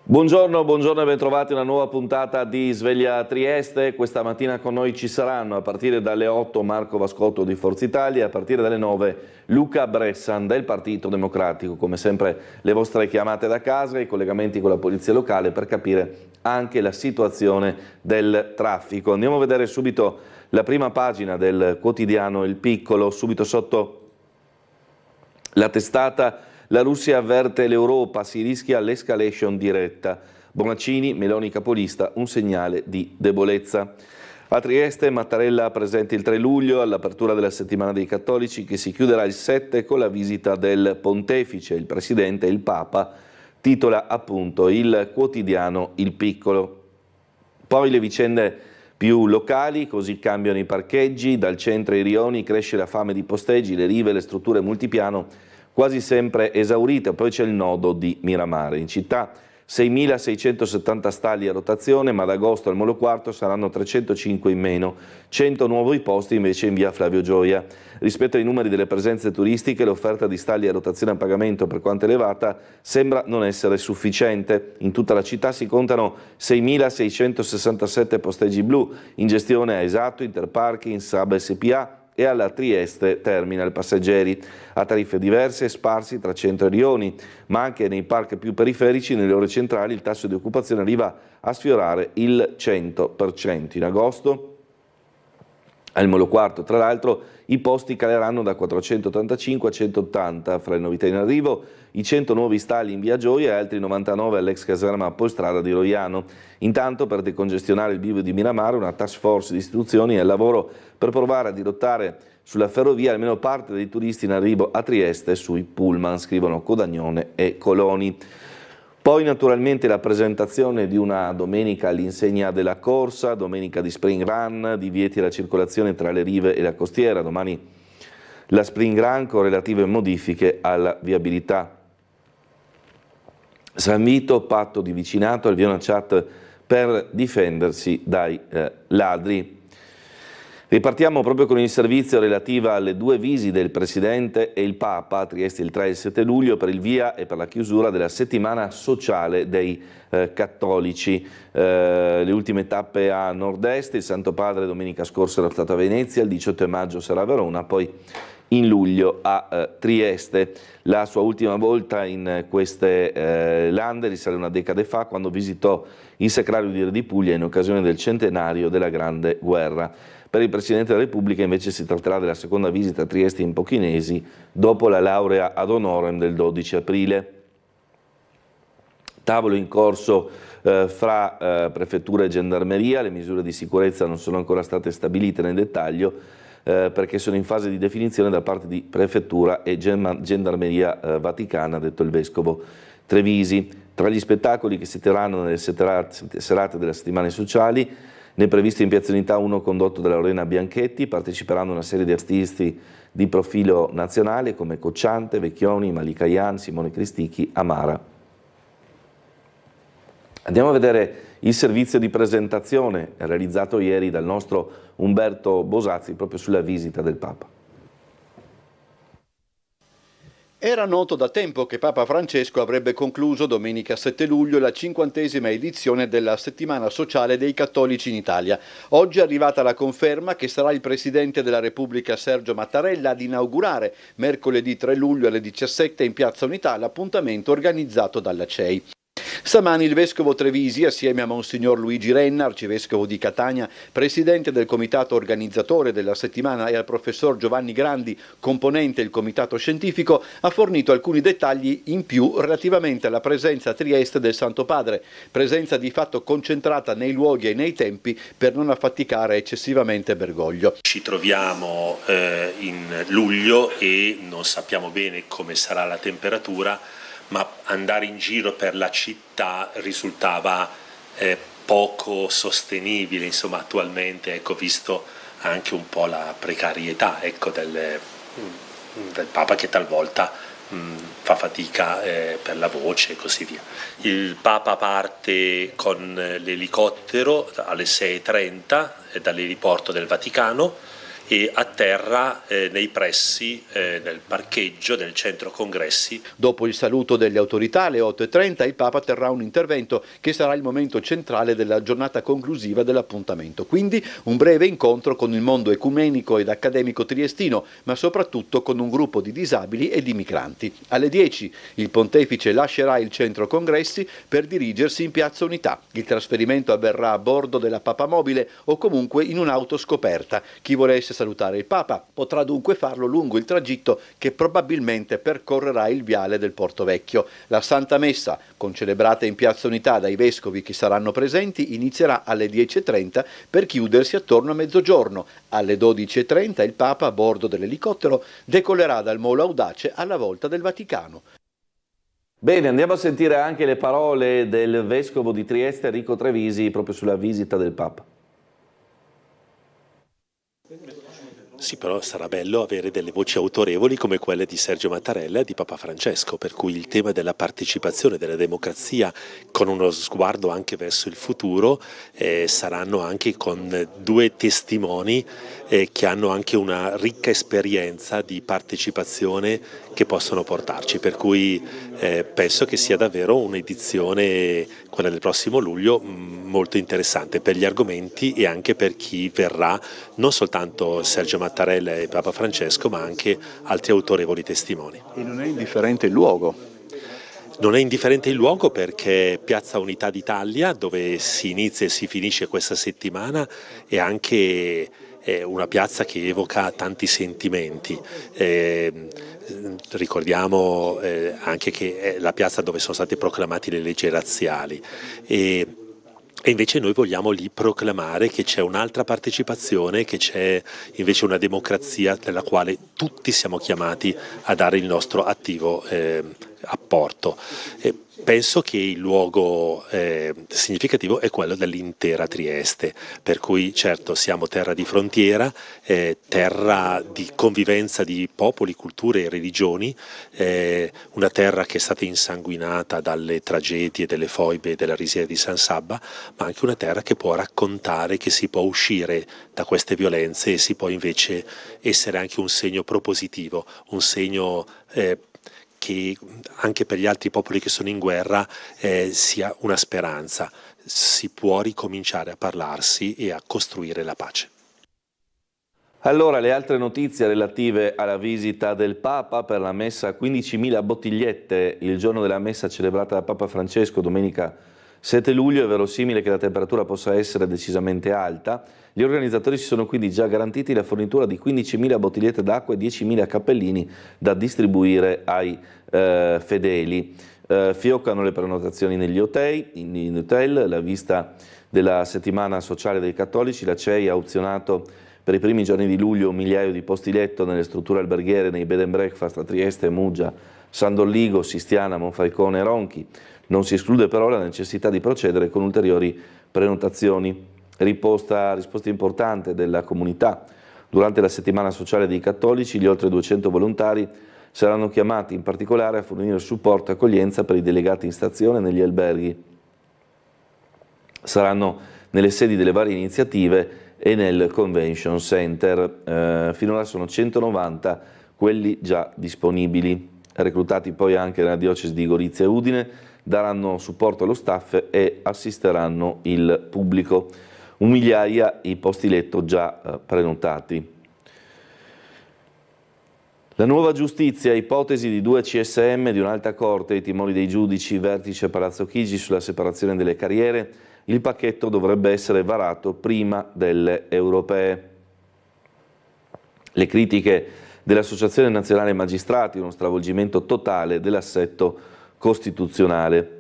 Buongiorno e bentrovati a una nuova puntata di Sveglia Trieste. Questa mattina con noi ci saranno a partire dalle 8 Marco Vascotto di Forza Italia e a partire dalle 9 Luca Bressan del Partito Democratico. Come sempre le vostre chiamate da casa e i collegamenti con la polizia locale per capire anche la situazione del traffico. Andiamo a vedere subito la prima pagina del quotidiano Il Piccolo, subito sotto la testata. La Russia avverte l'Europa, si rischia l'escalation diretta. Bonaccini, Meloni capolista, un segnale di debolezza. A Trieste, Mattarella presente il 3 luglio all'apertura della settimana dei cattolici che si chiuderà il 7 con la visita del pontefice, il presidente e il Papa, titola appunto il quotidiano Il Piccolo. Poi le vicende più locali, così cambiano i parcheggi, dal centro ai rioni cresce la fame di posteggi, le rive e le strutture multipiano quasi sempre esaurite. Poi c'è il nodo di Miramare. In città 6.670 stalli a rotazione, ma ad agosto al Molo IV saranno 305 in meno, 100 nuovi posti invece in via Flavio Gioia. Rispetto ai numeri delle presenze turistiche, l'offerta di stalli a rotazione a pagamento, per quanto elevata, sembra non essere sufficiente. In tutta la città si contano 6.667 posteggi blu, in gestione a Esatto, Interparking, Sab SPA, e alla Trieste Terminal Passeggeri, a tariffe diverse sparsi tra centro e rioni, ma anche nei parchi più periferici, nelle ore centrali, il tasso di occupazione arriva a sfiorare il 100%. In agosto, al Molo IV, tra l'altro, i posti caleranno da 485 a 180, fra le novità in arrivo i 100 nuovi stalli in via Gioia e altri 99 all'ex caserma Apolstrada di Roiano. Intanto, per decongestionare il bivio di Miramare, una task force di istituzioni è al lavoro per provare a dirottare sulla ferrovia almeno parte dei turisti in arrivo a Trieste sui pullman, scrivono Codagnone e Coloni. Poi naturalmente la presentazione di una domenica all'insegna della corsa, domenica di Spring Run, divieti alla circolazione tra le rive e la costiera, domani la Spring Run con relative modifiche alla viabilità. San Vito, patto di vicinato, al via una chat per difendersi dai ladri. Ripartiamo proprio con il servizio relativo alle due visite del Presidente e il Papa a Trieste il 3 e il 7 luglio per il via e per la chiusura della settimana sociale dei cattolici. Le ultime tappe a nord-est, il Santo Padre domenica scorsa era stato a Venezia, il 18 maggio sarà a Verona, poi in luglio a Trieste. La sua ultima volta in queste lande risale una decade fa, quando visitò il Sacrario di Re di Puglia in occasione del centenario della Grande Guerra. Per il Presidente della Repubblica invece si tratterà della seconda visita a Trieste in pochinesi dopo la laurea ad honorem del 12 aprile. Tavolo in corso fra Prefettura e Gendarmeria, le misure di sicurezza non sono ancora state stabilite nel dettaglio perché sono in fase di definizione da parte di Prefettura e Gendarmeria Vaticana, ha detto il Vescovo Trevisi. Tra gli spettacoli che si terranno nelle serate delle settimane sociali, ne è previsto in Piazza Unità uno condotto da Lorena Bianchetti, parteciperanno una serie di artisti di profilo nazionale come Cocciante, Vecchioni, Malika Yan, Simone Cristichi, Amara. Andiamo a vedere il servizio di presentazione realizzato ieri dal nostro Umberto Bosazzi proprio sulla visita del Papa. Era noto da tempo che Papa Francesco avrebbe concluso domenica 7 luglio la 50ª edizione della Settimana Sociale dei Cattolici in Italia. Oggi è arrivata la conferma che sarà il Presidente della Repubblica Sergio Mattarella ad inaugurare mercoledì 3 luglio alle 17 in Piazza Unità l'appuntamento organizzato dalla CEI. Stamani il Vescovo Trevisi, assieme a Monsignor Luigi Renna, Arcivescovo di Catania, Presidente del Comitato Organizzatore della settimana, e al Professor Giovanni Grandi, componente il Comitato Scientifico, ha fornito alcuni dettagli in più relativamente alla presenza a Trieste del Santo Padre, presenza di fatto concentrata nei luoghi e nei tempi per non affaticare eccessivamente Bergoglio. Ci troviamo in luglio e non sappiamo bene come sarà la temperatura, ma andare in giro per la città risultava poco sostenibile, insomma, attualmente, visto anche un po' la precarietà del Papa, che talvolta fa fatica per la voce e così via. Il Papa parte con l'elicottero alle 6:30 dall'eliporto del Vaticano e atterra nei pressi del parcheggio del centro congressi. Dopo il saluto delle autorità alle 8:30 il Papa terrà un intervento che sarà il momento centrale della giornata conclusiva dell'appuntamento. Quindi un breve incontro con il mondo ecumenico ed accademico triestino, ma soprattutto con un gruppo di disabili e di migranti. Alle 10 il pontefice lascerà il centro congressi per dirigersi in Piazza Unità. Il trasferimento avverrà a bordo della papamobile o comunque in un'auto scoperta. Chi volesse salutare il Papa potrà dunque farlo lungo il tragitto che probabilmente percorrerà il viale del Porto Vecchio. La Santa Messa, concelebrata in Piazza Unità dai vescovi che saranno presenti, inizierà alle 10:30 per chiudersi attorno a mezzogiorno. Alle 12:30 il Papa, a bordo dell'elicottero, decollerà dal Molo Audace alla volta del Vaticano. Bene, andiamo a sentire anche le parole del vescovo di Trieste, Enrico Trevisi, proprio sulla visita del Papa. Sì, però sarà bello avere delle voci autorevoli come quelle di Sergio Mattarella e di Papa Francesco, per cui il tema della partecipazione, della democrazia, con uno sguardo anche verso il futuro, saranno anche con due testimoni che hanno anche una ricca esperienza di partecipazione che possono portarci, per cui penso che sia davvero un'edizione, quella del prossimo luglio, molto interessante per gli argomenti e anche per chi verrà, non soltanto Sergio Mattarella e Papa Francesco, ma anche altri autorevoli testimoni. E non è indifferente il luogo? Non è indifferente il luogo perché Piazza Unità d'Italia, dove si inizia e si finisce questa settimana, è anche una piazza che evoca tanti sentimenti. Ricordiamo anche che è la piazza dove sono state proclamate le leggi razziali e invece noi vogliamo lì proclamare che c'è un'altra partecipazione, che c'è invece una democrazia nella quale tutti siamo chiamati a dare il nostro attivo apporto. Penso che il luogo significativo è quello dell'intera Trieste, per cui certo siamo terra di frontiera, terra di convivenza di popoli, culture e religioni, una terra che è stata insanguinata dalle tragedie, delle foibe e della risiera di San Sabba, ma anche una terra che può raccontare che si può uscire da queste violenze e si può invece essere anche un segno propositivo, un segno che anche per gli altri popoli che sono in guerra sia una speranza. Si può ricominciare a parlarsi e a costruire la pace. Allora, le altre notizie relative alla visita del Papa per la messa a 15.000 bottigliette il giorno della messa celebrata da Papa Francesco domenica 7 luglio. È verosimile che la temperatura possa essere decisamente alta. Gli organizzatori si sono quindi già garantiti la fornitura di 15.000 bottigliette d'acqua e 10.000 cappellini da distribuire ai fedeli. Fioccano le prenotazioni negli hotel, la vista della settimana sociale dei cattolici. La CEI ha auzionato per i primi giorni di luglio 1 migliaio di posti letto nelle strutture alberghiere, nei bed and breakfast a Trieste, Muggia, San Dolligo, Sistiana, Monfalcone e Ronchi. Non si esclude però la necessità di procedere con ulteriori prenotazioni. Risposta importante della comunità. Durante la settimana sociale dei cattolici gli oltre 200 volontari saranno chiamati in particolare a fornire supporto e accoglienza per i delegati in stazione negli alberghi. Saranno nelle sedi delle varie iniziative e nel Convention Center. Finora sono 190 quelli già disponibili. Reclutati poi anche nella diocesi di Gorizia e Udine, daranno supporto allo staff e assisteranno il pubblico. 1 migliaia i posti letto già prenotati. La nuova giustizia, ipotesi di 2 CSM di un'alta corte, i timori dei giudici, vertice Palazzo Chigi sulla separazione delle carriere. Il pacchetto dovrebbe essere varato prima delle europee. Le critiche dell'Associazione Nazionale Magistrati, uno stravolgimento totale dell'assetto costituzionale.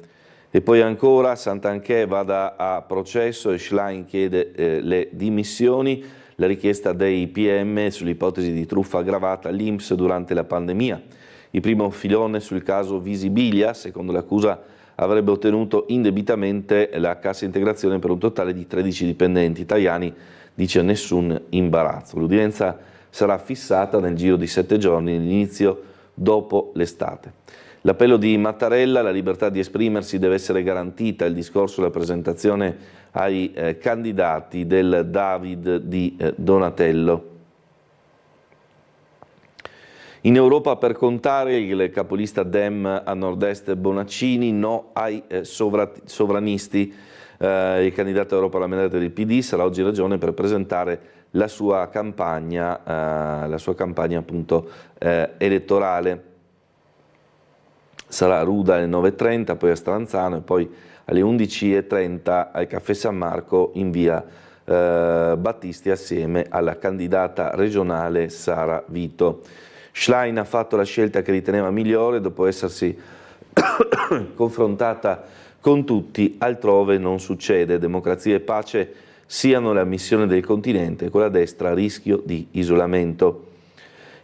E poi ancora Santanchè vada a processo e Schlein chiede le dimissioni, la richiesta dei PM sull'ipotesi di truffa aggravata all'INPS durante la pandemia. Il primo filone sul caso Visibilia, secondo l'accusa avrebbe ottenuto indebitamente la cassa integrazione per un totale di 13 dipendenti. Tajani dice nessun imbarazzo. L'udienza sarà fissata nel giro di 7 giorni, l'inizio dopo l'estate. L'appello di Mattarella, la libertà di esprimersi deve essere garantita, il discorso sulla presentazione ai candidati del David di Donatello. In Europa per contare il capolista Dem a nord-est Bonaccini, no ai sovranisti. Il candidato europarlamentare del PD sarà oggi in Regione per presentare la sua campagna appunto elettorale. Sarà a Ruda alle 9:30, poi a Stranzano e poi alle 11:30 al Caffè San Marco in via Battisti assieme alla candidata regionale Sara Vito. Schlein ha fatto la scelta che riteneva migliore dopo essersi confrontata con tutti, altrove non succede. Democrazia e pace siano la missione del continente, con la destra a rischio di isolamento.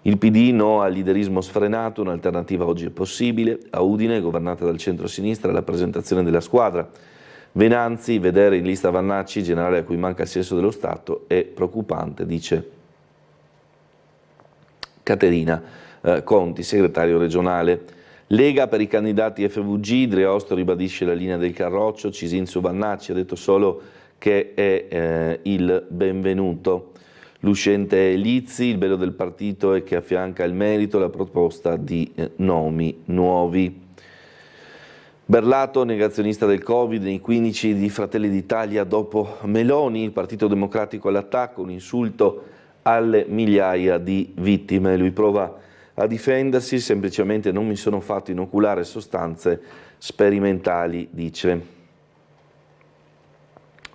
Il PD no al leaderismo sfrenato, un'alternativa oggi è possibile. A Udine, governata dal centro-sinistra, la presentazione della squadra. Venanzi, vedere in lista Vannacci, generale a cui manca il senso dello Stato, è preoccupante, dice Caterina Conti, segretario regionale. Lega per i candidati FVG, Dreosto ribadisce la linea del Carroccio, Cisinzu Vannacci ha detto solo che è il benvenuto. L'uscente Lizzi, il bello del partito è che affianca il merito la proposta di nomi nuovi. Berlato, negazionista del Covid, nei 15 di Fratelli d'Italia dopo Meloni, il Partito Democratico all'attacco, un insulto alle migliaia di vittime. Lui prova a difendersi, semplicemente non mi sono fatto inoculare sostanze sperimentali, dice.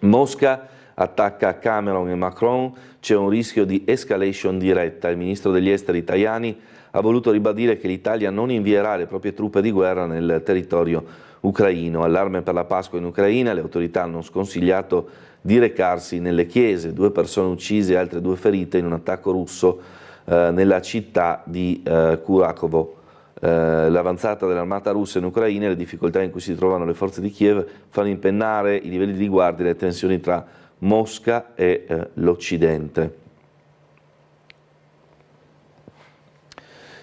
Mosca attacca Cameron e Macron, c'è un rischio di escalation diretta. Il ministro degli esteri Tajani ha voluto ribadire che l'Italia non invierà le proprie truppe di guerra nel territorio ucraino. Allarme per la Pasqua in Ucraina, le autorità hanno sconsigliato di recarsi nelle chiese. 2 persone uccise e altre 2 ferite in un attacco russo nella città di Kurakovo. L'avanzata dell'armata russa in Ucraina e le difficoltà in cui si trovano le forze di Kiev fanno impennare i livelli di guardia e le tensioni tra Mosca e l'Occidente.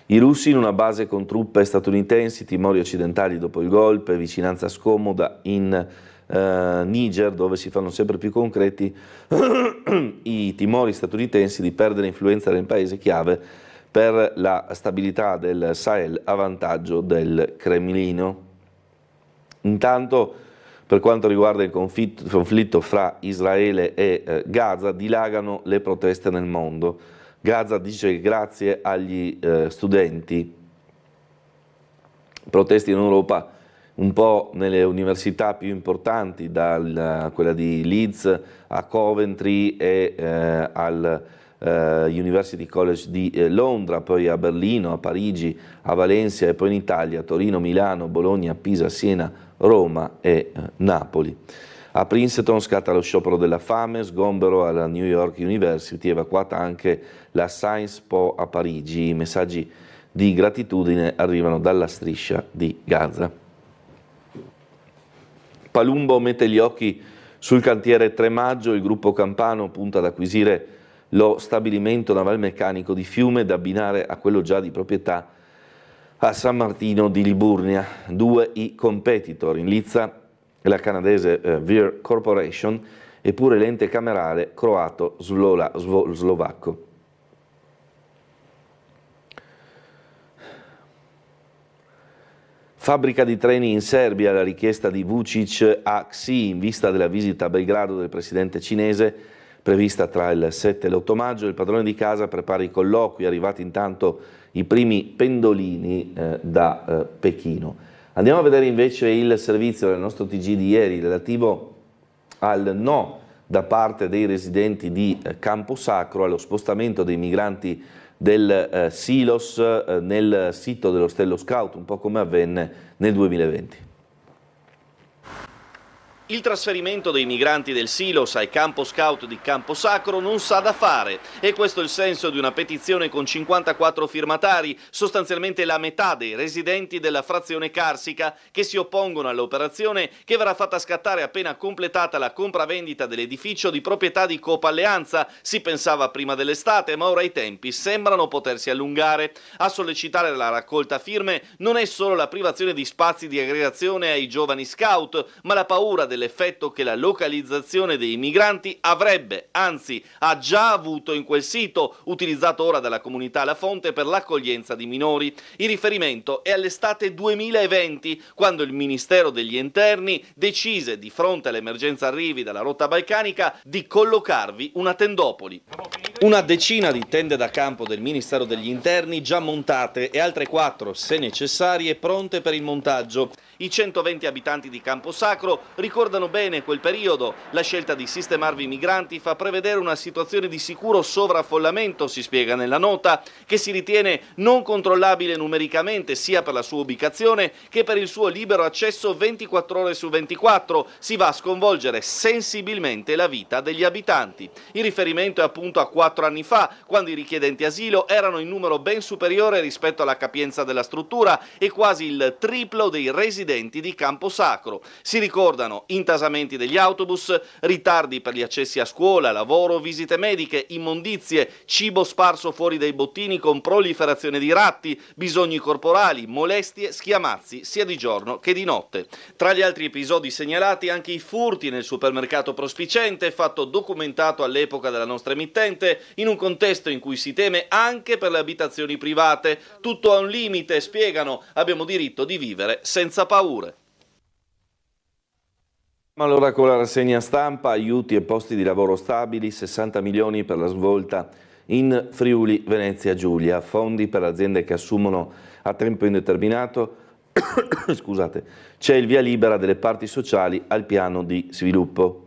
I russi in una base con truppe statunitensi, timori occidentali dopo il golpe, vicinanza scomoda in Niger, dove si fanno sempre più concreti i timori statunitensi di perdere influenza nel paese chiave per la stabilità del Sahel a vantaggio del Cremlino. Intanto, per quanto riguarda il conflitto fra Israele e Gaza, dilagano le proteste nel mondo. Gaza dice che grazie agli studenti protesti in Europa, un po' nelle università più importanti, quella di Leeds a Coventry e al University College di Londra, poi a Berlino, a Parigi, a Valencia e poi in Italia, Torino, Milano, Bologna, Pisa, Siena, Roma e Napoli. A Princeton scatta lo sciopero della fame, sgombero alla New York University, evacuata anche la Sciences Po a Parigi. I messaggi di gratitudine arrivano dalla striscia di Gaza. Palumbo mette gli occhi sul cantiere 3 Maggio, il gruppo Campano punta ad acquisire lo stabilimento navalmeccanico di Fiume da abbinare a quello già di proprietà a San Martino di Liburnia. 2 i competitor, in lizza la canadese Vir Corporation e pure l'ente camerale croato-slovacco. Fabbrica di treni in Serbia, la richiesta di Vučić a Xi in vista della visita a Belgrado del presidente cinese, prevista tra il 7 e l'8 maggio. Il padrone di casa prepara i colloqui, arrivati intanto i primi pendolini da Pechino. Andiamo a vedere invece il servizio del nostro TG di ieri relativo al no da parte dei residenti di Camposacro allo spostamento dei migranti del Silos nel sito dell'Ostello Scout, un po' come avvenne nel 2020. Il trasferimento dei migranti del Silos ai campo scout di Camposacro non sa da fare, e questo è il senso di una petizione con 54 firmatari, sostanzialmente la metà dei residenti della frazione Carsica, che si oppongono all'operazione che verrà fatta scattare appena completata la compravendita dell'edificio di proprietà di Coop Alleanza. Si pensava prima dell'estate, ma ora i tempi sembrano potersi allungare. A sollecitare la raccolta firme non è solo la privazione di spazi di aggregazione ai giovani scout, ma la paura del dell'effetto che la localizzazione dei migranti avrebbe, anzi ha già avuto in quel sito, utilizzato ora dalla comunità La Fonte per l'accoglienza di minori. Il riferimento è all'estate 2020, quando il Ministero degli Interni decise, di fronte all'emergenza arrivi dalla rotta balcanica, di collocarvi una tendopoli. Una decina di tende da campo del Ministero degli Interni già montate e altre 4, se necessarie, pronte per il montaggio. I 120 abitanti di Camposacro ricordano bene quel periodo. La scelta di sistemarvi i migranti fa prevedere una situazione di sicuro sovraffollamento, si spiega nella nota, che si ritiene non controllabile numericamente sia per la sua ubicazione che per il suo libero accesso 24 ore su 24. Si va a sconvolgere sensibilmente la vita degli abitanti. Il riferimento è appunto a 4 anni fa, quando i richiedenti asilo erano in numero ben superiore rispetto alla capienza della struttura e quasi il triplo dei residenti di Camposacro. Si ricordano intasamenti degli autobus, ritardi per gli accessi a scuola, lavoro, visite mediche, immondizie, cibo sparso fuori dai bottini con proliferazione di ratti, bisogni corporali, molestie, schiamazzi sia di giorno che di notte. Tra gli altri episodi segnalati anche i furti nel supermercato Prospicente, fatto documentato all'epoca della nostra emittente, in un contesto in cui si teme anche per le abitazioni private. Tutto ha un limite, spiegano, abbiamo diritto di vivere senza paure. Allora con la rassegna stampa, aiuti e posti di lavoro stabili, 60 milioni per la svolta in Friuli Venezia Giulia, fondi per aziende che assumono a tempo indeterminato, scusate, c'è il via libera delle parti sociali al piano di sviluppo.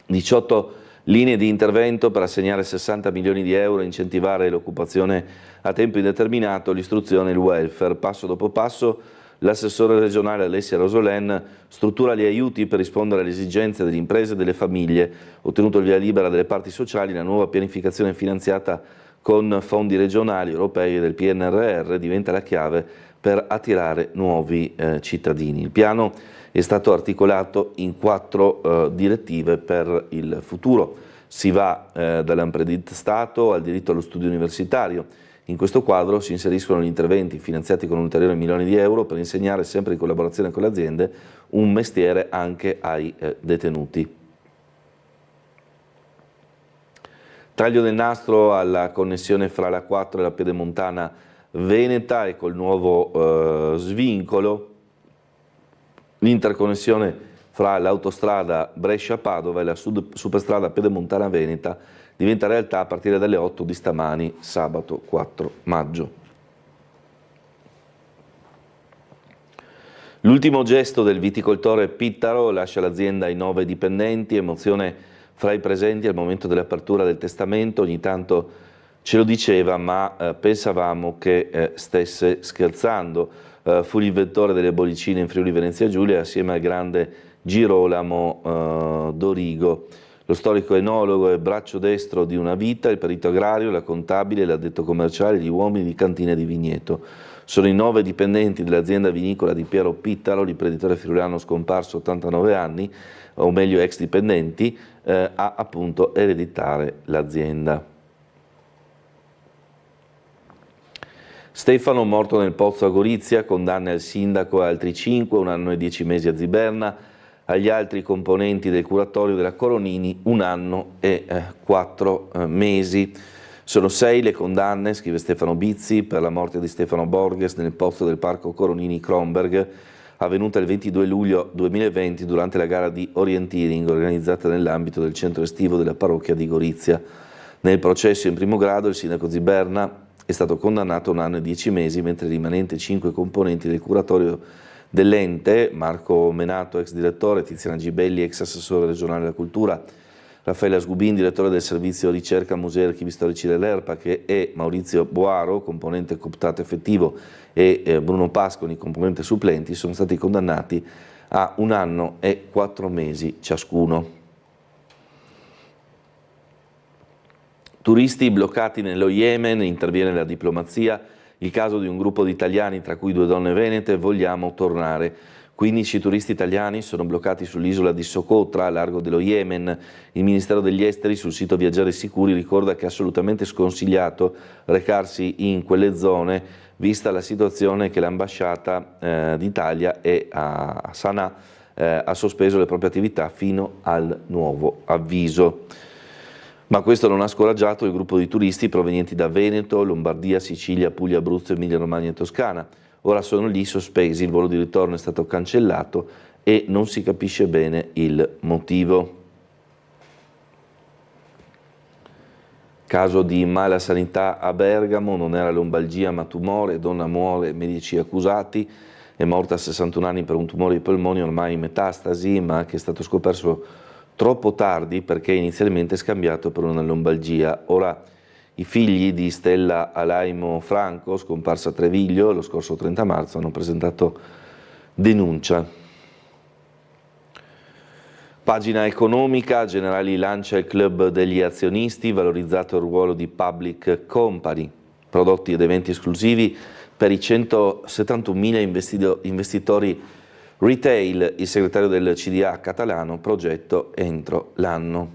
18 linee di intervento per assegnare 60 milioni di euro e incentivare l'occupazione a tempo indeterminato, l'istruzione e il welfare. Passo dopo passo l'assessore regionale Alessia Rosolen struttura gli aiuti per rispondere alle esigenze delle imprese e delle famiglie. Ottenuto il via libera delle parti sociali, la nuova pianificazione finanziata con fondi regionali, europei e del PNRR diventa la chiave per attirare nuovi cittadini. Il piano è stato articolato in 4 direttive per il futuro. Si va dall'apprendistato al diritto allo studio universitario. In questo quadro si inseriscono gli interventi finanziati con un ulteriore milioni di euro per insegnare, sempre in collaborazione con le aziende, un mestiere anche ai detenuti. Taglio del nastro alla connessione fra la 4 e la pedemontana veneta e col nuovo svincolo. L'interconnessione fra l'autostrada Brescia-Padova e la superstrada pedemontana veneta diventa realtà a partire dalle 8 di stamani, sabato 4 maggio. L'ultimo gesto del viticoltore Pittaro lascia l'azienda ai 9 dipendenti, emozione fra i presenti al momento dell'apertura del testamento. Ogni tanto ce lo diceva, ma pensavamo che stesse scherzando. Fu l'inventore delle bollicine in Friuli Venezia Giulia assieme al grande Girolamo Dorigo. Lo storico enologo è braccio destro di una vita, il perito agrario, la contabile, l'addetto commerciale, gli uomini di cantina e di vigneto. Sono i 9 dipendenti dell'azienda vinicola di Piero Pittaro, l'imprenditore friulano scomparso 89 anni, o meglio ex dipendenti, a appunto ereditare l'azienda. Stefano morto nel pozzo a Gorizia, condanne al sindaco e altri 5, 1 anno e 10 mesi a Ziberna. Agli altri componenti del curatorio della Coronini 1 anno e 4 mesi. Sono 6 le condanne, scrive Stefano Bizzi, per la morte di Stefano Borges nel pozzo del parco Coronini-Kronberg, avvenuta il 22 luglio 2020 durante la gara di orienteering organizzata nell'ambito del centro estivo della parrocchia di Gorizia. Nel processo in primo grado il sindaco Ziberna è stato condannato a 1 anno e 10 mesi, mentre i rimanenti 5 componenti del curatorio dell'ente, Marco Menato, ex direttore, Tiziana Gibelli, ex assessore regionale della cultura, Raffaella Sgubin, direttore del servizio ricerca musei e archivi storici dell'ERPA, e Maurizio Boaro, componente cooptato effettivo, e Bruno Pasconi, componente supplenti, sono stati condannati a 1 anno e 4 mesi ciascuno. Turisti bloccati nello Yemen, interviene la diplomazia. Il caso di un gruppo di italiani, tra cui 2 donne venete, vogliamo tornare. 15 turisti italiani sono bloccati sull'isola di Socotra, a largo dello Yemen. Il Ministero degli Esteri sul sito Viaggiare Sicuri ricorda che è assolutamente sconsigliato recarsi in quelle zone, vista la situazione che l'ambasciata d'Italia è a Sana'a ha sospeso le proprie attività fino al nuovo avviso. Ma questo non ha scoraggiato il gruppo di turisti provenienti da Veneto, Lombardia, Sicilia, Puglia, Abruzzo, Emilia Romagna e Toscana. Ora sono lì sospesi, il volo di ritorno è stato cancellato e non si capisce bene il motivo. Caso di mala sanità a Bergamo, non era lombalgia ma tumore, donna muore, medici accusati, è morta a 61 anni per un tumore ai polmoni ormai in metastasi, ma che è stato scoperto troppo tardi perché inizialmente scambiato per una lombalgia. Ora i figli di Stella Alaimo Franco, scomparsa a Treviglio lo scorso 30 marzo, hanno presentato denuncia. Pagina economica, Generali lancia il club degli azionisti, valorizzato il ruolo di public company, prodotti ed eventi esclusivi per i 171.000 investitori retail, il segretario del CDA catalano, progetto entro l'anno.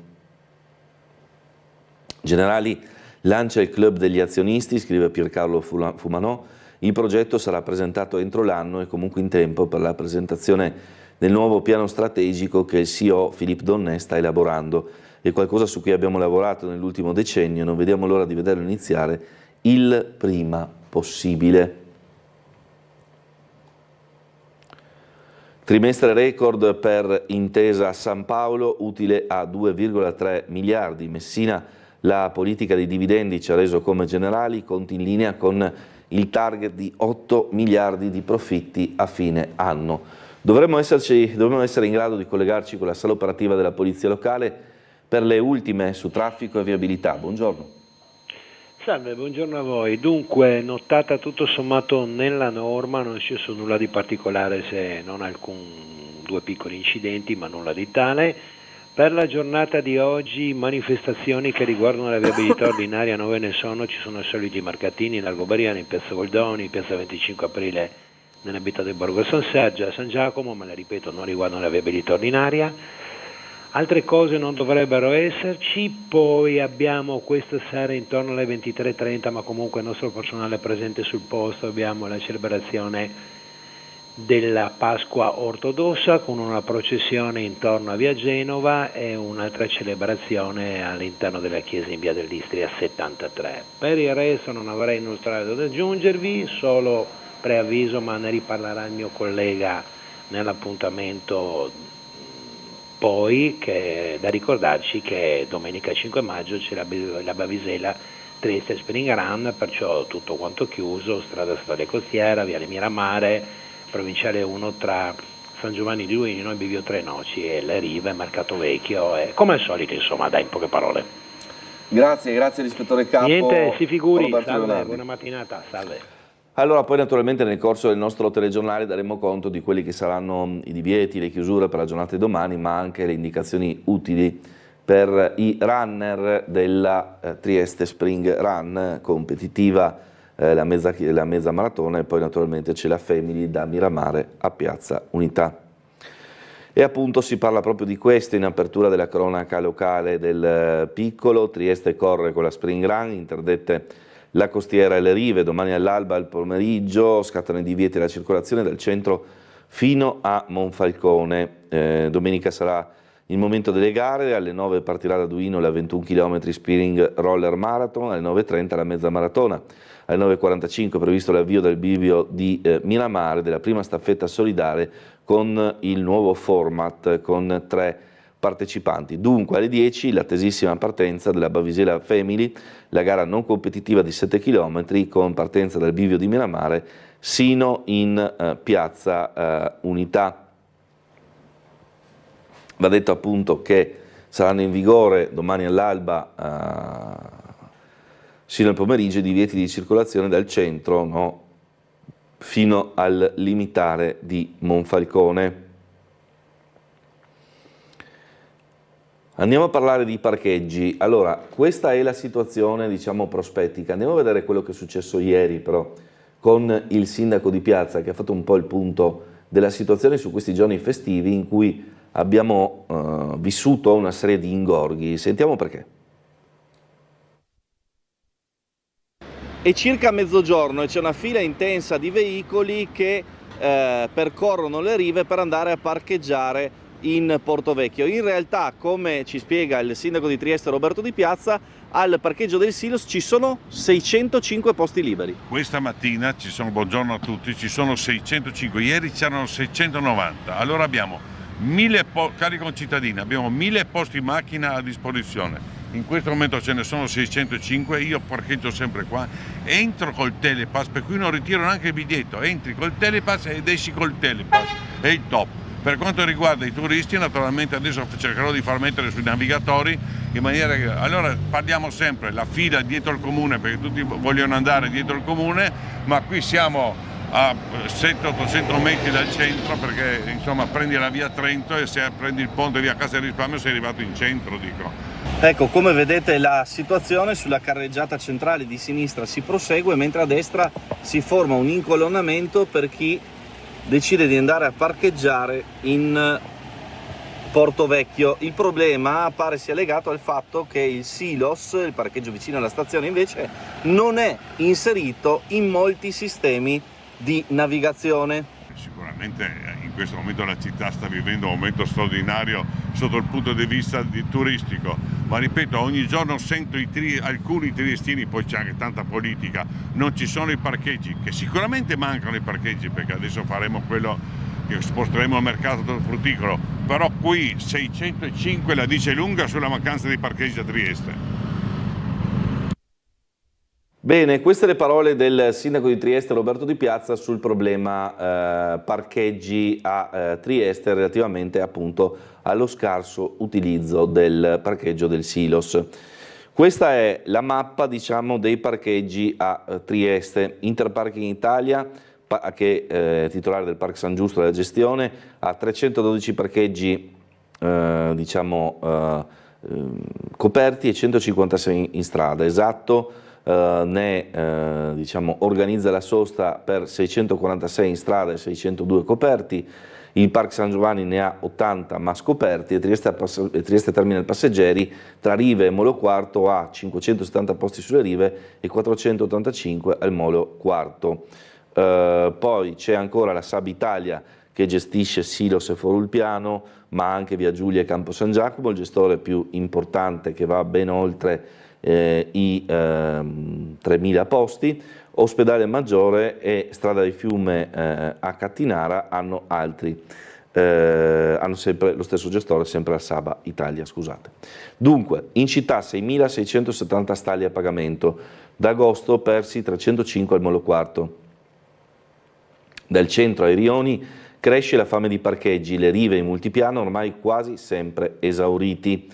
Generali lancia il club degli azionisti, scrive Piercarlo Fumanò, il progetto sarà presentato entro l'anno e comunque in tempo per la presentazione del nuovo piano strategico che il CEO Philippe Donnet sta elaborando. È qualcosa su cui abbiamo lavorato nell'ultimo decennio e non vediamo l'ora di vederlo iniziare il prima possibile. Trimestre record per Intesa San Paolo, utile a 2,3 miliardi. Messina, la politica dei dividendi ci ha reso come Generali, conti in linea con il target di 8 miliardi di profitti a fine anno. Dovremmo essere in grado di collegarci con la sala operativa della Polizia Locale per le ultime su traffico e viabilità. Buongiorno. Salve, buongiorno a voi. Dunque, notata tutto sommato nella norma, non è successo nulla di particolare, se non due piccoli incidenti, ma nulla di tale. Per la giornata di oggi manifestazioni che riguardano la viabilità ordinaria non ve ne sono, ci sono i soliti mercatini in Largo Bariano, in Piazza Goldoni, in Piazza 25 Aprile, nell'abitato di Borgo San Sergio, a San Giacomo, ma le ripeto, non riguardano la viabilità ordinaria. Altre cose non dovrebbero esserci, poi abbiamo questa sera intorno alle 23:30, ma comunque il nostro personale presente sul posto, abbiamo la celebrazione della Pasqua ortodossa con una processione intorno a Via Genova e un'altra celebrazione all'interno della chiesa in Via dell'Istria 73. Per il resto non avrei null'altro da aggiungervi, solo preavviso, ma ne riparlerà il mio collega nell'appuntamento poi, che è da ricordarci che domenica 5 maggio c'è la Bavisela Trieste Spring Run, perciò tutto quanto chiuso, strada Storia Costiera, Viale Miramare, provinciale 1 tra San Giovanni di Luino e Bivio Tre Noci e le Rive, Mercato Vecchio, e come al solito, insomma, dai, in poche parole. Grazie l'ispettore capo. Niente, si figuri, Roberto salve, Leonardi. buona mattinata, salve. Allora, poi naturalmente nel corso del nostro telegiornale daremo conto di quelli che saranno i divieti, le chiusure per la giornata di domani, ma anche le indicazioni utili per i runner della Trieste Spring Run competitiva, la mezza maratona, e poi naturalmente c'è la Family da Miramare a Piazza Unità. E appunto si parla proprio di questo in apertura della cronaca locale del Piccolo. Trieste corre con la Spring Run, interdette la costiera e le rive, domani all'alba al pomeriggio scattano i divieti alla circolazione dal centro fino a Monfalcone. Domenica sarà il momento delle gare, alle 9 partirà da Duino la 21 km Spearing Roller Marathon, alle 9:30 la mezza maratona, alle 9:45 previsto l'avvio del bivio di Miramare della prima staffetta solidale con il nuovo format con 3 partecipanti. Dunque alle 10 l'attesissima partenza della Bavisela Family, la gara non competitiva di 7 km con partenza dal bivio di Miramare sino in Piazza Unità. Va detto appunto che saranno in vigore domani all'alba sino al pomeriggio i divieti di circolazione dal centro, fino al limitare di Monfalcone. Andiamo a parlare di parcheggi. Allora, questa è la situazione, diciamo, prospettica. Andiamo a vedere quello che è successo ieri, però, con il sindaco di Piazza, che ha fatto un po' il punto della situazione su questi giorni festivi in cui abbiamo vissuto una serie di ingorghi. Sentiamo perché. È circa mezzogiorno e c'è una fila intensa di veicoli che percorrono le rive per andare a parcheggiare in Portovecchio. In realtà, come ci spiega il sindaco di Trieste Roberto Di Piazza, al parcheggio del Silos ci sono 605 posti liberi. Questa mattina ci sono, buongiorno a tutti, ci sono 605, ieri c'erano 690, allora abbiamo 1000 cari concittadini, abbiamo 1000 posti macchina a disposizione. In questo momento ce ne sono 605, io parcheggio sempre qua, entro col telepass, per cui non ritiro neanche il biglietto, entri col telepass ed esci col telepass, è il top. Per quanto riguarda i turisti, naturalmente adesso cercherò di far mettere sui navigatori in maniera che, allora parliamo sempre, la fila dietro il comune, perché tutti vogliono andare dietro il comune, ma qui siamo a 700-800 metri dal centro, perché insomma prendi la via Trento e se prendi il ponte via Casa del Risparmio sei arrivato in centro, dico. Ecco, come vedete la situazione sulla carreggiata centrale di sinistra si prosegue, mentre a destra si forma un incolonnamento per chi decide di andare a parcheggiare in Portovecchio. Il problema pare sia legato al fatto che il Silos, il parcheggio vicino alla stazione, invece non è inserito in molti sistemi di navigazione. Sicuramente in questo momento la città sta vivendo un momento straordinario sotto il punto di vista turistico, ma ripeto, ogni giorno sento alcuni triestini, poi c'è anche tanta politica, non ci sono i parcheggi, che sicuramente mancano i parcheggi, perché adesso faremo quello che sposteremo al mercato frutticolo, però qui 605 la dice lunga sulla mancanza di parcheggi a Trieste. Bene, queste le parole del sindaco di Trieste Roberto Di Piazza sul problema parcheggi a Trieste relativamente appunto allo scarso utilizzo del parcheggio del Silos. Questa è la mappa, diciamo, dei parcheggi a Trieste. Interparking Italia, che è titolare del Park San Giusto della gestione, ha 312 parcheggi coperti e 156 in strada. Esatto. Organizza la sosta per 646 in strada e 602 coperti, il Park San Giovanni ne ha 80 ma scoperti e Trieste Terminal Passeggeri tra Rive e Molo Quarto ha 570 posti sulle rive e 485 al Molo Quarto. Poi c'è ancora la Sab Italia che gestisce Silos e Foro Ulpiano, ma anche Via Giulia e Campo San Giacomo, il gestore più importante che va ben oltre i 3.000 posti. Ospedale Maggiore e Strada di Fiume a Cattinara hanno sempre lo stesso gestore, sempre la Saba Italia, scusate. Dunque, in città 6.670 stalli a pagamento, da agosto persi 305 al Molo Quarto. Dal centro ai rioni cresce la fame di parcheggi, le rive in multipiano ormai quasi sempre esauriti.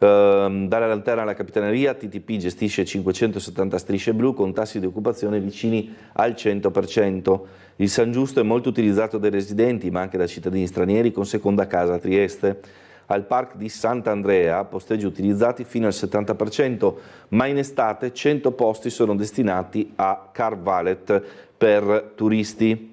Dalla Lanterna alla Capitaneria, TTP gestisce 570 strisce blu con tassi di occupazione vicini al 100%. Il San Giusto è molto utilizzato dai residenti, ma anche da cittadini stranieri con seconda casa a Trieste. Al Park di Sant'Andrea, posteggi utilizzati fino al 70%, ma in estate 100 posti sono destinati a car valet per turisti.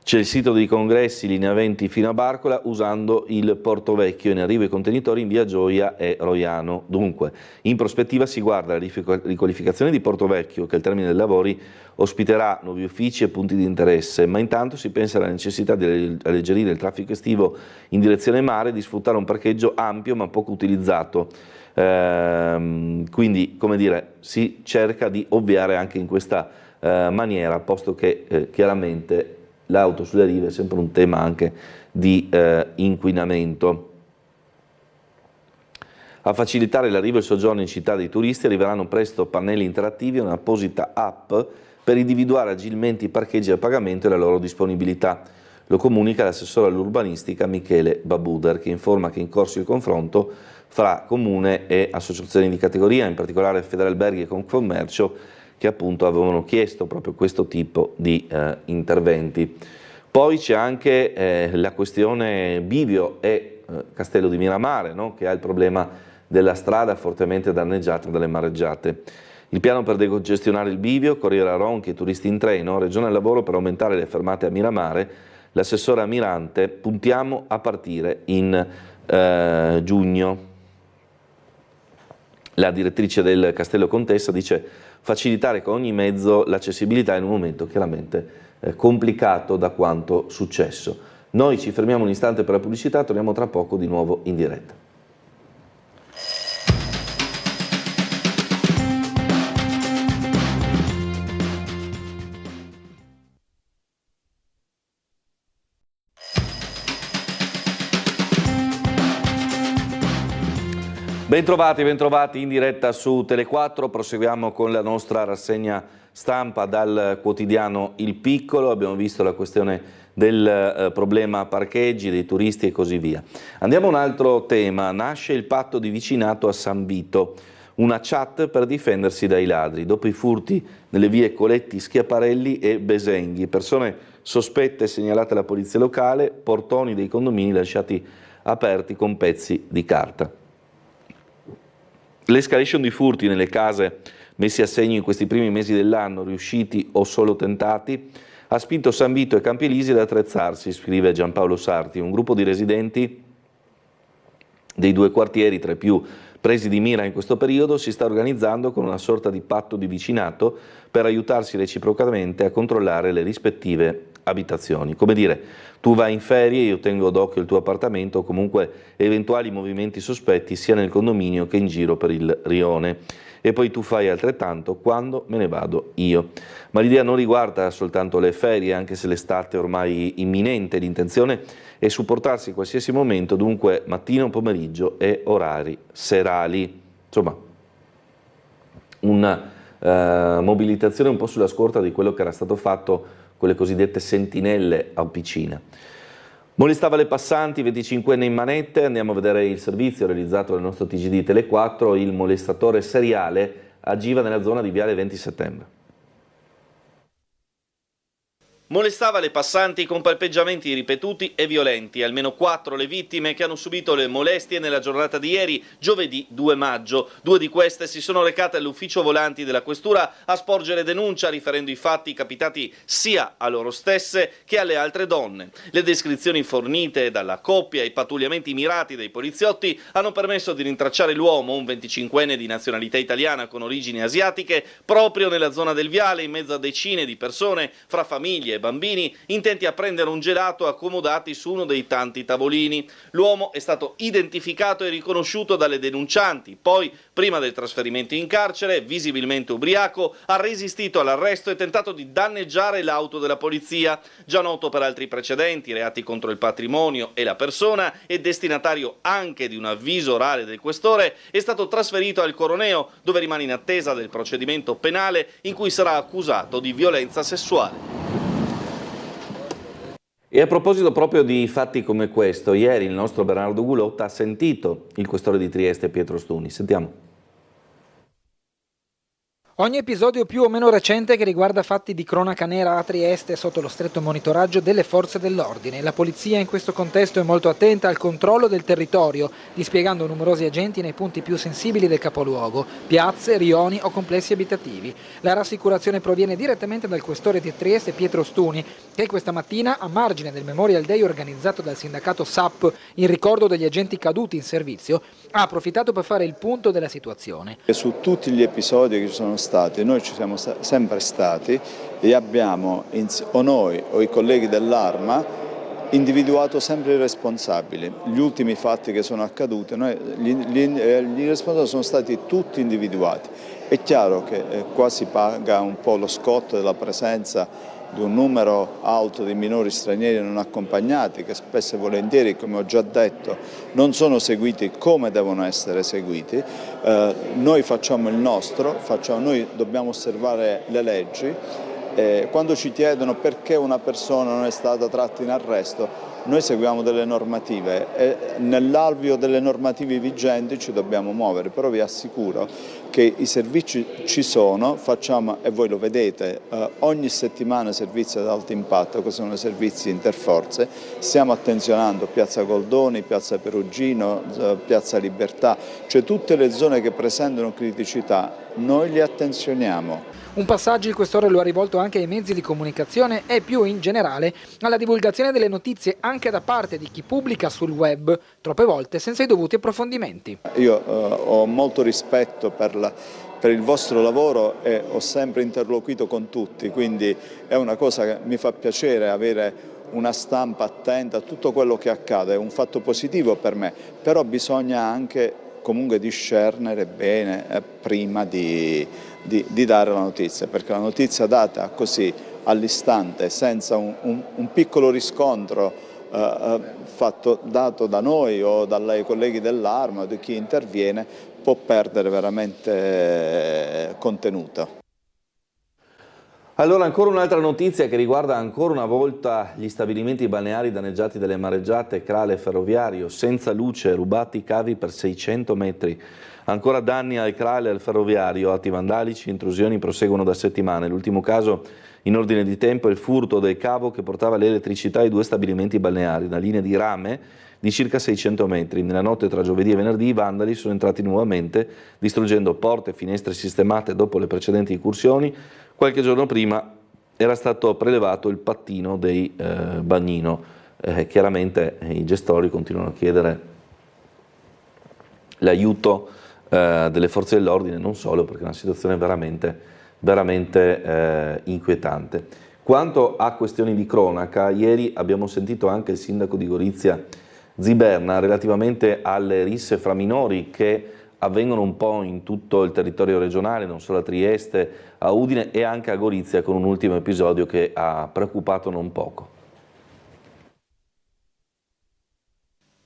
C'è il sito dei congressi linea 20 fino a Barcola usando il Portovecchio, in arrivo i contenitori in via Gioia e Roiano. Dunque, in prospettiva si guarda la riqualificazione di Portovecchio che al termine dei lavori ospiterà nuovi uffici e punti di interesse, ma intanto si pensa alla necessità di alleggerire il traffico estivo in direzione mare e di sfruttare un parcheggio ampio ma poco utilizzato. Quindi, come dire, si cerca di ovviare anche in questa maniera, posto che chiaramente l'auto sulle rive è sempre un tema anche di inquinamento. A facilitare l'arrivo e il soggiorno in città dei turisti arriveranno presto pannelli interattivi e un'apposita app per individuare agilmente i parcheggi a pagamento e la loro disponibilità. Lo comunica l'assessore all'urbanistica Michele Babuder, che informa che è in corso il confronto fra comune e associazioni di categoria, in particolare Federalberghi e Confcommercio, che appunto avevano chiesto proprio questo tipo di interventi. Poi c'è anche la questione Bivio e Castello di Miramare, no? Che ha il problema della strada fortemente danneggiata dalle mareggiate. Il piano per decongestionare il Bivio, Corriere a Ronchi e turisti in treno, Regione al lavoro per aumentare le fermate a Miramare, l'assessore Amirante, puntiamo a partire in giugno. La direttrice del Castello Contessa dice facilitare con ogni mezzo l'accessibilità in un momento chiaramente complicato da quanto successo. Noi ci fermiamo un istante per la pubblicità, torniamo tra poco di nuovo in diretta. Bentrovati in diretta su Tele4, proseguiamo con la nostra rassegna stampa dal quotidiano Il Piccolo. Abbiamo visto la questione del problema parcheggi, dei turisti e così via. Andiamo a un altro tema, nasce il patto di vicinato a San Vito, una chat per difendersi dai ladri, dopo i furti nelle vie Coletti, Schiaparelli e Besenghi, persone sospette segnalate alla polizia locale, portoni dei condomini lasciati aperti con pezzi di carta. L'escalation di furti nelle case messi a segno in questi primi mesi dell'anno, riusciti o solo tentati, ha spinto San Vito e Campi Elisi ad attrezzarsi, scrive Giampaolo Sarti. Un gruppo di residenti dei due quartieri, tra i più presi di mira in questo periodo, si sta organizzando con una sorta di patto di vicinato per aiutarsi reciprocamente a controllare le rispettive abitazioni. Come dire, tu vai in ferie, io tengo d'occhio il tuo appartamento, o comunque eventuali movimenti sospetti sia nel condominio che in giro per il rione. E poi tu fai altrettanto quando me ne vado io. Ma l'idea non riguarda soltanto le ferie, anche se l'estate è ormai imminente. L'intenzione è supportarsi in qualsiasi momento, dunque mattino, pomeriggio e orari serali. Insomma, una mobilitazione un po' sulla scorta di quello che era stato fatto con le cosiddette sentinelle a Officina. Molestava le passanti, 25enne in manette. Andiamo a vedere il servizio realizzato dal nostro TGD Tele4. Il molestatore seriale agiva nella zona di Viale 20 Settembre. Molestava le passanti con palpeggiamenti ripetuti e violenti. Almeno 4 le vittime che hanno subito le molestie nella giornata di ieri, giovedì 2 maggio. 2 di queste si sono recate all'ufficio volanti della questura a sporgere denuncia, riferendo i fatti capitati sia a loro stesse che alle altre donne. Le descrizioni fornite dalla coppia e i pattugliamenti mirati dei poliziotti hanno permesso di rintracciare l'uomo, un 25enne di nazionalità italiana con origini asiatiche, proprio nella zona del viale, in mezzo a decine di persone, fra famiglie e bambini, intenti a prendere un gelato accomodati su uno dei tanti tavolini. L'uomo è stato identificato e riconosciuto dalle denuncianti, poi, prima del trasferimento in carcere, visibilmente ubriaco, ha resistito all'arresto e tentato di danneggiare l'auto della polizia. Già noto per altri precedenti, reati contro il patrimonio e la persona, e destinatario anche di un avviso orale del questore, è stato trasferito al Coroneo, dove rimane in attesa del procedimento penale in cui sarà accusato di violenza sessuale. E a proposito proprio di fatti come questo, ieri il nostro Bernardo Gulotta ha sentito il questore di Trieste Pietro Stuni. Sentiamo. Ogni episodio più o meno recente che riguarda fatti di cronaca nera a Trieste è sotto lo stretto monitoraggio delle forze dell'ordine. La polizia in questo contesto è molto attenta al controllo del territorio, dispiegando numerosi agenti nei punti più sensibili del capoluogo, piazze, rioni o complessi abitativi. La rassicurazione proviene direttamente dal questore di Trieste Pietro Stuni, che questa mattina, a margine del Memorial Day organizzato dal sindacato SAP in ricordo degli agenti caduti in servizio, ha approfittato per fare il punto della situazione. Su tutti gli episodi che ci sono stati, noi ci siamo sempre stati e abbiamo, o noi o i colleghi dell'Arma, individuato sempre i responsabili. Gli ultimi fatti che sono accaduti, gli responsabili sono stati tutti individuati. È chiaro che qua si paga un po' lo scotto della presenza di un numero alto di minori stranieri non accompagnati che spesso e volentieri, come ho già detto, non sono seguiti come devono essere seguiti. Noi facciamo il nostro, noi dobbiamo osservare le leggi. Quando ci chiedono perché una persona non è stata tratta in arresto, noi seguiamo delle normative e nell'alveo delle normative vigenti ci dobbiamo muovere, però vi assicuro che che i servizi ci sono, facciamo, e voi lo vedete, ogni settimana servizi ad alto impatto, che sono i servizi interforze, stiamo attenzionando Piazza Goldoni, Piazza Perugino, Piazza Libertà, cioè tutte le zone che presentano criticità, noi li attenzioniamo. Un passaggio il questore lo ha rivolto anche ai mezzi di comunicazione e più in generale alla divulgazione delle notizie anche da parte di chi pubblica sul web, troppe volte senza i dovuti approfondimenti. Io ho molto rispetto per il vostro lavoro e ho sempre interloquito con tutti, quindi è una cosa che mi fa piacere avere una stampa attenta a tutto quello che accade, è un fatto positivo per me, però bisogna anche comunque discernere bene prima di dare la notizia, perché la notizia data così all'istante, senza un piccolo riscontro dato da noi o dai colleghi dell'Arma o di chi interviene, può perdere veramente contenuto. Allora, ancora un'altra notizia che riguarda ancora una volta gli stabilimenti balneari danneggiati dalle mareggiate, Crale Ferroviario, senza luce, rubati cavi per 600 metri. Ancora danni al Crale e al Ferroviario, atti vandalici, intrusioni proseguono da settimane. L'ultimo caso in ordine di tempo è il furto del cavo che portava l'elettricità ai due stabilimenti balneari, una linea di rame di circa 600 metri. Nella notte tra giovedì e venerdì i vandali sono entrati nuovamente, distruggendo porte e finestre sistemate dopo le precedenti incursioni. Qualche giorno prima era stato prelevato il pattino dei Bagnino. Chiaramente i gestori continuano a chiedere l'aiuto delle forze dell'ordine, non solo, perché è una situazione veramente inquietante. Quanto a questioni di cronaca, ieri abbiamo sentito anche il sindaco di Gorizia Ziberna relativamente alle risse fra minori che avvengono un po' in tutto il territorio regionale, non solo a Trieste, a Udine e anche a Gorizia, con un ultimo episodio che ha preoccupato non poco.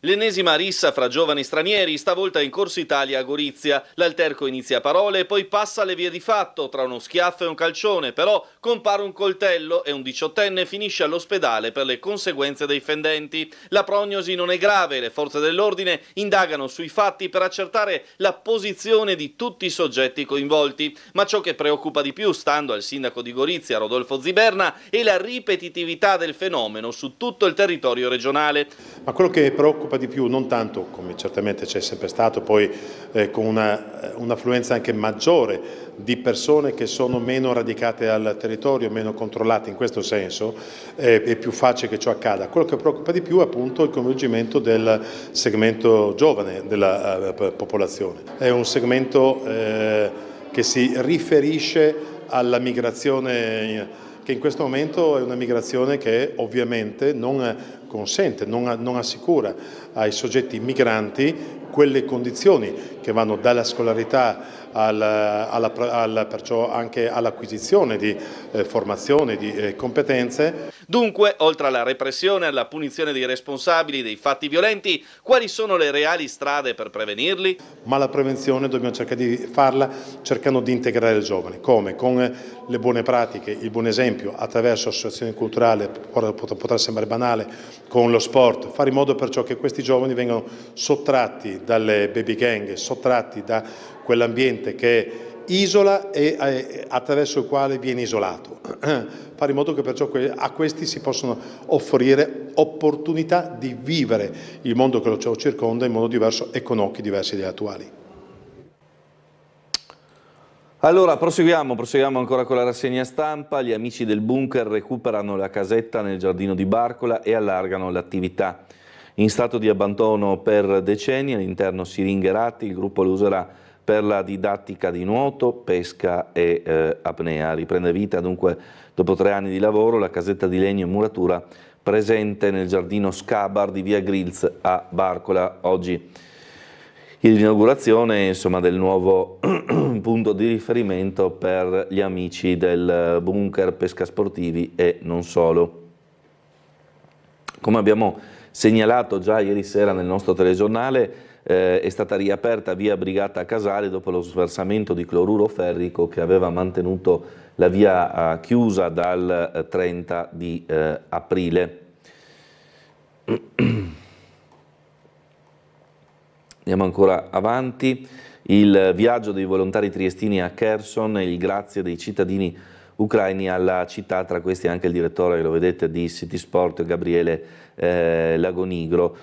L'ennesima rissa fra giovani stranieri, stavolta in Corso Italia a Gorizia. L'alterco inizia a parole e poi passa alle vie di fatto, tra uno schiaffo e un calcione, però compare un coltello e un 18enne finisce all'ospedale per le conseguenze dei fendenti. La prognosi non è grave, le forze dell'ordine indagano sui fatti per accertare la posizione di tutti i soggetti coinvolti, ma ciò che preoccupa di più, stando al sindaco di Gorizia Rodolfo Ziberna, è la ripetitività del fenomeno su tutto il territorio regionale. Ma quello che preoccupa di più, non tanto come certamente c'è sempre stato, poi con un'affluenza anche maggiore di persone che sono meno radicate al territorio, meno controllate in questo senso, è più facile che ciò accada. Quello che preoccupa di più è appunto il coinvolgimento del segmento giovane della popolazione. È un segmento che si riferisce alla migrazione, che in questo momento è una migrazione che ovviamente non consente, non assicura ai soggetti migranti quelle condizioni che vanno dalla scolarità perciò anche all'acquisizione di formazione, di competenze. Dunque, oltre alla repressione e alla punizione dei responsabili dei fatti violenti, quali sono le reali strade per prevenirli? Ma la prevenzione dobbiamo cercare di farla cercando di integrare il giovane. Come? Con le buone pratiche, il buon esempio, attraverso associazioni culturali, potrà sembrare banale, con lo sport, fare in modo perciò che questi giovani vengano sottratti dalle baby gang, sottratti da quell'ambiente che isola e attraverso il quale viene isolato. Fare in modo che perciò a questi si possano offrire opportunità di vivere il mondo che lo circonda in modo diverso e con occhi diversi dagli attuali. Allora, proseguiamo ancora con la rassegna stampa. Gli amici del bunker recuperano la casetta nel giardino di Barcola e allargano l'attività. In stato di abbandono per decenni, all'interno siringherati, il gruppo lo userà per la didattica di nuoto, pesca e apnea. Riprende vita dunque dopo 3 anni di lavoro la casetta di legno e muratura presente nel giardino Scabar di via Grilz a Barcola. Oggi l'inaugurazione del nuovo punto di riferimento per gli amici del bunker pesca sportivi e non solo. Come abbiamo segnalato già ieri sera nel nostro telegiornale, è stata riaperta via Brigata Casale dopo lo sversamento di cloruro ferrico che aveva mantenuto la via chiusa dal 30 di aprile. Andiamo ancora avanti. il viaggio dei volontari triestini a Kherson e il grazie dei cittadini ucraini alla città, tra questi anche il direttore, lo vedete, di City Sport, Gabriele Lagonigro.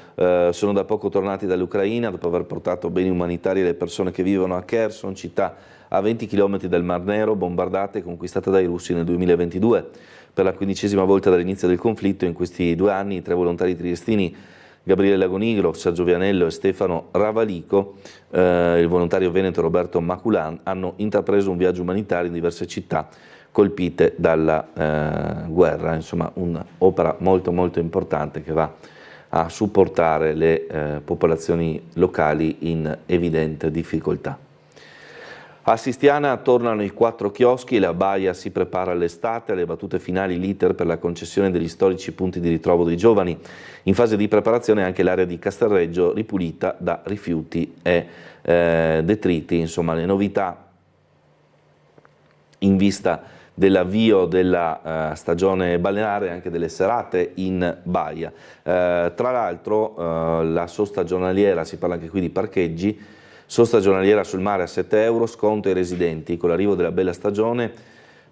Sono da poco tornati dall'Ucraina dopo aver portato beni umanitari alle persone che vivono a Kherson, città a 20 km dal Mar Nero, bombardata e conquistata dai russi nel 2022. Per la 15ª volta dall'inizio del conflitto, in questi 2 anni, i 3 volontari triestini, Gabriele Lagonigro, Sergio Vianello e Stefano Ravalico, il volontario veneto Roberto Maculan, hanno intrapreso un viaggio umanitario in diverse città colpite dalla guerra. Insomma, un'opera molto molto importante che va a supportare le popolazioni locali in evidente difficoltà. A Sistiana tornano i 4 chioschi e la baia si prepara all'estate. Alle battute finali l'iter per la concessione degli storici punti di ritrovo dei giovani. In fase di preparazione anche l'area di Castelreggio ripulita da rifiuti e detriti. Insomma, le novità in vista dell'avvio della stagione balneare e anche delle serate in baia. Tra l'altro la sosta giornaliera, si parla anche qui di parcheggi, sosta giornaliera sul mare a 7 euro, sconto ai residenti. Con l'arrivo della bella stagione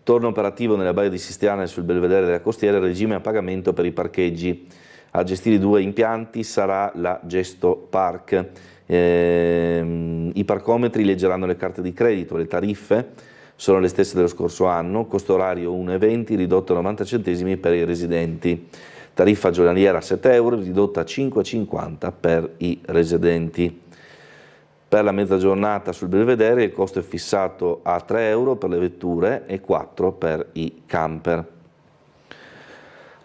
torna operativo nella baia di Sistiana e sul belvedere della costiera il regime a pagamento per i parcheggi. A gestire i 2 impianti sarà la Gesto Park. I parcometri leggeranno le carte di credito, le tariffe sono le stesse dello scorso anno, costo orario 1,20 ridotto a 90 centesimi per i residenti. Tariffa giornaliera a 7 euro ridotta a 5,50 per i residenti. Per la mezza giornata sul belvedere il costo è fissato a 3 euro per le vetture e 4 per i camper.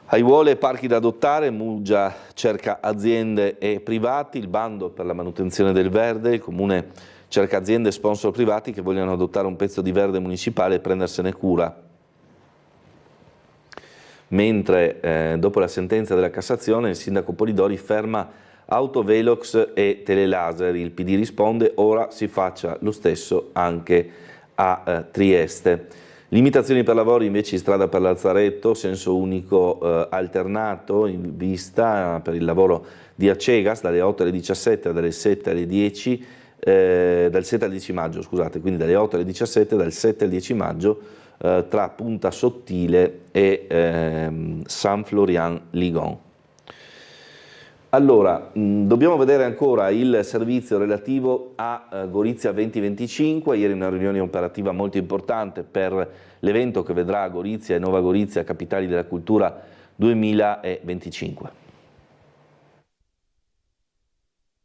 Aiuole e parchi da adottare, Muggia cerca aziende e privati, il bando per la manutenzione del verde, il Comune cerca aziende e sponsor privati che vogliono adottare un pezzo di verde municipale e prendersene cura. Mentre dopo la sentenza della Cassazione il sindaco Polidori ferma autovelox e telelaser, il PD risponde ora si faccia lo stesso anche a Trieste. Limitazioni per lavori invece in strada per Lazzaretto, senso unico alternato in vista per il lavoro di Acegas dalle 8 alle 17, dalle 7 alle 10, dal 7 al 10 maggio, scusate, quindi dalle 8 alle 17, dal 7 al 10 maggio tra Punta Sottile e San Florian Ligon. Allora, dobbiamo vedere ancora il servizio relativo a Gorizia 2025, ieri una riunione operativa molto importante per l'evento che vedrà Gorizia e Nova Gorizia Capitali della Cultura 2025.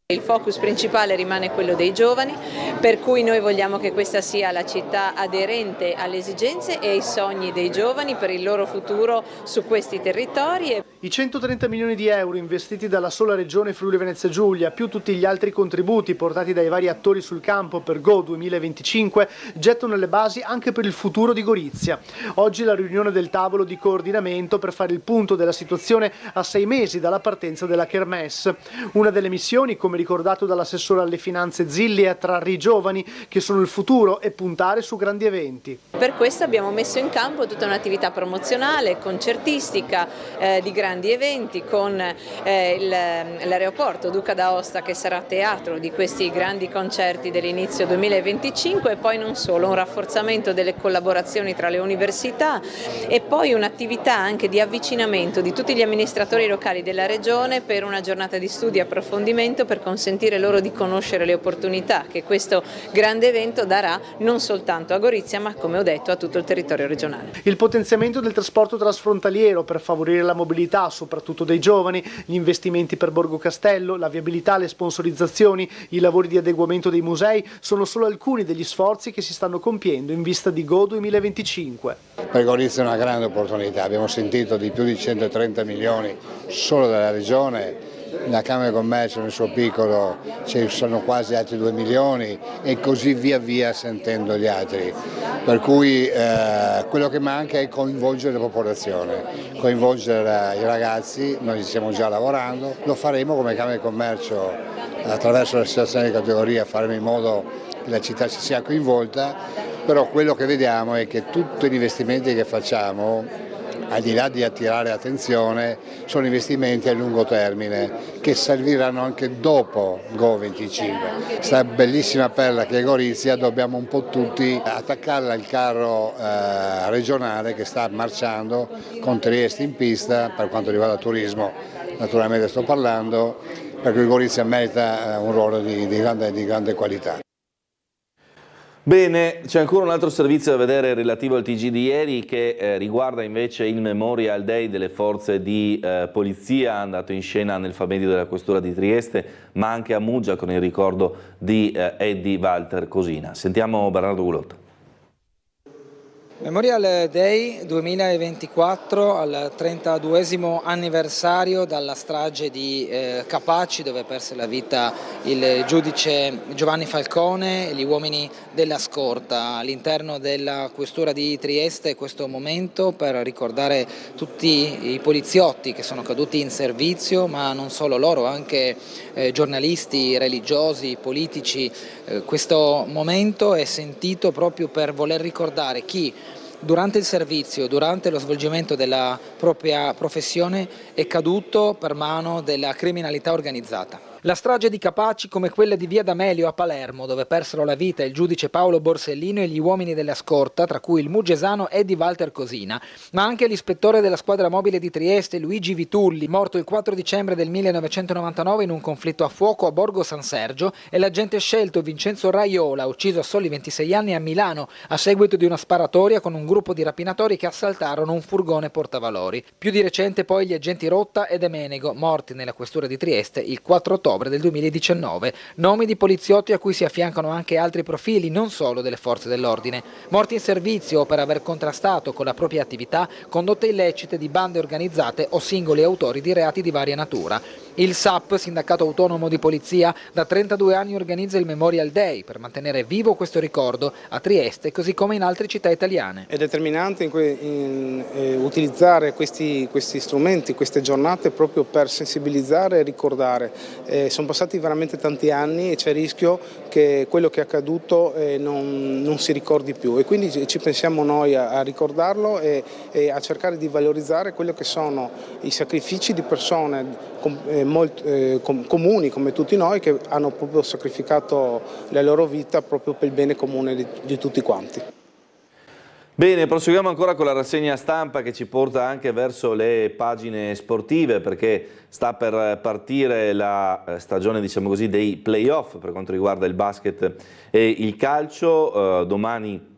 Il focus principale rimane quello dei giovani, per cui noi vogliamo che questa sia la città aderente alle esigenze e ai sogni dei giovani per il loro futuro su questi territori. I 130 milioni di euro investiti dalla sola regione Friuli Venezia Giulia, più tutti gli altri contributi portati dai vari attori sul campo per Go 2025, gettano le basi anche per il futuro di Gorizia. Oggi la riunione del tavolo di coordinamento per fare il punto della situazione a 6 mesi dalla partenza della Kermesse. Una delle missioni, come ricordato dall'assessore alle finanze Zilli, è attrarre i giovani che sono il futuro e puntare su grandi eventi. Per questo abbiamo messo in campo tutta un'attività promozionale, concertistica, di grandi eventi con l'aeroporto Duca d'Aosta che sarà teatro di questi grandi concerti dell'inizio 2025 e poi non solo, un rafforzamento delle collaborazioni tra le università e poi un'attività anche di avvicinamento di tutti gli amministratori locali della regione per una giornata di studio e approfondimento per consentire loro di conoscere le opportunità che questo grande evento darà non soltanto a Gorizia ma, come ho detto, a tutto il territorio regionale. Il potenziamento del trasporto trasfrontaliero per favorire la mobilità soprattutto dei giovani, gli investimenti per Borgo Castello, la viabilità, le sponsorizzazioni, i lavori di adeguamento dei musei sono solo alcuni degli sforzi che si stanno compiendo in vista di Go 2025. Per Gorizia è una grande opportunità, abbiamo sentito di più di 130 milioni solo dalla regione. La Camera di Commercio nel suo piccolo ci sono quasi altri 2 milioni e così via via sentendo gli altri, per cui quello che manca è coinvolgere la popolazione, coinvolgere i ragazzi, noi ci stiamo già lavorando, lo faremo come Camera di Commercio attraverso l'associazione di categoria, faremo in modo che la città si sia coinvolta, però quello che vediamo è che tutti gli investimenti che facciamo al di là di attirare attenzione, sono investimenti a lungo termine che serviranno anche dopo Go25. Questa bellissima perla che è Gorizia dobbiamo un po' tutti attaccarla al carro regionale che sta marciando con Trieste in pista per quanto riguarda il turismo, naturalmente sto parlando, per cui Gorizia merita un ruolo di grande qualità. Bene, c'è ancora un altro servizio da vedere relativo al TG di ieri che riguarda invece il Memorial Day delle forze di polizia, andato in scena nel Famedio della Questura di Trieste, ma anche a Muggia con il ricordo di Eddie Walter Cosina. Sentiamo Bernardo Gulotta. Memorial Day 2024 al 32esimo anniversario dalla strage di Capaci, dove perse la vita il giudice Giovanni Falcone e gli uomini della scorta. All'interno della Questura di Trieste questo momento per ricordare tutti i poliziotti che sono caduti in servizio, ma non solo loro, anche giornalisti, religiosi, politici. Questo momento è sentito proprio per voler ricordare chi durante il servizio, durante lo svolgimento della propria professione è caduto per mano della criminalità organizzata. La strage di Capaci, come quella di Via D'Amelio a Palermo, dove persero la vita il giudice Paolo Borsellino e gli uomini della scorta, tra cui il muggesano Eddie Walter Cosina, ma anche l'ispettore della squadra mobile di Trieste Luigi Vitulli, morto il 4 dicembre del 1999 in un conflitto a fuoco a Borgo San Sergio, e l'agente scelto Vincenzo Raiola, ucciso a soli 26 anni a Milano a seguito di una sparatoria con un gruppo di rapinatori che assaltarono un furgone portavalori. Più di recente poi gli agenti Rotta e De Menego, morti nella questura di Trieste il 4 ottobre del 2019, nomi di poliziotti a cui si affiancano anche altri profili, non solo delle forze dell'ordine, morti in servizio o per aver contrastato con la propria attività condotte illecite di bande organizzate o singoli autori di reati di varia natura. Il SAP, Sindacato Autonomo di Polizia, da 32 anni organizza il Memorial Day per mantenere vivo questo ricordo a Trieste così come in altre città italiane. È determinante utilizzare questi strumenti, queste giornate proprio per sensibilizzare e ricordare. Sono passati veramente tanti anni e c'è il rischio che quello che è accaduto non si ricordi più, e quindi ci pensiamo noi a ricordarlo e a cercare di valorizzare quello che sono i sacrifici di persone comuni come tutti noi, che hanno proprio sacrificato la loro vita proprio per il bene comune di tutti quanti. Bene, proseguiamo ancora con la rassegna stampa che ci porta anche verso le pagine sportive, perché sta per partire la stagione, diciamo così, dei playoff per quanto riguarda il basket e il calcio. Domani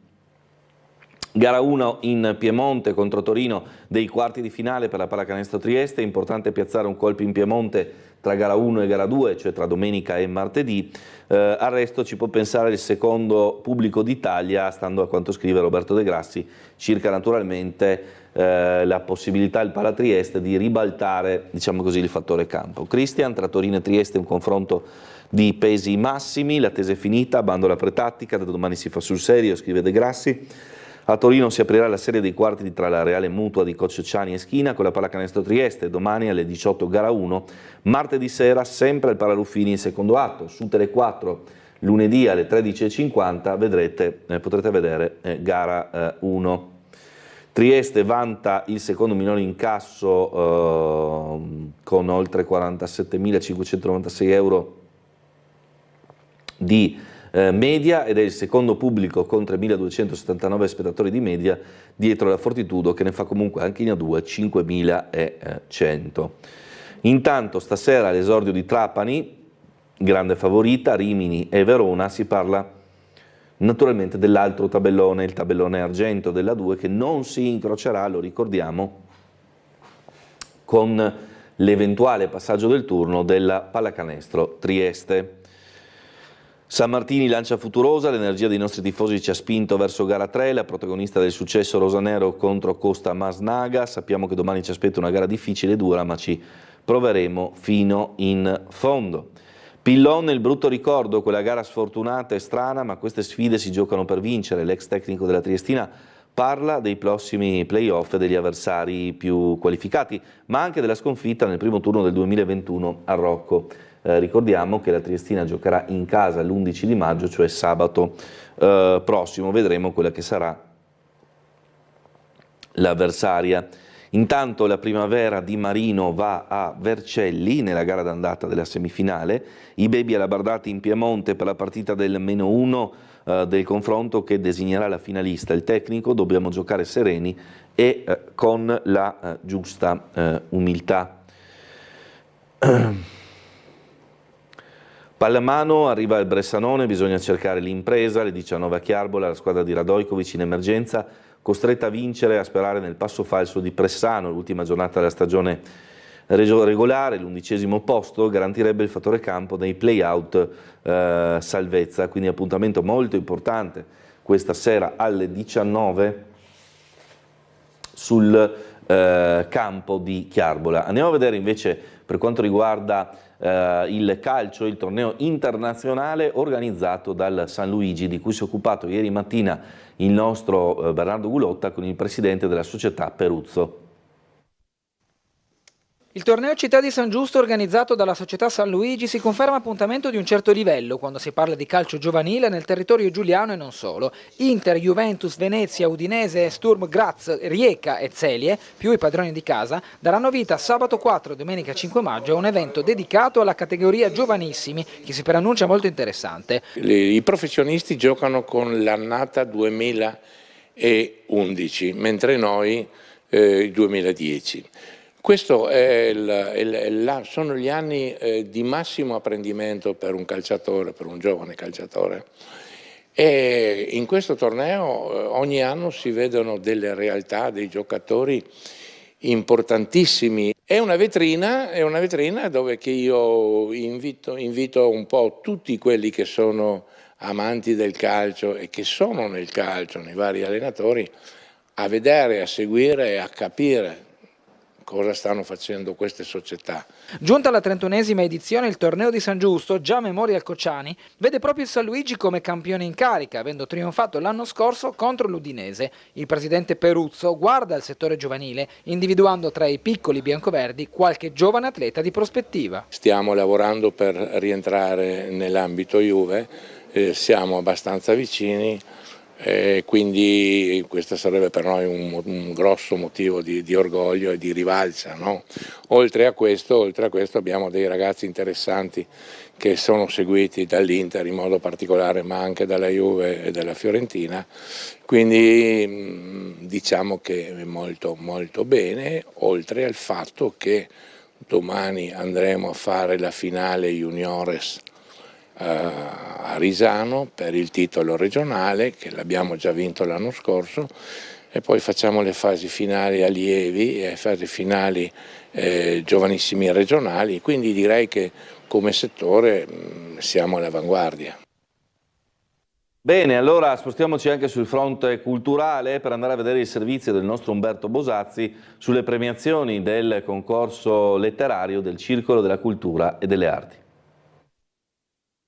gara 1 in Piemonte contro Torino dei quarti di finale per la pallacanestro Trieste. È importante piazzare un colpo in Piemonte tra gara 1 e gara 2, cioè tra domenica e martedì. Al resto ci può pensare il secondo pubblico d'Italia, stando a quanto scrive Roberto De Grassi, circa naturalmente la possibilità il Pala Trieste di ribaltare, diciamo così, il fattore campo. Cristian, tra Torino e Trieste un confronto di pesi massimi, l'attesa è finita, bando la pretattica, da domani si fa sul serio, scrive De Grassi. A Torino si aprirà la serie dei quarti tra la Reale Mutua di Coach Ciani e Schina con la pallacanestro Trieste, domani alle 18 gara 1, martedì sera sempre al Pararuffini in secondo atto, su Tele 4 lunedì alle 13:50 potrete vedere gara 1. Trieste vanta il secondo minore incasso con oltre 47.596 euro di media ed è il secondo pubblico con 3.279 spettatori di media dietro la Fortitudo che ne fa comunque anche in A2 5.100. Intanto stasera l'esordio di Trapani, grande favorita, Rimini e Verona, si parla naturalmente dell'altro tabellone, il tabellone argento della 2 che non si incrocerà, lo ricordiamo, con l'eventuale passaggio del turno della pallacanestro Trieste. San Martini lancia Futurosa, l'energia dei nostri tifosi ci ha spinto verso gara 3, la protagonista del successo rosanero contro Costa Masnaga. Sappiamo che domani ci aspetta una gara difficile e dura, ma ci proveremo fino in fondo. Pillon nel brutto ricordo, quella gara sfortunata e strana, ma queste sfide si giocano per vincere. L'ex tecnico della Triestina parla dei prossimi playoff e degli avversari più qualificati, ma anche della sconfitta nel primo turno del 2021 a Rocco. Ricordiamo che la Triestina giocherà in casa l'11 di maggio, cioè sabato prossimo. Vedremo quella che sarà l'avversaria. Intanto la Primavera di Marino va a Vercelli nella gara d'andata della semifinale, i Baby alla Bardati in Piemonte per la partita del -1 del confronto che designerà la finalista. Il tecnico: dobbiamo giocare sereni e con la giusta umiltà. Pallamano arriva al Bressanone, bisogna cercare l'impresa, alle 19 a Chiarbola, la squadra di Radojkovic in emergenza, costretta a vincere e a sperare nel passo falso di Pressano. L'ultima giornata della stagione regolare, l'11° posto, garantirebbe il fattore campo dei play-out salvezza, quindi appuntamento molto importante questa sera alle 19 sul campo di Chiarbola. Andiamo a vedere invece per quanto riguarda il calcio, il torneo internazionale organizzato dal San Luigi, di cui si è occupato ieri mattina il nostro Bernardo Gulotta con il presidente della società Peruzzo. Il torneo Città di San Giusto organizzato dalla società San Luigi si conferma appuntamento di un certo livello quando si parla di calcio giovanile nel territorio giuliano e non solo. Inter, Juventus, Venezia, Udinese, Sturm Graz, Rijeka e Zelie, più i padroni di casa, daranno vita sabato 4 e domenica 5 maggio a un evento dedicato alla categoria giovanissimi che si preannuncia molto interessante. I professionisti giocano con l'annata 2011, mentre noi il 2010. Questo sono gli anni di massimo apprendimento per un calciatore, per un giovane calciatore. E in questo torneo ogni anno si vedono delle realtà, dei giocatori importantissimi. È una vetrina dove che io invito un po' tutti quelli che sono amanti del calcio e che sono nel calcio, nei vari allenatori, a vedere, a seguire e a capire cosa stanno facendo queste società. Giunta alla 31esima edizione, il torneo di San Giusto, già Memorial Cocciani, vede proprio il San Luigi come campione in carica, avendo trionfato l'anno scorso contro l'Udinese. Il presidente Peruzzo guarda al settore giovanile, individuando tra i piccoli biancoverdi qualche giovane atleta di prospettiva. Stiamo lavorando per rientrare nell'ambito Juve, siamo abbastanza vicini. Quindi questo sarebbe per noi un grosso motivo di orgoglio e di rivalsa, no? Oltre a questo abbiamo dei ragazzi interessanti che sono seguiti dall'Inter in modo particolare, ma anche dalla Juve e dalla Fiorentina, quindi diciamo che è molto molto bene, oltre al fatto che domani andremo a fare la finale Juniores a Risano per il titolo regionale, che l'abbiamo già vinto l'anno scorso, e poi facciamo le fasi finali allievi e fasi finali giovanissimi regionali, quindi direi che come settore siamo all'avanguardia. Bene, allora spostiamoci anche sul fronte culturale per andare a vedere il servizio del nostro Umberto Bosazzi sulle premiazioni del concorso letterario del Circolo della Cultura e delle Arti.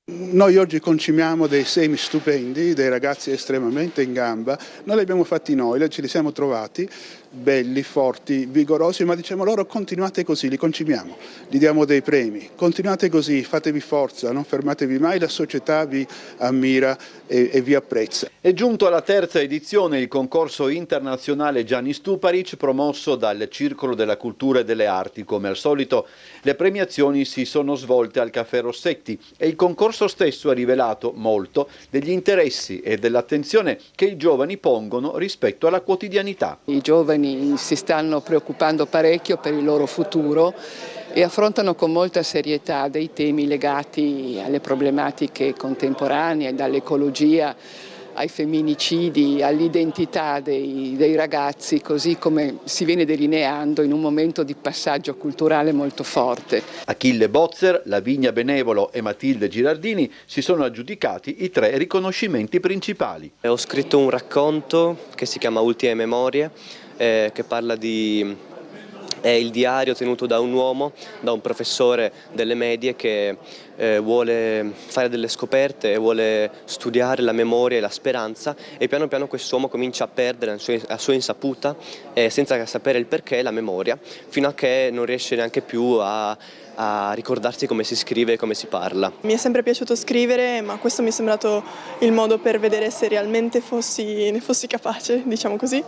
Noi oggi concimiamo dei semi stupendi, dei ragazzi estremamente in gamba, non li abbiamo fatti noi, ce li siamo trovati, belli, forti, vigorosi, ma diciamo loro continuate così, li concimiamo, gli diamo dei premi, continuate così, fatevi forza, non fermatevi mai, la società vi ammira e vi apprezza. È giunto alla terza edizione il concorso internazionale Gianni Stuparic promosso dal Circolo della Cultura e delle Arti. Come al solito le premiazioni si sono svolte al Caffè Rossetti e il concorso stesso ha rivelato molto degli interessi e dell'attenzione che i giovani pongono rispetto alla quotidianità. I giovani si stanno preoccupando parecchio per il loro futuro e affrontano con molta serietà dei temi legati alle problematiche contemporanee, dall'ecologia ai femminicidi, all'identità dei ragazzi, così come si viene delineando in un momento di passaggio culturale molto forte. Achille Bozzer, Lavinia Benevolo e Matilde Girardini si sono aggiudicati i 3 riconoscimenti principali. Ho scritto un racconto che si chiama Ultime Memorie, che parla di... È il diario tenuto da un uomo, da un professore delle medie che vuole fare delle scoperte e vuole studiare la memoria e la speranza, e piano piano quest'uomo comincia a perdere a sua insaputa, senza sapere il perché, la memoria, fino a che non riesce neanche più a a ricordarsi come si scrive e come si parla. Mi è sempre piaciuto scrivere, ma questo mi è sembrato il modo per vedere se realmente ne fossi capace, diciamo così.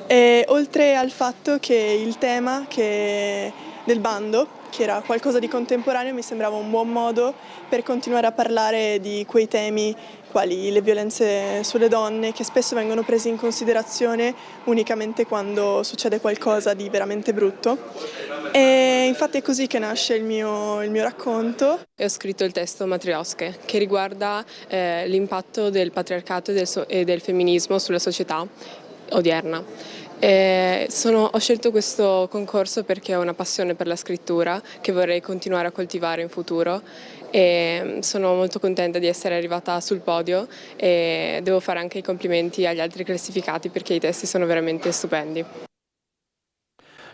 E oltre al fatto che il tema del bando, che era qualcosa di contemporaneo, mi sembrava un buon modo per continuare a parlare di quei temi quali le violenze sulle donne, che spesso vengono presi in considerazione unicamente quando succede qualcosa di veramente brutto. E infatti è così che nasce il mio racconto. E ho scritto il testo Matrioske, che riguarda l'impatto del patriarcato e del femminismo sulla società odierna. Ho scelto questo concorso perché ho una passione per la scrittura che vorrei continuare a coltivare in futuro e sono molto contenta di essere arrivata sul podio e devo fare anche i complimenti agli altri classificati perché i testi sono veramente stupendi.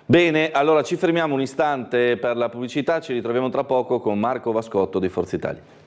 Bene, allora ci fermiamo un istante per la pubblicità, ci ritroviamo tra poco con Marco Vascotto di Forza Italia.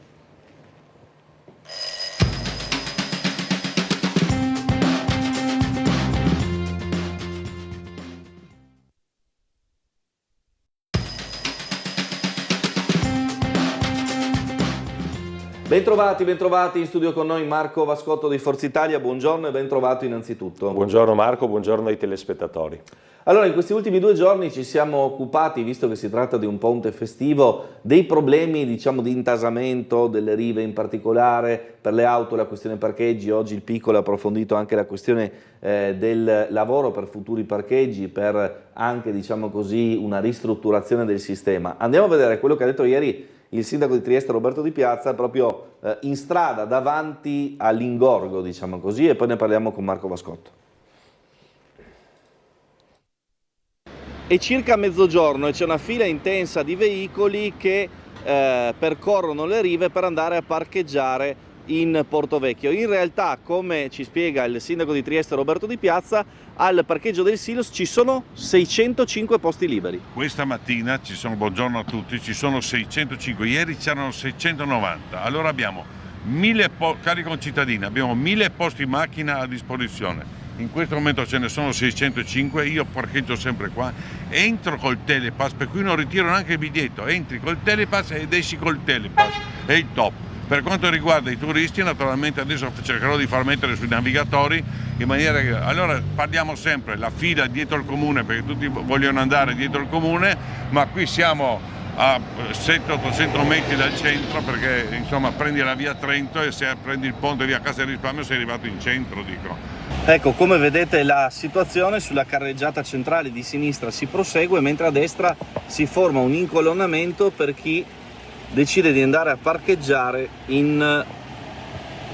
Bentrovati in studio con noi Marco Vascotto di Forza Italia, buongiorno e ben trovato innanzitutto. Buongiorno Marco, buongiorno ai telespettatori. Allora, in questi ultimi 2 giorni ci siamo occupati, visto che si tratta di un ponte festivo, dei problemi diciamo di intasamento delle rive in particolare, per le auto la questione parcheggi, oggi il Piccolo ha approfondito anche la questione del lavoro per futuri parcheggi, per anche diciamo così una ristrutturazione del sistema. Andiamo a vedere quello che ha detto ieri il sindaco di Trieste Roberto Di Piazza proprio in strada davanti all'ingorgo, diciamo così, e poi ne parliamo con Marco Vascotto. È circa mezzogiorno e c'è una fila intensa di veicoli che percorrono le rive per andare a parcheggiare in Portovecchio. In realtà, come ci spiega il sindaco di Trieste Roberto Di Piazza, al parcheggio del Silos ci sono 605 posti liberi. Questa mattina buongiorno a tutti, ci sono 605, ieri c'erano 690, allora abbiamo 1000 cari concittadini, abbiamo 1000 posti macchina a disposizione. In questo momento ce ne sono 605, io parcheggio sempre qua, entro col telepass, per cui non ritiro neanche il biglietto, entri col telepass ed esci col telepass, è il top. Per quanto riguarda i turisti, naturalmente adesso cercherò di far mettere sui navigatori in maniera che, allora parliamo sempre, la fila dietro il comune, perché tutti vogliono andare dietro il comune, ma qui siamo a 700-800 metri dal centro, perché insomma prendi la via Trento e se prendi il ponte via Casa del Risparmio sei arrivato in centro, dico. Ecco, come vedete la situazione sulla carreggiata centrale di sinistra si prosegue, mentre a destra si forma un incolonnamento per chi decide di andare a parcheggiare in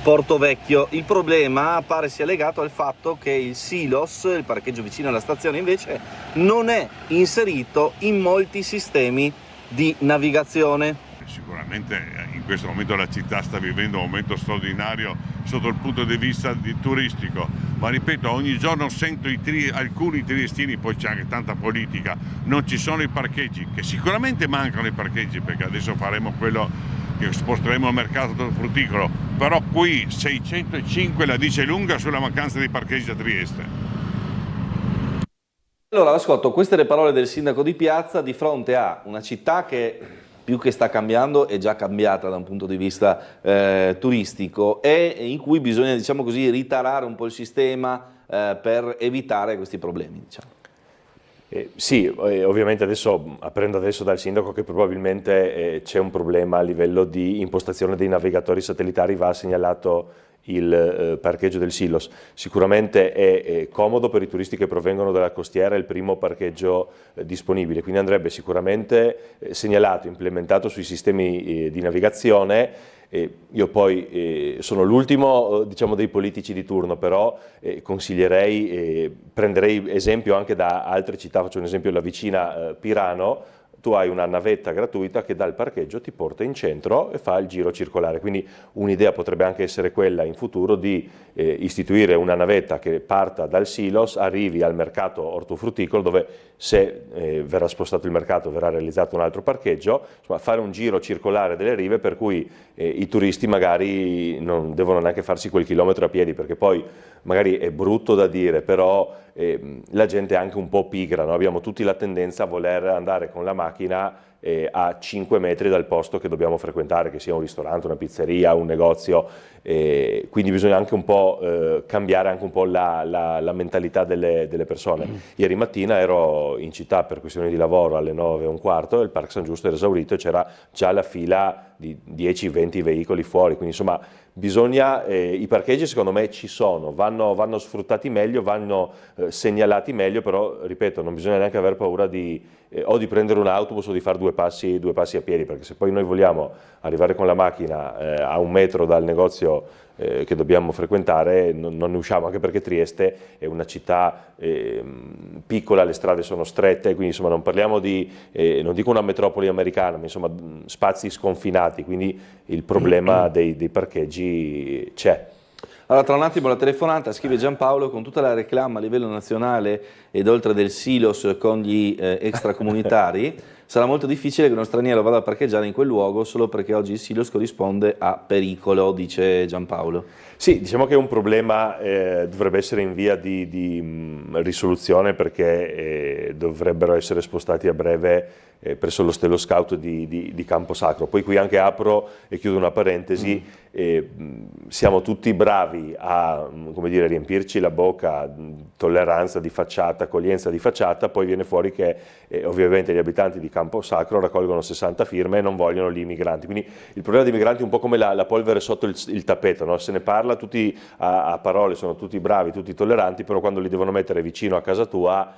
Portovecchio. Il problema pare sia legato al fatto che il Silos, il parcheggio vicino alla stazione, invece non è inserito in molti sistemi di navigazione. Sicuramente in questo momento la città sta vivendo un momento straordinario sotto il punto di vista turistico, ma ripeto, ogni giorno sento alcuni triestini, poi c'è anche tanta politica, non ci sono i parcheggi, che sicuramente mancano i parcheggi, perché adesso faremo quello che sposteremo al mercato frutticolo, però qui 605 la dice lunga sulla mancanza di parcheggi a Trieste. Allora, ascolto, queste le parole del sindaco Di Piazza di fronte a una città che più che sta cambiando è già cambiata da un punto di vista turistico e in cui bisogna, diciamo così, ritarare un po' il sistema per evitare questi problemi, diciamo. Sì, ovviamente adesso apprendo dal sindaco che probabilmente c'è un problema a livello di impostazione dei navigatori satellitari, va segnalato il parcheggio del Silos. Sicuramente è comodo per i turisti che provengono dalla costiera, è il primo parcheggio disponibile, quindi andrebbe sicuramente segnalato, implementato sui sistemi di navigazione. Io poi sono l'ultimo diciamo, dei politici di turno, però consiglierei, prenderei esempio anche da altre città, faccio un esempio, la vicina Pirano. Tu hai una navetta gratuita che dal parcheggio ti porta in centro e fa il giro circolare, quindi un'idea potrebbe anche essere quella in futuro di istituire una navetta che parta dal Silos, arrivi al mercato ortofrutticolo, dove se verrà spostato il mercato verrà realizzato un altro parcheggio, insomma fare un giro circolare delle rive per cui i turisti magari non devono neanche farsi quel chilometro a piedi, perché poi magari è brutto da dire, però la gente è anche un po' pigra, no? Abbiamo tutti la tendenza a voler andare con la macchina a 5 metri dal posto che dobbiamo frequentare, che sia un ristorante, una pizzeria, un negozio, quindi bisogna anche un po' cambiare anche un po' la mentalità delle persone. Ieri mattina ero in città per questioni di lavoro alle 9:15 e il Parco San Giusto era esaurito e c'era già la fila di 10-20 veicoli fuori, quindi insomma bisogna, i parcheggi secondo me ci sono, vanno sfruttati meglio, vanno segnalati meglio, però ripeto non bisogna neanche aver paura o di prendere un autobus o di fare due passi a piedi, perché se poi noi vogliamo arrivare con la macchina a 1 metro dal negozio che dobbiamo frequentare non ne usciamo, anche perché Trieste è una città piccola, le strade sono strette, quindi insomma non parliamo di, non dico una metropoli americana, ma insomma spazi sconfinati, quindi il problema dei parcheggi c'è. Allora, tra un attimo la telefonata, scrive Giampaolo, con tutta la reclama a livello nazionale ed oltre del silos con gli extracomunitari, sarà molto difficile che uno straniero vada a parcheggiare in quel luogo solo perché oggi il silos corrisponde a pericolo, dice Giampaolo. Sì, diciamo che è un problema, dovrebbe essere in via di risoluzione, perché dovrebbero essere spostati a breve presso l'ostello scout di Camposacro. Poi qui anche apro e chiudo una parentesi, siamo tutti bravi a, come dire, riempirci la bocca, tolleranza di facciata, accoglienza di facciata, poi viene fuori che ovviamente gli abitanti di Camposacro raccolgono 60 firme e non vogliono gli immigranti. Quindi il problema dei migranti è un po' come la polvere sotto il tappeto, no? Se ne parla tutti a parole, sono tutti bravi, tutti tolleranti, però quando li devono mettere vicino a casa tua,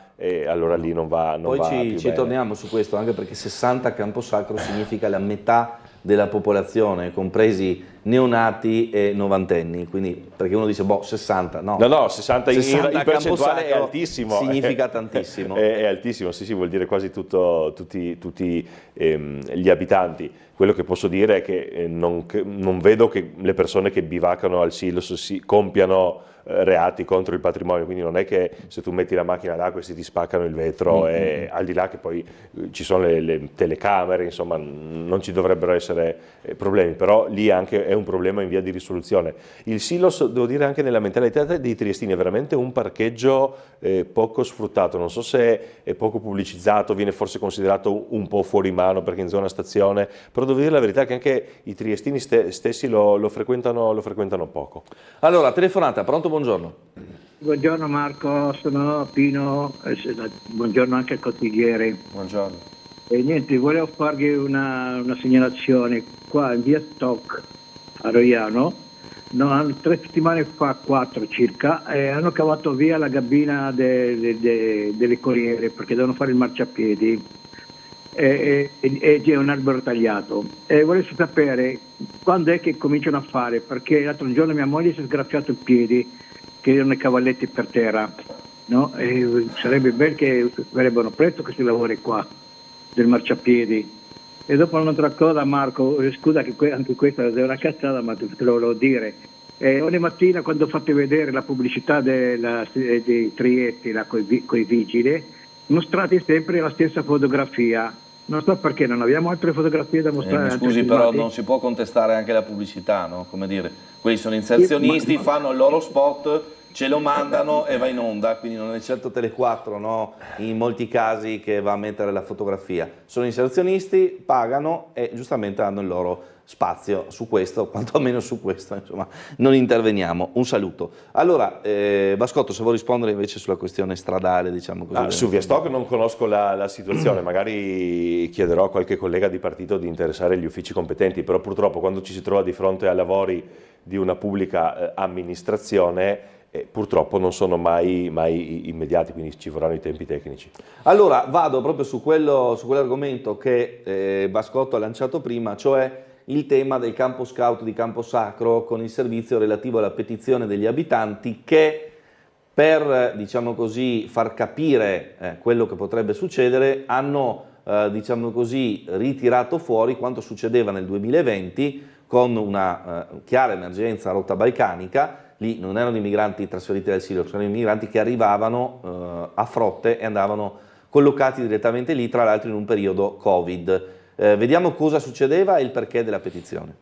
allora lì non va più Poi ci torniamo su questo, anche perché 60 a Camposacro significa la metà della popolazione, compresi neonati e novantenni, quindi perché uno dice 60, no. No, 60 in percentuale è altissimo. Significa tantissimo. È altissimo, sì, vuol dire quasi tutti gli abitanti. Quello che posso dire è che non vedo che le persone che bivaccano al silos compiano reati contro il patrimonio, quindi non è che se tu metti la macchina là questi ti spaccano il vetro, e al di là che poi ci sono le telecamere, insomma non ci dovrebbero essere problemi, però lì anche è un problema in via di risoluzione. Il silos, devo dire, anche nella mentalità dei triestini è veramente un parcheggio poco sfruttato, non so se è poco pubblicizzato, viene forse considerato un po' fuori mano perché in zona stazione, però devo dire la verità che anche i triestini stessi lo frequentano poco. Allora, telefonata, pronto? Buongiorno. Buongiorno Marco, sono Pino, buongiorno anche al consigliere. Buongiorno. E niente, volevo fargli una segnalazione. Qua in via Stock a Roiano, 3 settimane fa, 4 circa, hanno cavato via la gabina delle corriere perché devono fare il marciapiedi e c'è un albero tagliato. E volevo sapere quando è che cominciano a fare, perché l'altro giorno mia moglie si è sgraffiato i piedi che erano i cavalletti per terra, no? E sarebbe bello che verrebbero presto questi lavori qua del marciapiedi. E dopo un'altra cosa, Marco, scusa che anche questa è una cazzata, ma te lo volevo dire. Ogni mattina quando fate vedere la pubblicità dei Triesti con i vigili, mostrate sempre la stessa fotografia. Non so perché non abbiamo altre fotografie da mostrare. Scusi, però non si può contestare anche la pubblicità, no? Come dire, quelli sono inserzionisti, fanno il loro spot, ce lo mandano e va in onda, quindi non è certo Tele4, no? In molti casi che va a mettere la fotografia. Sono inserzionisti, pagano e giustamente hanno il loro spazio su questo, quantomeno su questo, insomma, non interveniamo. Un saluto. Allora, Bascotto, se vuoi rispondere invece sulla questione stradale, diciamo così. Su via Stock non conosco la situazione, magari chiederò a qualche collega di partito di interessare gli uffici competenti, però purtroppo quando ci si trova di fronte a lavori di una pubblica amministrazione, purtroppo non sono mai immediati, quindi ci vorranno i tempi tecnici. Allora, vado proprio su quell'argomento che Bascotto ha lanciato prima, cioè il tema del campo scout di Camposacro con il servizio relativo alla petizione degli abitanti che, per diciamo così, far capire quello che potrebbe succedere, hanno diciamo così, ritirato fuori quanto succedeva nel 2020 con una chiara emergenza a rotta balcanica. Lì non erano i migranti trasferiti dal Silos, erano i migranti che arrivavano a frotte e andavano collocati direttamente lì, tra l'altro in un periodo Covid. Vediamo cosa succedeva e il perché della petizione.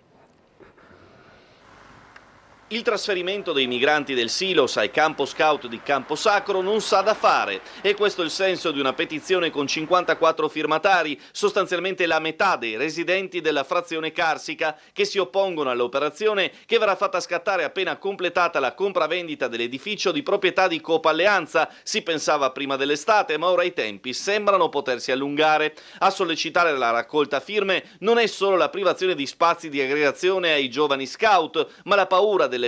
Il trasferimento dei migranti del Silos al campo scout di Camposacro non sa da fare e questo è il senso di una petizione con 54 firmatari, sostanzialmente la metà dei residenti della frazione carsica, che si oppongono all'operazione che verrà fatta scattare appena completata la compravendita dell'edificio di proprietà di Coop Alleanza. Si pensava prima dell'estate, ma ora i tempi sembrano potersi allungare. A sollecitare la raccolta firme non è solo la privazione di spazi di aggregazione ai giovani scout, ma la paura dell'effetto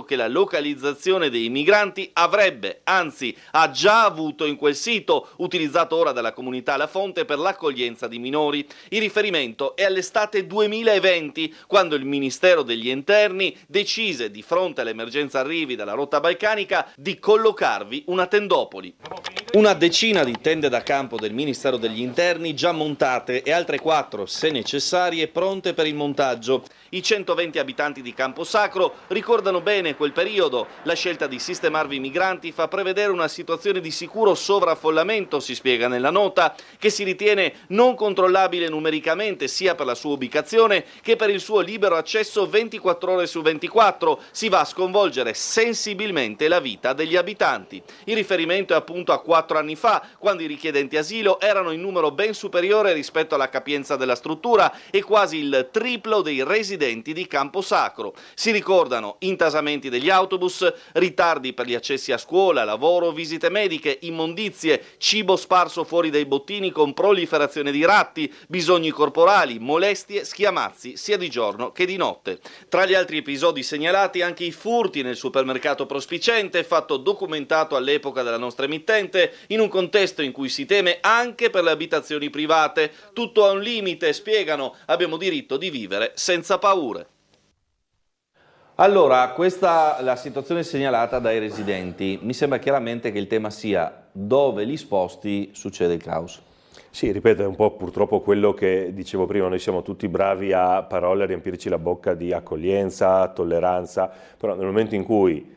che la localizzazione dei migranti avrebbe, anzi ha già avuto in quel sito, utilizzato ora dalla comunità La Fonte per l'accoglienza di minori. Il riferimento è all'estate 2020, quando il Ministero degli Interni decise, di fronte all'emergenza arrivi dalla rotta balcanica, di collocarvi una tendopoli. Una decina di tende da campo del Ministero degli Interni già montate e altre 4, se necessarie, pronte per il montaggio. I 120 abitanti di Camposacro ricordano bene quel periodo. La scelta di sistemarvi i migranti fa prevedere una situazione di sicuro sovraffollamento, si spiega nella nota, che si ritiene non controllabile numericamente sia per la sua ubicazione che per il suo libero accesso 24 ore su 24. Si va a sconvolgere sensibilmente la vita degli abitanti. Il riferimento è appunto a 4 anni fa, quando i richiedenti asilo erano in numero ben superiore rispetto alla capienza della struttura e quasi il triplo dei residenti di Camposacro. Si ricordano intasamenti degli autobus, ritardi per gli accessi a scuola, lavoro, visite mediche, immondizie, cibo sparso fuori dai bottini con proliferazione di ratti, bisogni corporali, molestie, schiamazzi sia di giorno che di notte. Tra gli altri episodi segnalati anche i furti nel supermercato Prospicente, fatto documentato all'epoca della nostra emittente, in un contesto in cui si teme anche per le abitazioni private. Tutto ha un limite, spiegano, abbiamo diritto di vivere senza paure. Allora, questa è la situazione segnalata dai residenti. Mi sembra chiaramente che il tema sia: dove li sposti succede il caos. Sì, ripeto, è un po' purtroppo quello che dicevo prima, noi siamo tutti bravi a parole, a riempirci la bocca di accoglienza, tolleranza, però nel momento in cui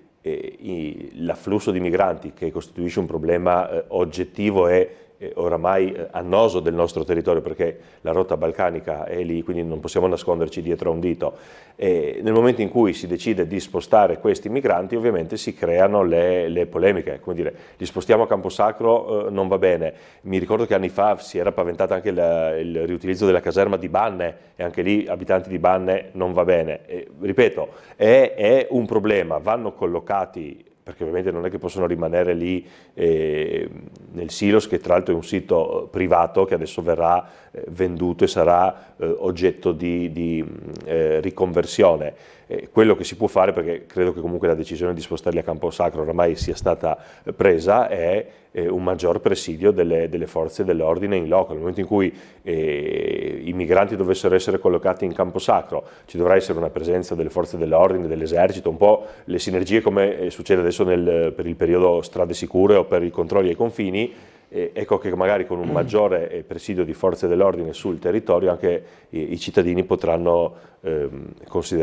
l'afflusso di migranti, che costituisce un problema oggettivo e oramai annoso del nostro territorio, perché la rotta balcanica è lì, quindi non possiamo nasconderci dietro a un dito, e nel momento in cui si decide di spostare questi migranti ovviamente si creano le polemiche, come dire, li spostiamo a Camposacro, non va bene. Mi ricordo che anni fa si era paventato anche il riutilizzo della caserma di Banne e anche lì abitanti di Banne non va bene. Ripeto, è un problema, vanno collocati, perché ovviamente non è che possono rimanere lì nel Silos, che tra l'altro è un sito privato che adesso verrà venduto e sarà oggetto di riconversione. Quello che si può fare, perché credo che comunque la decisione di spostarli a Camposacro oramai sia stata presa, è un maggior presidio delle forze dell'ordine in loco. Nel momento in cui i migranti dovessero essere collocati in Camposacro, ci dovrà essere una presenza delle forze dell'ordine, dell'esercito, un po' le sinergie come succede adesso per il periodo strade sicure o per i controlli ai confini. Ecco che magari con un maggiore presidio di forze dell'ordine sul territorio anche i cittadini potranno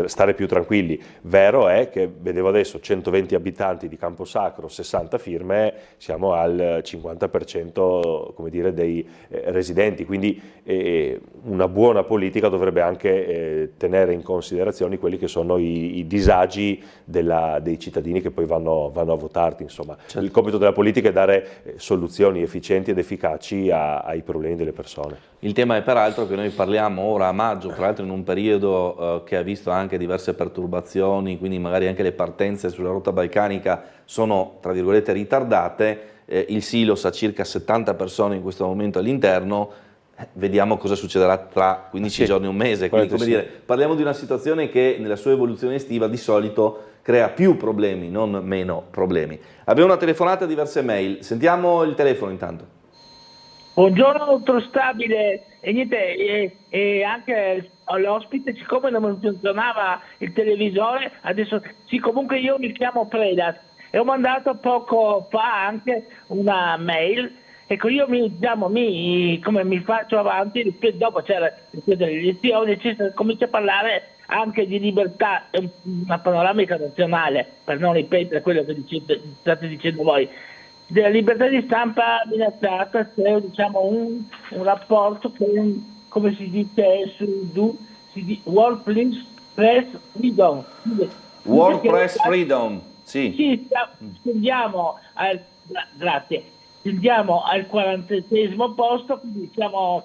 stare più tranquilli. Vero è che vedevo adesso 120 abitanti di Camposacro, 60 firme, siamo al 50% come dire, dei residenti, quindi una buona politica dovrebbe anche tenere in considerazione quelli che sono i disagi dei cittadini che poi vanno a votarti. Insomma, il compito della politica è dare soluzioni efficienti ed efficaci ai problemi delle persone. Il tema è peraltro che noi parliamo ora a maggio, tra l'altro in un periodo che ha visto anche diverse perturbazioni, quindi magari anche le partenze sulla rotta balcanica sono tra virgolette ritardate, il Silos ha circa 70 persone in questo momento all'interno, vediamo cosa succederà tra 15 giorni e un mese, quindi come dire, parliamo di una situazione che nella sua evoluzione estiva di solito crea più problemi, non meno problemi. Abbiamo una telefonata e diverse mail, sentiamo il telefono intanto. Buongiorno dottor Stabile, e niente, e anche all'ospite, siccome non funzionava il televisore, adesso sì, comunque io mi chiamo Preda e ho mandato poco fa anche una mail. Ecco, io come mi faccio avanti, dopo c'è le elezioni, comincio a parlare anche di libertà, una panoramica nazionale, per non ripetere quello che state dicendo voi. Della libertà di stampa minacciata, c'è un rapporto che, come si dice World Police Press Freedom, WordPress Freedom, sì. Sì, scendiamo grazie. Scendiamo al 47° posto, quindi siamo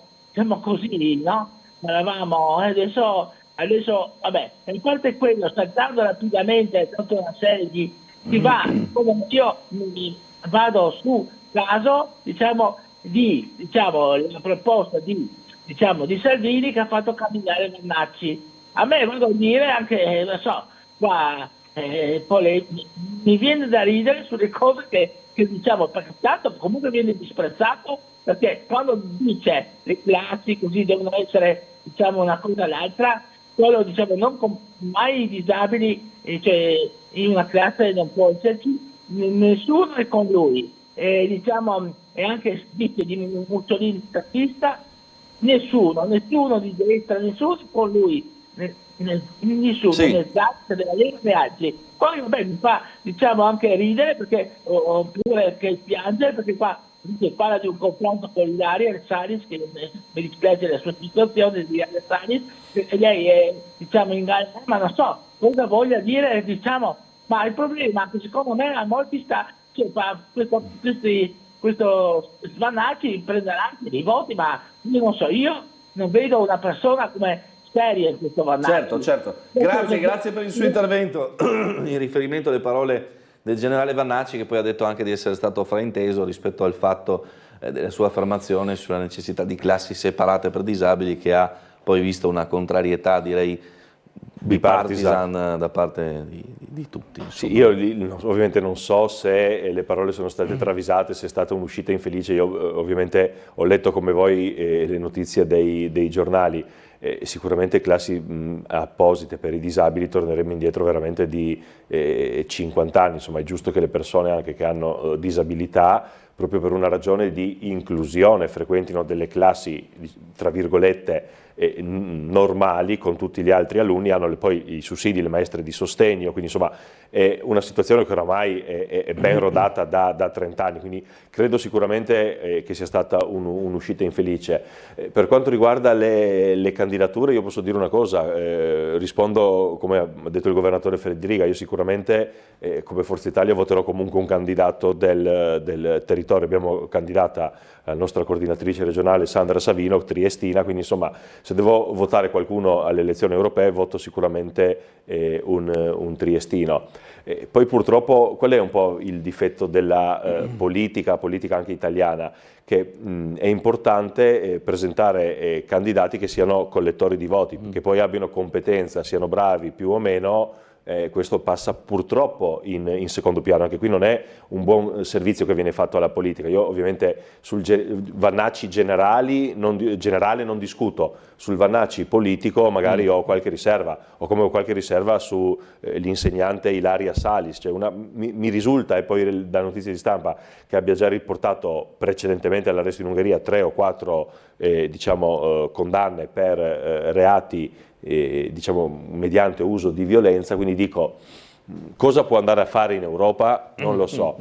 così, no? Eravamo, adesso, vabbè, il fatto è quello, saltando rapidamente tutta una serie di va, come io vado su caso, la proposta di Salvini che ha fatto candidare Vannacci. A me, vado a dire anche, lo so, qua mi viene da ridere sulle cose che perché tanto comunque viene disprezzato, perché quando dice le classi così devono essere, una cosa o l'altra, quello, non mai i disabili, cioè in una classe non può esserci, nessuno è con lui, e anche dice di Mussolini statista, nessuno di destra, nessuno con lui, nessuno, sì. né Zazza, della Lega né altri. Poi vabbè, mi fa anche ridere, perché oppure che piangere, perché qua si parla di un confronto con Ilaria Salis, che mi dispiace la sua situazione di Ilaria Salis, e lei è in gara, ma non so cosa voglia dire, ma il problema è che secondo me a molti questo Vannacci prenderà anche dei voti, ma io non so, io non vedo una persona come seria in questo Vannacci. Certo. Grazie per il suo intervento in riferimento alle parole del generale Vannacci, che poi ha detto anche di essere stato frainteso rispetto al fatto della sua affermazione sulla necessità di classi separate per disabili, che ha poi visto una contrarietà, direi, bipartisan da parte di tutti. Sì, io ovviamente non so se le parole sono state travisate, se è stata un'uscita infelice. Io ovviamente ho letto come voi le notizie dei giornali. Sicuramente classi apposite per i disabili torneremo indietro veramente di 50 anni, insomma è giusto che le persone anche che hanno disabilità, proprio per una ragione di inclusione, frequentino delle classi, tra virgolette, normali con tutti gli altri alunni, hanno poi i sussidi, le maestre di sostegno, quindi insomma è una situazione che oramai è ben rodata da 30 anni, quindi credo sicuramente che sia stata un'uscita infelice. Per quanto riguarda le candidature, io posso dire una cosa, rispondo come ha detto il governatore Federica, io sicuramente come Forza Italia voterò comunque un candidato del territorio. Abbiamo candidata la nostra coordinatrice regionale Sandra Savino, triestina, quindi insomma se devo votare qualcuno alle elezioni europee voto sicuramente un triestino. Poi purtroppo qual è un po' il difetto della politica anche italiana? Che è importante presentare candidati che siano collettori di voti, che poi abbiano competenza, siano bravi più o meno. Questo passa purtroppo in secondo piano, anche qui non è un buon servizio che viene fatto alla politica. Io ovviamente sul Vannacci generale non discuto, sul Vannacci politico magari ho qualche riserva, o come ho qualche riserva sull'insegnante Ilaria Salis, cioè mi risulta, e poi da notizie di stampa, che abbia già riportato precedentemente all'arresto in Ungheria 3 o 4 condanne per reati mediante uso di violenza, quindi dico, cosa può andare a fare in Europa? Non lo so.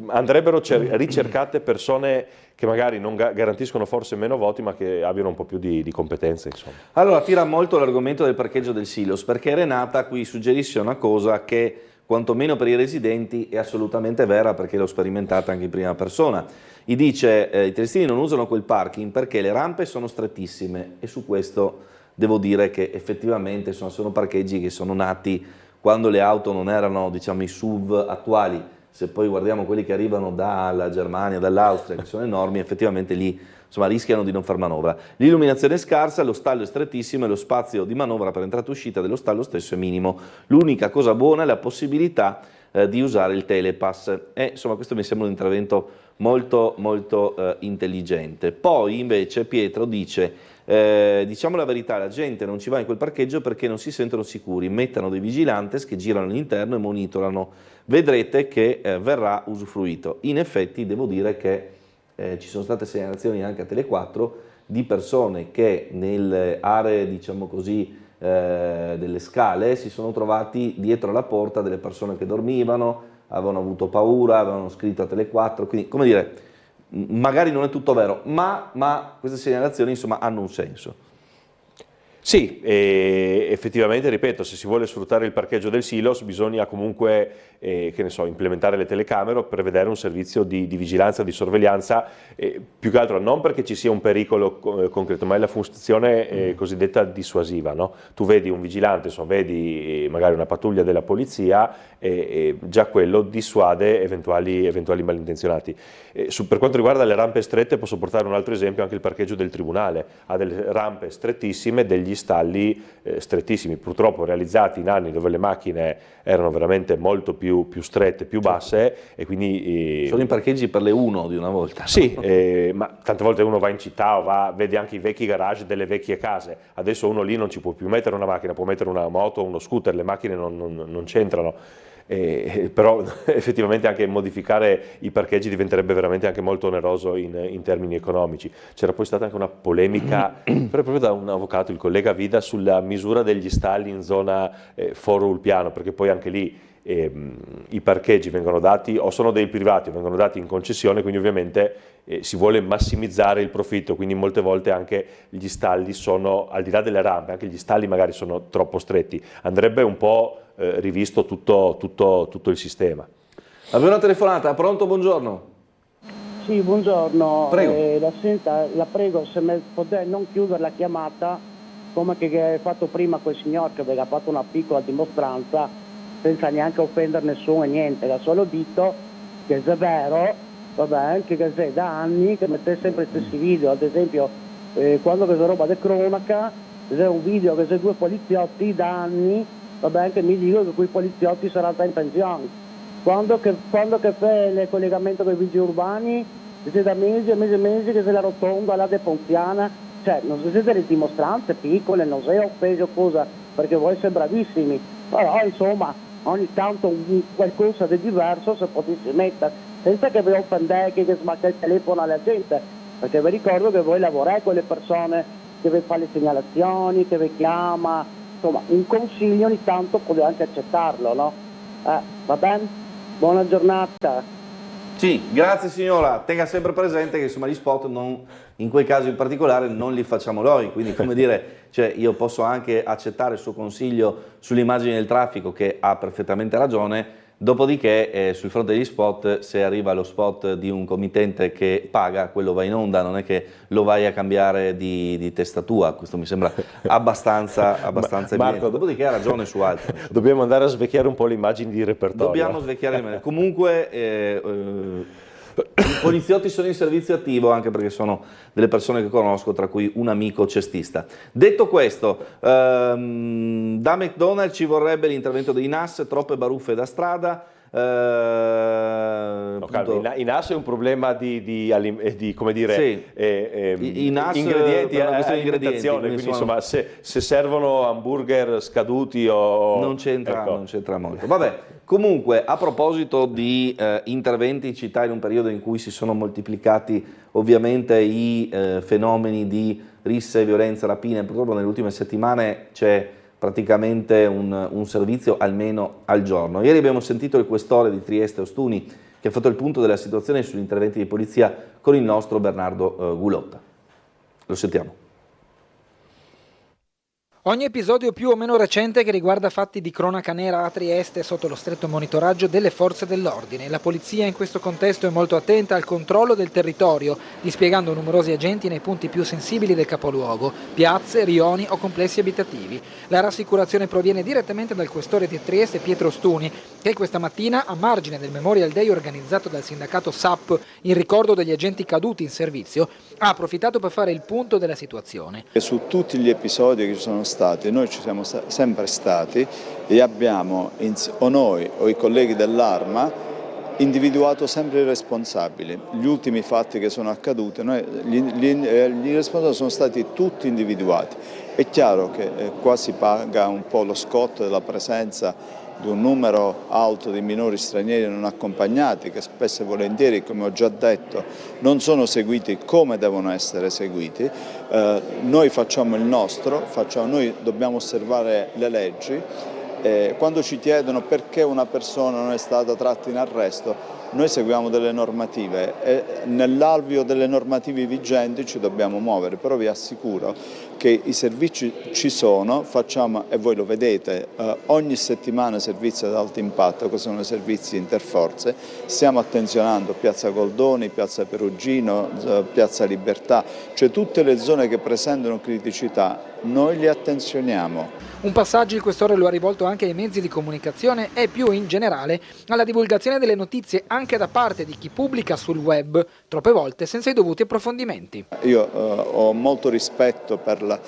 Andrebbero ricercate persone che magari non garantiscono forse meno voti, ma che abbiano un po' più di competenze, insomma. Allora, tira molto l'argomento del parcheggio del Silos, perché Renata qui suggerisce una cosa che quantomeno per i residenti è assolutamente vera, perché l'ho sperimentata anche in prima persona. Gli dice, i triestini non usano quel parking perché le rampe sono strettissime, e su questo devo dire che effettivamente sono parcheggi che sono nati quando le auto non erano, diciamo, i SUV attuali. Se poi guardiamo quelli che arrivano dalla Germania, dall'Austria, che sono enormi, effettivamente lì insomma rischiano di non far manovra. L'illuminazione è scarsa, lo stallo è strettissimo e lo spazio di manovra per entrata e uscita dello stallo stesso è minimo. L'unica cosa buona è la possibilità di usare il telepass, e insomma questo mi sembra un intervento molto intelligente. Poi invece Pietro dice, diciamo la verità, la gente non ci va in quel parcheggio perché non si sentono sicuri, mettano dei vigilantes che girano all'interno e monitorano, vedrete che verrà usufruito. In effetti devo dire che ci sono state segnalazioni anche a Tele4 di persone che nelle aree, diciamo così, delle scale si sono trovati dietro la porta delle persone che dormivano, avevano avuto paura, avevano scritto a Tele4, quindi come dire, magari non è tutto vero, ma queste segnalazioni insomma hanno un senso. Sì, effettivamente, ripeto, se si vuole sfruttare il parcheggio del Silos bisogna comunque che ne so, implementare le telecamere o prevedere un servizio di vigilanza, di sorveglianza, più che altro non perché ci sia un pericolo concreto, ma è la funzione cosiddetta dissuasiva, no? Tu vedi un vigilante, vedi magari una pattuglia della polizia e già quello dissuade eventuali malintenzionati. Per quanto riguarda le rampe strette posso portare un altro esempio, anche il parcheggio del Tribunale ha delle rampe strettissime, degli stalli strettissimi, purtroppo realizzati in anni dove le macchine erano veramente molto più strette, più basse, e quindi sono i parcheggi per le 1 di una volta. Sì, ma tante volte uno va in città o vede anche i vecchi garage delle vecchie case. Adesso uno lì non ci può più mettere una macchina, può mettere una moto o uno scooter, le macchine non c'entrano. Però effettivamente anche modificare i parcheggi diventerebbe veramente anche molto oneroso in termini economici. C'era poi stata anche una polemica proprio da un avvocato, il collega Vida, sulla misura degli stalli in zona Foro Ulpiano, perché poi anche lì i parcheggi vengono dati o sono dei privati o vengono dati in concessione, quindi ovviamente si vuole massimizzare il profitto, quindi molte volte anche gli stalli sono, al di là delle rampe, anche gli stalli magari sono troppo stretti. Andrebbe un po' rivisto tutto il sistema. Abbiamo una telefonata, pronto? Buongiorno. Sì, buongiorno. Prego. La prego se potete non chiudere la chiamata come che hai fatto prima quel signor che aveva fatto una piccola dimostranza senza neanche offendere nessuno e niente, ha solo detto che se è vero, vabbè, che è da anni che mette sempre gli stessi video, ad esempio quando c'è roba di cronaca, c'è un video che c'è 2 poliziotti da anni, vabbè, che mi dicono che quei poliziotti saranno in pensione. Quando che fa il collegamento con i vigili urbani, c'è da mesi e mesi che c'è la rotonda là de Ponziana, cioè non so se delle dimostranze piccole, non sei offeso cosa, perché voi siete bravissimi, però insomma ogni tanto qualcosa di diverso se potessi mettere, senza che vi offendete, che smacca il telefono alla gente, perché vi ricordo che voi lavorate con le persone che vi fa le segnalazioni, che vi chiama, insomma un consiglio ogni tanto potete anche accettarlo, no? Va bene? Buona giornata. Sì, grazie signora, tenga sempre presente che insomma gli spot in quel caso in particolare non li facciamo noi, quindi come dire, cioè io posso anche accettare il suo consiglio sull'immagine del traffico, che ha perfettamente ragione, dopodiché sul fronte degli spot, se arriva lo spot di un committente che paga, quello va in onda, non è che lo vai a cambiare di testa tua, questo mi sembra abbastanza evidente. Marco, Dopodiché ha ragione su altro. Dobbiamo andare a svecchiare un po' le immagini di repertorio. Dobbiamo svecchiare le immagini. Comunque i poliziotti sono in servizio attivo, anche perché sono delle persone che conosco, tra cui un amico cestista. Detto questo, da McDonald's ci vorrebbe l'intervento dei NAS, troppe baruffe da strada. In NAS è un problema di come dire, sì. ingredienti, alimentazione, quindi insomma se servono hamburger scaduti o non c'entra molto. Vabbè, comunque a proposito di interventi in città in un periodo in cui si sono moltiplicati ovviamente i fenomeni di risse, violenza, rapine, purtroppo nelle ultime settimane c'è praticamente un servizio almeno al giorno. Ieri abbiamo sentito il questore di Trieste Ostuni che ha fatto il punto della situazione sugli interventi di polizia con il nostro Bernardo Gulotta. Lo sentiamo. Ogni episodio più o meno recente che riguarda fatti di cronaca nera a Trieste è sotto lo stretto monitoraggio delle forze dell'ordine. La polizia in questo contesto è molto attenta al controllo del territorio, dispiegando numerosi agenti nei punti più sensibili del capoluogo, piazze, rioni o complessi abitativi. La rassicurazione proviene direttamente dal questore di Trieste Pietro Stuni, che questa mattina, a margine del Memorial Day organizzato dal sindacato SAP in ricordo degli agenti caduti in servizio, ha approfittato per fare il punto della situazione. Su tutti gli episodi che ci sono stati, noi ci siamo sempre stati e abbiamo, o noi o i colleghi dell'Arma, individuato sempre i responsabili. Gli ultimi fatti che sono accaduti, gli responsabili sono stati tutti individuati. È chiaro che qua si paga un po' lo scotto della presenza di un numero alto di minori stranieri non accompagnati che spesso e volentieri, come ho già detto, non sono seguiti come devono essere seguiti. Noi facciamo il nostro, noi dobbiamo osservare le leggi. Quando ci chiedono perché una persona non è stata tratta in arresto, noi seguiamo delle normative e nell'alveo delle normative vigenti ci dobbiamo muovere, però vi assicuro che i servizi ci sono, facciamo, e voi lo vedete, ogni settimana servizi ad alto impatto, che sono servizi interforze, stiamo attenzionando Piazza Goldoni, Piazza Perugino, Piazza Libertà, cioè tutte le zone che presentano criticità, noi li attenzioniamo. Un passaggio il questore lo ha rivolto anche ai mezzi di comunicazione e più in generale alla divulgazione delle notizie anche da parte di chi pubblica sul web, troppe volte senza i dovuti approfondimenti. Io ho molto rispetto per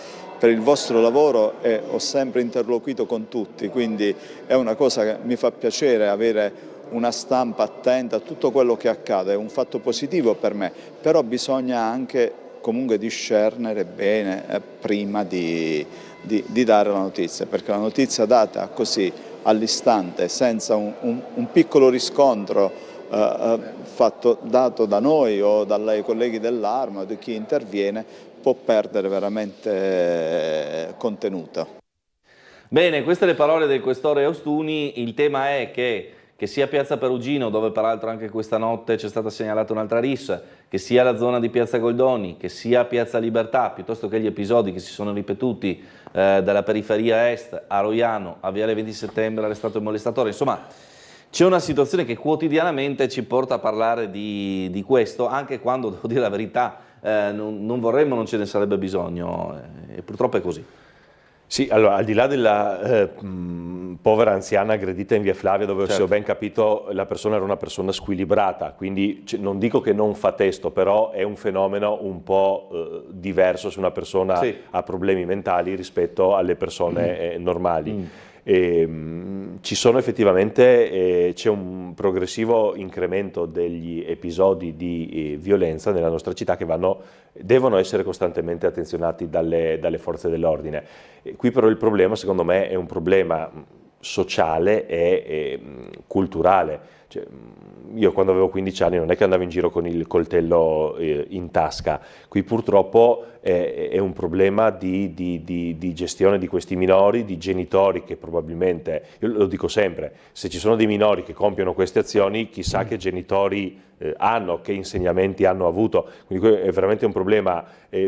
il vostro lavoro e ho sempre interloquito con tutti, quindi è una cosa che mi fa piacere avere una stampa attenta a tutto quello che accade, è un fatto positivo per me, però bisogna anche comunque discernere bene prima di dare la notizia, perché la notizia data così all'istante, senza un piccolo riscontro dato da noi o dai colleghi dell'Arma o di chi interviene, può perdere veramente contenuto. Bene, queste le parole del questore Austuni. Il tema è che sia Piazza Perugino, dove peraltro anche questa notte c'è stata segnalata un'altra rissa, che sia la zona di Piazza Goldoni, che sia Piazza Libertà, piuttosto che gli episodi che si sono ripetuti dalla periferia est a Roiano, a Viale 20 Settembre, arrestato il molestatore. Insomma, c'è una situazione che quotidianamente ci porta a parlare di questo, anche quando, devo dire la verità, non vorremmo, non ce ne sarebbe bisogno, e purtroppo è così. Sì, allora, al di là della povera anziana aggredita in via Flavia, dove se ho ben capito la persona era una persona squilibrata, quindi non dico che non fa testo, però è un fenomeno un po' diverso se una persona ha problemi mentali rispetto alle persone normali. Ci sono effettivamente, c'è un progressivo incremento degli episodi di violenza nella nostra città che devono essere costantemente attenzionati dalle forze dell'ordine. Qui però il problema, secondo me, è un problema sociale e culturale. Cioè, io quando avevo 15 anni non è che andavo in giro con il coltello in tasca, qui purtroppo è un problema di gestione di questi minori, di genitori che probabilmente, io lo dico sempre, se ci sono dei minori che compiono queste azioni, chissà che genitori hanno, che insegnamenti hanno avuto, quindi è veramente un problema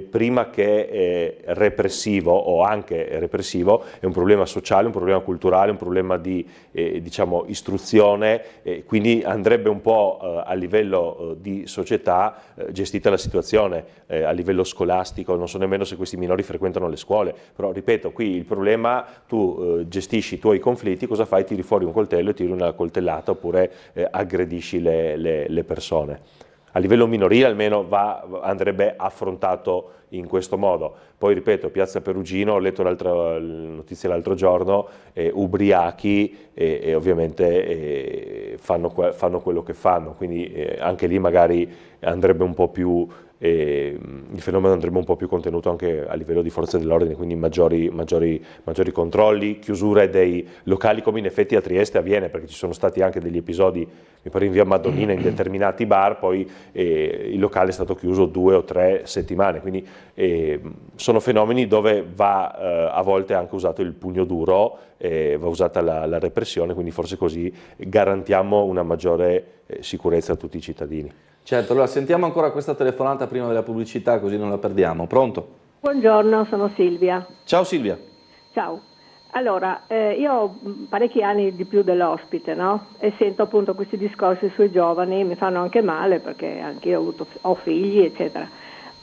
prima che repressivo o anche repressivo, è un problema sociale, un problema culturale, un problema di diciamo istruzione, quindi andrebbe un po' a livello di società gestita la situazione, a livello scolastico. Non so nemmeno se questi minori frequentano le scuole, però ripeto, qui il problema, tu gestisci i tuoi conflitti, cosa fai? Tiri fuori un coltello e tiri una coltellata oppure aggredisci le persone. A livello minorile almeno andrebbe affrontato in questo modo. Poi ripeto, Piazza Perugino, ho letto notizia l'altro giorno, ubriachi e ovviamente fanno quello che fanno, quindi anche lì magari andrebbe un po' più, il fenomeno andrebbe un po' più contenuto anche a livello di forze dell'ordine, quindi maggiori controlli, chiusure dei locali, come in effetti a Trieste avviene, perché ci sono stati anche degli episodi, mi pare in via Madonnina, in determinati bar, poi il locale è stato chiuso 2 o 3 settimane, quindi sono fenomeni dove va a volte anche usato il pugno duro, va usata la repressione, quindi forse così garantiamo una maggiore sicurezza a tutti i cittadini. Certo, allora sentiamo ancora questa telefonata prima della pubblicità, così non la perdiamo. Pronto? Buongiorno, sono Silvia. Ciao Silvia. Ciao. Allora, io ho parecchi anni di più dell'ospite, no? E sento appunto questi discorsi sui giovani, mi fanno anche male perché anche io ho figli, eccetera.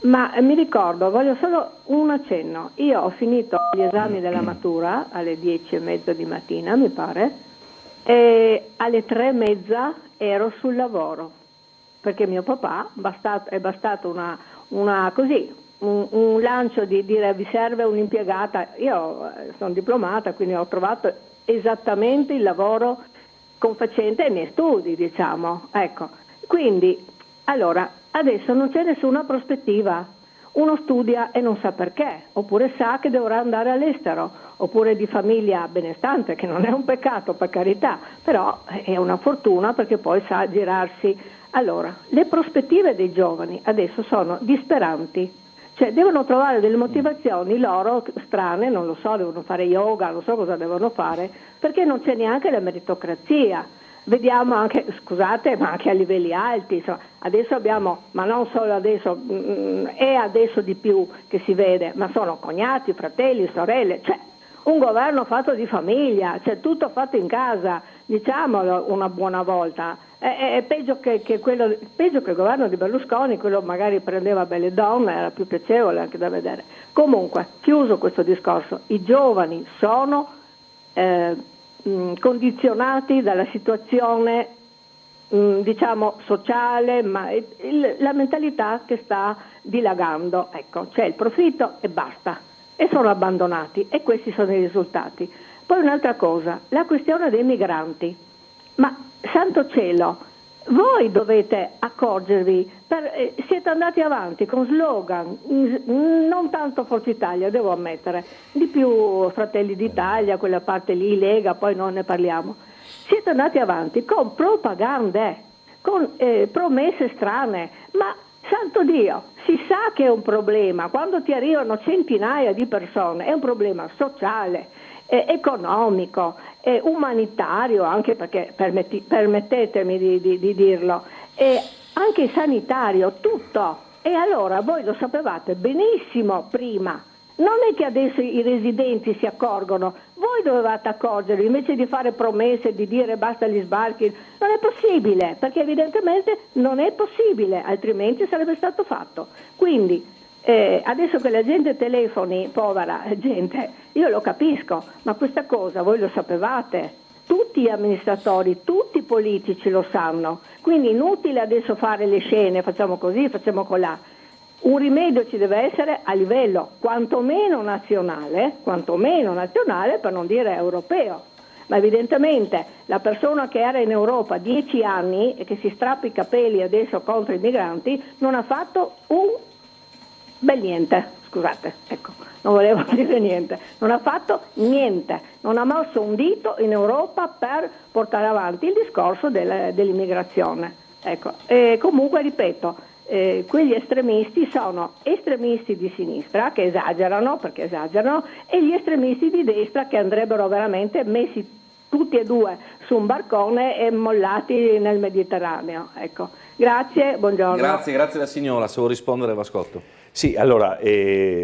Ma mi ricordo, voglio solo un accenno. Io ho finito gli esami della matura alle 10:30 di mattina, mi pare, e alle 3:30 ero sul lavoro, perché mio papà è bastato un lancio di dire vi serve un'impiegata. Io sono diplomata, quindi ho trovato esattamente il lavoro confacente ai miei studi, diciamo. Ecco. Quindi, allora, adesso non c'è nessuna prospettiva. Uno studia e non sa perché, oppure sa che dovrà andare all'estero, oppure di famiglia benestante, che non è un peccato, per carità, però è una fortuna perché poi sa girarsi. Allora, le prospettive dei giovani adesso sono disperanti. Cioè devono trovare delle motivazioni loro strane, non lo so, devono fare yoga, non so cosa devono fare, perché non c'è neanche la meritocrazia. vediamo anche, scusate, ma anche a livelli alti, insomma, adesso abbiamo, ma non solo adesso, è adesso di più che si vede, ma sono cognati, fratelli, sorelle, cioè un governo fatto di famiglia, cioè tutto fatto in casa, diciamolo una buona volta. È peggio che il governo di Berlusconi, quello magari prendeva belle donne, era più piacevole anche da vedere. Comunque, chiuso questo discorso, i giovani sono condizionati dalla situazione diciamo sociale, ma la mentalità che sta dilagando, ecco, c'è il profitto e basta, e sono abbandonati, e questi sono i risultati. Poi un'altra cosa, la questione dei migranti, ma santo cielo, voi dovete accorgervi, siete andati avanti con slogan, non tanto Forza Italia, devo ammettere, di più Fratelli d'Italia, quella parte lì, Lega, poi non ne parliamo. Siete andati avanti con propagande, con promesse strane, ma santo Dio, si sa che è un problema, quando ti arrivano centinaia di persone, è un problema sociale, economico, umanitario, anche perché permettetemi di dirlo, e anche sanitario, tutto. E allora voi lo sapevate benissimo prima. Non è che adesso i residenti si accorgono, voi dovevate accorgervi, invece di fare promesse, di dire basta gli sbarchi. Non è possibile, perché evidentemente non è possibile, altrimenti sarebbe stato fatto. Quindi adesso che la gente telefoni, povera gente, io lo capisco, ma questa cosa voi lo sapevate, tutti gli amministratori, tutti i politici lo sanno, quindi inutile adesso fare le scene, facciamo così, facciamo colà. Un rimedio ci deve essere a livello quantomeno nazionale, per non dire europeo. Ma evidentemente la persona che era in Europa 10 anni e che si strappa i capelli adesso contro i migranti non ha fatto un bel niente, scusate, ecco, non volevo dire niente, non ha fatto niente, non ha mosso un dito in Europa per portare avanti il discorso dell'immigrazione. Ecco. E comunque ripeto, quegli estremisti sono estremisti di sinistra che esagerano, perché esagerano, e gli estremisti di destra che andrebbero veramente messi tutti e due su un barcone e mollati nel Mediterraneo. Ecco. Grazie, buongiorno. Grazie la signora, se vuoi rispondere Vascotto. Sì, allora,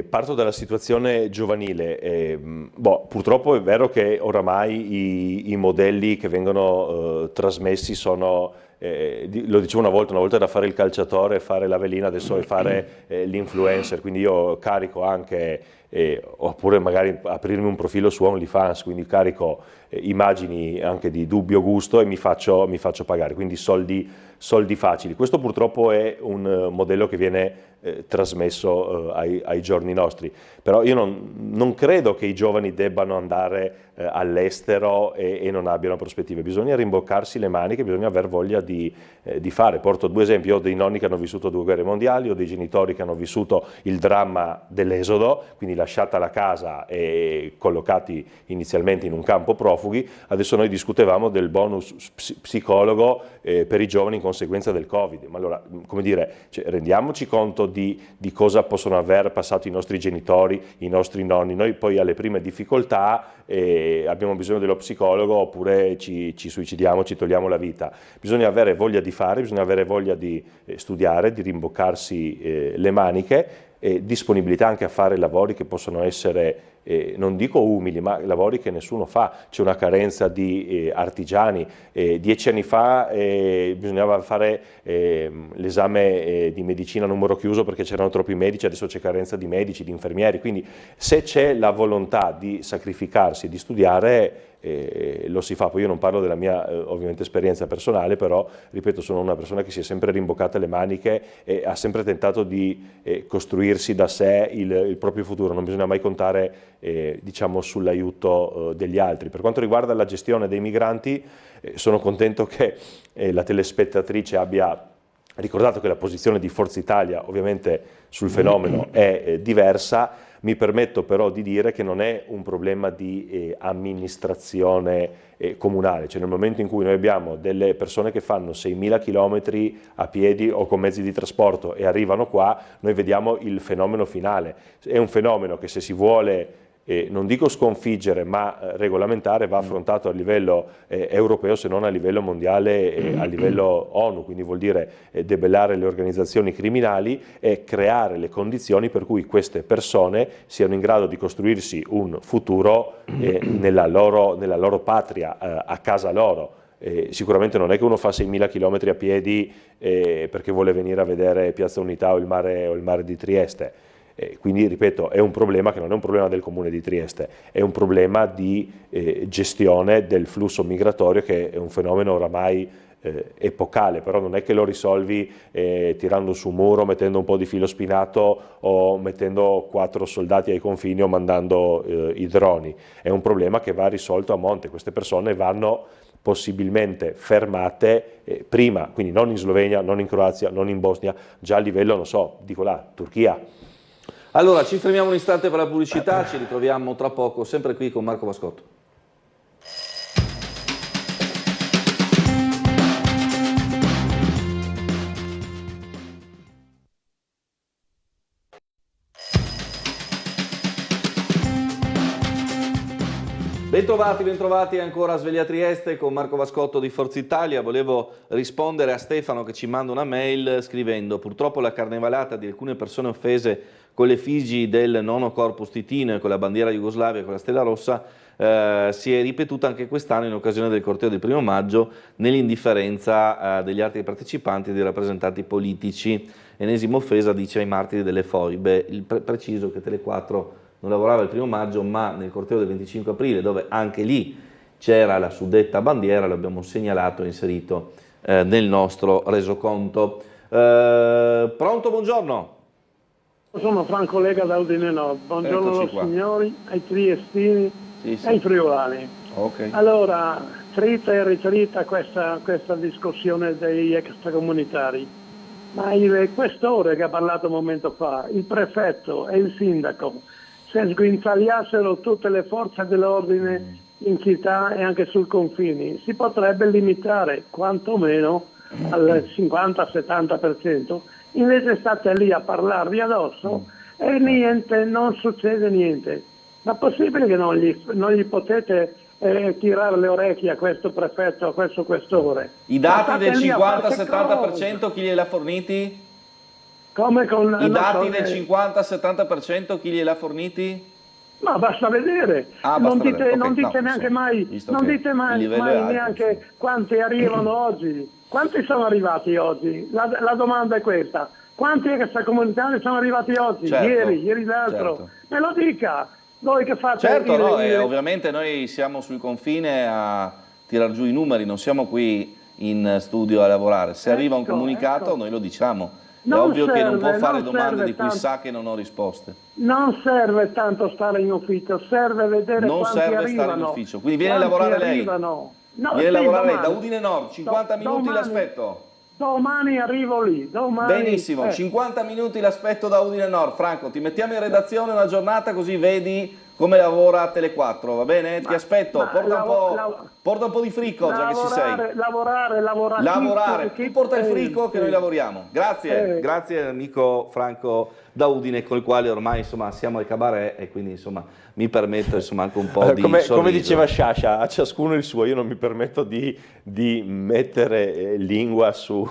parto dalla situazione giovanile. Purtroppo è vero che oramai i modelli che vengono trasmessi sono, lo dicevo una volta era fare il calciatore, fare la velina, adesso è fare l'influencer, quindi io carico anche, oppure magari aprirmi un profilo su OnlyFans, quindi carico immagini anche di dubbio gusto e mi faccio pagare, quindi soldi facili. Questo purtroppo è un modello che viene trasmesso ai giorni nostri, però io non credo che i giovani debbano andare all'estero e non abbiano prospettive, bisogna rimboccarsi le maniche, bisogna aver voglia di fare. Porto due esempi, ho dei nonni che hanno vissuto 2 guerre mondiali, ho dei genitori che hanno vissuto il dramma dell'esodo, quindi lasciata la casa e collocati inizialmente in un campo profughi. Adesso noi discutevamo del bonus psicologo per i giovani in conseguenza del Covid, ma allora, come dire, rendiamoci conto di cosa possono aver passato i nostri genitori, i nostri nonni. Noi poi alle prime difficoltà abbiamo bisogno dello psicologo oppure ci suicidiamo, ci togliamo la vita. Bisogna avere voglia di fare, bisogna avere voglia di studiare, di rimboccarsi le maniche, disponibilità anche a fare lavori che possono essere, non dico umili, ma lavori che nessuno fa. C'è una carenza di artigiani. 10 anni fa bisognava fare l'esame di medicina a numero chiuso perché c'erano troppi medici, adesso c'è carenza di medici, di infermieri, quindi se c'è la volontà di sacrificarsi, di studiare, lo si fa. Poi io non parlo della mia ovviamente esperienza personale, però ripeto, sono una persona che si è sempre rimboccata le maniche e ha sempre tentato di costruirsi da sé il proprio futuro. Non bisogna mai contare diciamo sull'aiuto degli altri. Per quanto riguarda la gestione dei migranti, sono contento che la telespettatrice abbia ricordato che la posizione di Forza Italia ovviamente sul fenomeno è diversa. Mi permetto però di dire che non è un problema di amministrazione comunale, cioè nel momento in cui noi abbiamo delle persone che fanno 6.000 km a piedi o con mezzi di trasporto e arrivano qua, noi vediamo il fenomeno finale. È un fenomeno che, se si vuole non dico sconfiggere, ma regolamentare, va affrontato a livello europeo, se non a livello mondiale e a livello ONU, quindi vuol dire debellare le organizzazioni criminali e creare le condizioni per cui queste persone siano in grado di costruirsi un futuro nella loro patria, a casa loro. Sicuramente non è che uno fa 6.000 km a piedi perché vuole venire a vedere Piazza Unità o il mare di Trieste. Quindi, ripeto, è un problema che non è un problema del comune di Trieste, è un problema di gestione del flusso migratorio, che è un fenomeno oramai epocale, però non è che lo risolvi tirando su un muro, mettendo un po' di filo spinato o mettendo 4 soldati ai confini o mandando i droni. È un problema che va risolto a monte. Queste persone vanno possibilmente fermate prima, quindi non in Slovenia, non in Croazia, non in Bosnia, già a livello, non so, dico là, Turchia. Allora, ci fermiamo un istante per la pubblicità, ci ritroviamo tra poco, sempre qui con Marco Vascotto. Bentrovati ancora a Sveglia Trieste con Marco Vascotto di Forza Italia. Volevo rispondere a Stefano che ci manda una mail scrivendo: purtroppo la carnevalata di alcune persone offese con le effigie del nono Corpus Titino e con la bandiera Jugoslavia e con la stella rossa si è ripetuta anche quest'anno in occasione del corteo del 1° maggio, nell'indifferenza degli altri partecipanti e dei rappresentanti politici. Enesima offesa, dice, ai martiri delle foibe. Il preciso che Tele4 non lavorava il 1° maggio, ma nel corteo del 25 aprile, dove anche lì c'era la suddetta bandiera, l'abbiamo segnalato e inserito nel nostro resoconto. Pronto, buongiorno. Sono Franco Lega da Udine Nord. Buongiorno signori, ai triestini e ai friulani. Okay. Allora, trita e ritrita questa discussione degli extracomunitari. Ma il questore che ha parlato un momento fa, il prefetto e il sindaco, se sguinzagliassero tutte le forze dell'ordine in città e anche sul confini, si potrebbe limitare quantomeno al 50-70%. Invece state lì a parlarvi addosso e niente, non succede niente. Ma è possibile che non gli potete tirare le orecchie a questo prefetto, a questo questore? I dati del 50-70% chi gliel'ha forniti? Come con I dati del 50-70% chi gliel'ha forniti? Ma basta vedere, non dite neanche mai, non dite mai neanche quanti arrivano oggi. Quanti sono arrivati oggi? La domanda è questa. Quanti extracomunitari sono arrivati oggi? Certo, ieri l'altro? Certo. Me lo dica, voi che fate... Certo, ovviamente noi siamo sul confine a tirar giù i numeri, non siamo qui in studio a lavorare. Se arriva un comunicato noi lo diciamo. È ovvio che non può fare domande di cui sa che non ho risposte. Non serve tanto stare in ufficio, serve vedere quanti arrivano. Non serve stare in ufficio, quindi viene a lavorare lei. Viene a lavorare lei da Udine Nord, 50 minuti l'aspetto. Domani arrivo lì, domani. Benissimo, 50 minuti l'aspetto da Udine Nord. Franco, ti mettiamo in redazione una giornata così vedi come lavora a Tele4, va bene? Ti aspetto, porta un po' di fricco già che ci sei. Lavorare, tu porta il fricco che noi lavoriamo. Grazie, grazie amico Franco da Udine, con il quale ormai insomma siamo al cabaret e quindi insomma mi permetto insomma anche un po' di sorriso. Come diceva Sciascia, a ciascuno il suo, io non mi permetto di mettere lingua su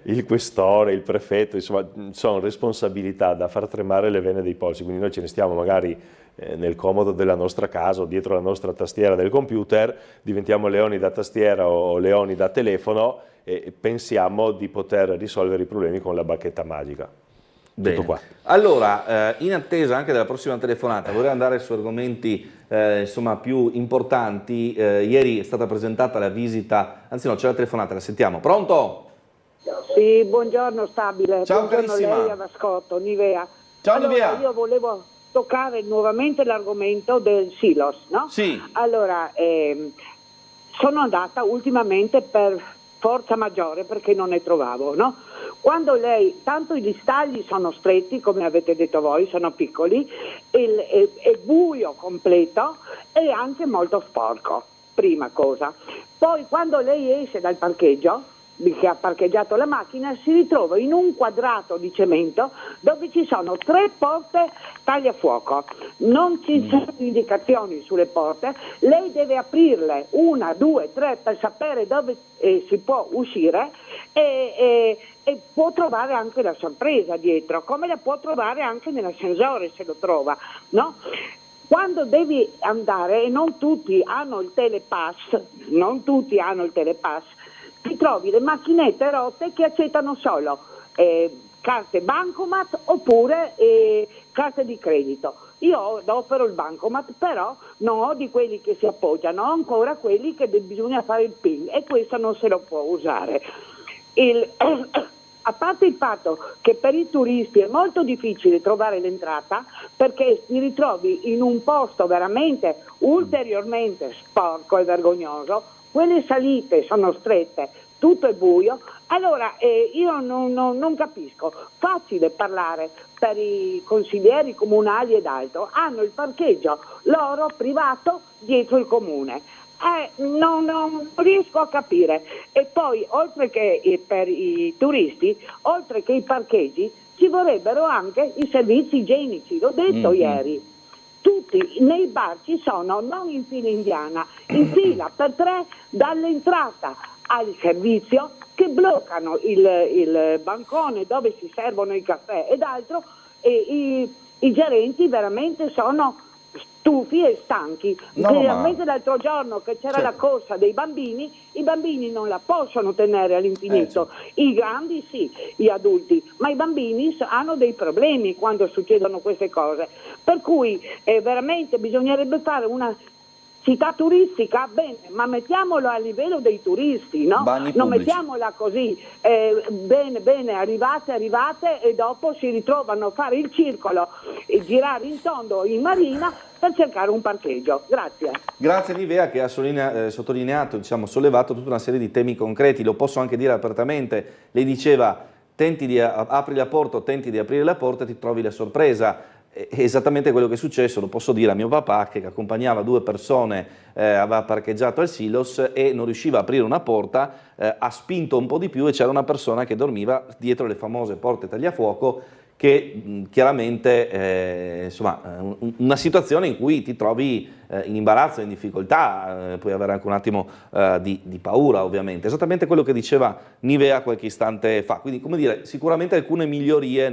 il questore, il prefetto, insomma sono responsabilità da far tremare le vene dei polsi, quindi noi ce ne stiamo magari nel comodo della nostra casa o dietro la nostra tastiera del computer, diventiamo leoni da tastiera o leoni da telefono e pensiamo di poter risolvere i problemi con la bacchetta magica. Bene. Tutto qua. Allora, in attesa anche della prossima telefonata, vorrei andare su argomenti insomma più importanti. Ieri è stata presentata la visita, anzi no, c'è la telefonata, la sentiamo. Pronto? Sì, buongiorno Stabile. Ciao buongiorno carissima. Lei a Vascotto, Nivea. Ciao allora, Nivea. Io volevo toccare nuovamente l'argomento del silos, no? Sì. Allora, sono andata ultimamente per forza maggiore perché non ne trovavo, no? Quando lei, tanto gli stagli sono stretti, come avete detto voi, sono piccoli, è buio completo e anche molto sporco, prima cosa. Poi quando lei esce dal parcheggio, che ha parcheggiato la macchina si ritrova in un quadrato di cemento dove ci sono 3 porte tagliafuoco, non ci sono indicazioni sulle porte, lei deve aprirle 1, 2, 3 per sapere dove si può uscire e può trovare anche la sorpresa dietro, come la può trovare anche nell'ascensore se lo trova, no? Quando devi andare, e non tutti hanno il telepass, ti trovi le macchinette rotte che accettano solo carte bancomat oppure carte di credito. Io adopero il bancomat, però non ho di quelli che si appoggiano, ho ancora quelli che bisogna fare il PIN e questo non se lo può usare. A parte il fatto che per i turisti è molto difficile trovare l'entrata perché ti ritrovi in un posto veramente ulteriormente sporco e vergognoso, quelle salite sono strette, tutto è buio, allora io non capisco, facile parlare per i consiglieri comunali ed altro, hanno il parcheggio loro privato dietro il comune. Non riesco a capire. E poi, oltre che per i turisti, oltre che i parcheggi, ci vorrebbero anche i servizi igienici, l'ho detto ieri. Tutti nei bar ci sono, non in fila indiana, in fila per 3 dall'entrata al servizio che bloccano il bancone dove si servono i caffè ed altro, e i gerenti veramente sono stufi e stanchi. Veramente l'altro giorno che c'era la corsa dei bambini, i bambini non la possono tenere all'infinito, i grandi sì, gli adulti, ma i bambini hanno dei problemi quando succedono queste cose, per cui veramente bisognerebbe fare una città turistica, bene, ma mettiamolo a livello dei turisti, no? Non mettiamola così, bene, arrivate e dopo si ritrovano a fare il circolo e girare in tondo in marina per cercare un parcheggio. Grazie. Grazie Nivea che ha sottolineato, sollevato tutta una serie di temi concreti, lo posso anche dire apertamente, lei diceva apri la porta o tenti di aprire la porta e ti trovi la sorpresa. È esattamente quello che è successo, lo posso dire a mio papà che accompagnava 2 persone, aveva parcheggiato al Silos e non riusciva a aprire una porta, ha spinto un po' di più e c'era una persona che dormiva dietro le famose porte tagliafuoco che chiaramente una situazione in cui ti trovi in imbarazzo, in difficoltà, puoi avere anche un attimo di paura ovviamente, esattamente quello che diceva Nivea qualche istante fa, quindi come dire sicuramente alcune migliorie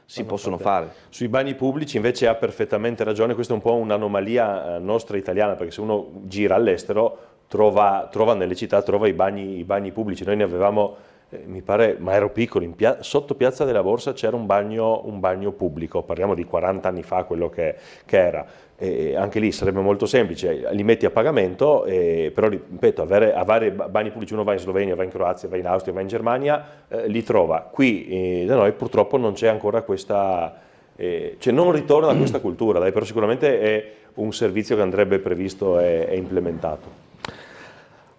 si possono fare. Sui bagni pubblici invece ha perfettamente ragione, questa è un po' un'anomalia nostra italiana, perché se uno gira all'estero trova nelle città i bagni pubblici, noi ne avevamo mi pare, ma ero piccolo, sotto Piazza della Borsa c'era un bagno pubblico, parliamo di 40 anni fa quello che era, e anche lì sarebbe molto semplice, li metti a pagamento, però ripeto, avere bagni pubblici, uno va in Slovenia, va in Croazia, va in Austria, va in Germania, li trova, qui da noi purtroppo non c'è ancora questa, cioè non ritorna a questa cultura, però sicuramente è un servizio che andrebbe previsto e implementato.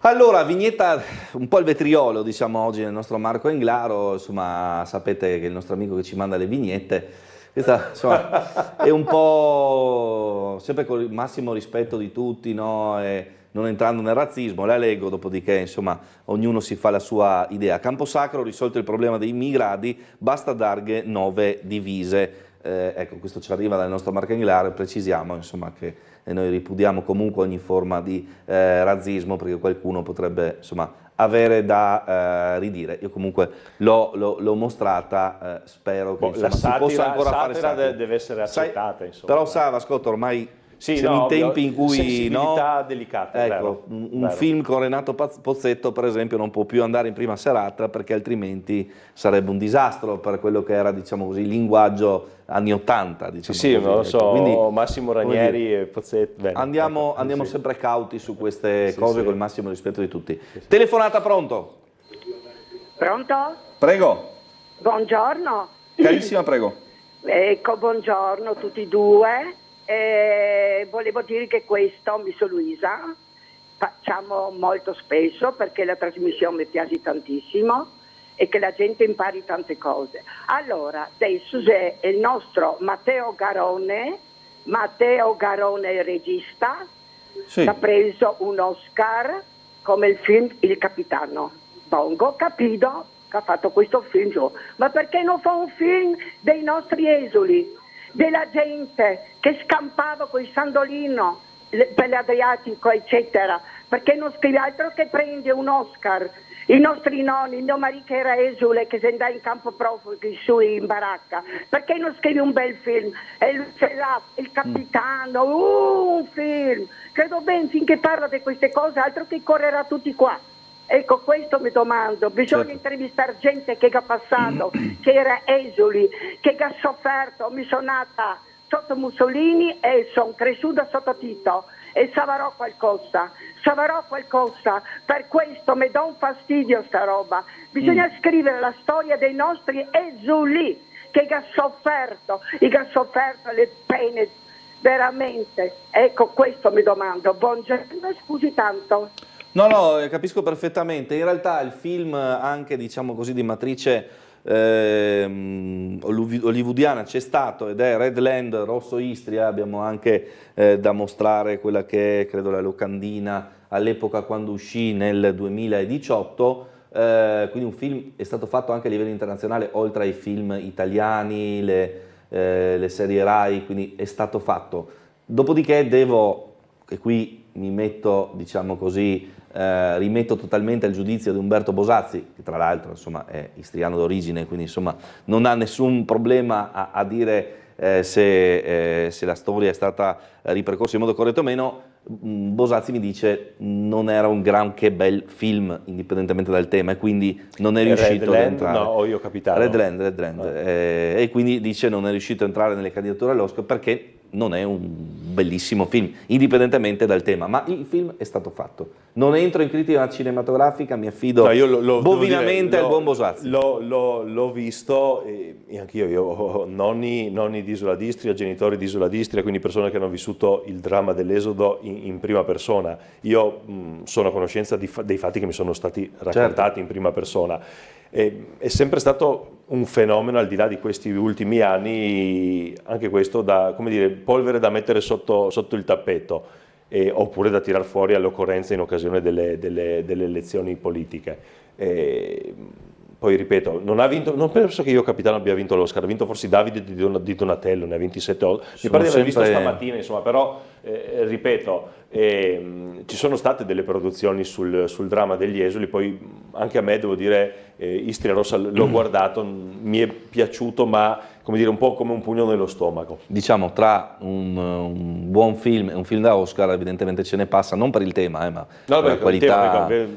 Allora, vignetta un po' il vetriolo, diciamo oggi nel nostro Marco Englaro, insomma sapete che il nostro amico che ci manda le vignette, questa insomma è un po' sempre con il massimo rispetto di tutti, no? E non entrando nel razzismo, la leggo, dopodiché insomma ognuno si fa la sua idea. Camposacro, risolto il problema dei immigrati, basta darghe 9 divise. Ecco, questo ci arriva dal nostro Marco Englaro e precisiamo insomma che noi ripudiamo comunque ogni forma di razzismo, perché qualcuno potrebbe insomma avere da ridire. Io comunque l'ho mostrata, spero che insomma, si possa ancora fare satira. Deve essere accettata, insomma. Però Sava, ascolta, ormai siamo in tempi in cui sensibilità delicata, ecco, un film con Renato Pozzetto per esempio non può più andare in prima serata perché altrimenti sarebbe un disastro per quello che era, diciamo così, il linguaggio anni 80, diciamo così. Non lo so, quindi, Massimo Ranieri e Pozzetto. Bene, andiamo sempre cauti su queste cose con il massimo rispetto di tutti. Telefonata, pronto? Pronto? Prego. Buongiorno. Carissima, prego. Ecco, buongiorno a tutti e due. Volevo dire che questo, mi sono Luisa, facciamo molto spesso perché la trasmissione mi piace tantissimo e che la gente impari tante cose. Allora, adesso è il nostro Matteo Garone regista, sì, ha preso un Oscar come il film Il Capitano. Bongo, capito, che ha fatto questo film giù. Ma perché non fa un film dei nostri esuli, della gente che scampava con il sandolino per l'Adriatico, eccetera? Perché non scrive altro che prende un Oscar? I nostri nonni, il mio marito era esule che si andava in campo profughi su in baracca, perché non scrivi un bel film? E lui c'è là, il capitano, un film, credo ben finché parla di queste cose, altro che correrà tutti qua. Ecco, questo mi domando, bisogna intervistare gente che ha passato, che era esuli, che ha sofferto. Mi sono nata sotto Mussolini e sono cresciuta sotto Tito e saprò qualcosa, per questo mi dà un fastidio sta roba. Bisogna scrivere la storia dei nostri esuli che ha sofferto le pene veramente. Ecco, questo mi domando. Buongiorno, scusi tanto. No, capisco perfettamente. In realtà il film, anche diciamo così di matrice hollywoodiana, c'è stato ed è Red Land, Rosso Istria. Abbiamo anche da mostrare quella che è, credo, la locandina all'epoca quando uscì nel 2018. Quindi un film è stato fatto anche a livello internazionale, oltre ai film italiani, le serie Rai, quindi è stato fatto. Dopodiché e qui mi metto, diciamo così, rimetto totalmente al giudizio di Umberto Bosazzi, che tra l'altro insomma è istriano d'origine, quindi insomma non ha nessun problema a dire se la storia è stata ripercorsa in modo corretto o meno. Bosazzi mi dice non era un granché bel film indipendentemente dal tema e quindi non è riuscito ad entrare. No, Io Capitano. Red Land. E quindi dice non è riuscito a entrare nelle candidature all'Oscar perché non è un bellissimo film, indipendentemente dal tema, ma il film è stato fatto. Non entro in critica cinematografica, mi affido bovinamente al buon Bosazzi. L'ho visto e anch'io ho nonni di Isola d'Istria, genitori di Isola d'Istria, quindi persone che hanno vissuto il dramma dell'esodo in prima persona. Io sono a conoscenza dei fatti che mi sono stati raccontati in prima persona. È sempre stato un fenomeno, al di là di questi ultimi anni, anche questo come dire, polvere da mettere sotto il tappeto, oppure da tirar fuori all'occorrenza in occasione delle elezioni politiche. Poi ripeto, non penso che Io Capitano abbia vinto l'Oscar, ha vinto forse Davide di Donatello, ne ha 27 mi pare di aver visto stamattina, insomma, però ripeto, ci sono state delle produzioni sul dramma degli esuli, poi anche a me devo dire Istria Rossa l'ho guardato, mi è piaciuto, ma come dire un po' come un pugno nello stomaco. Diciamo tra un buon film e un film da Oscar evidentemente ce ne passa, non per il tema ma per la qualità, del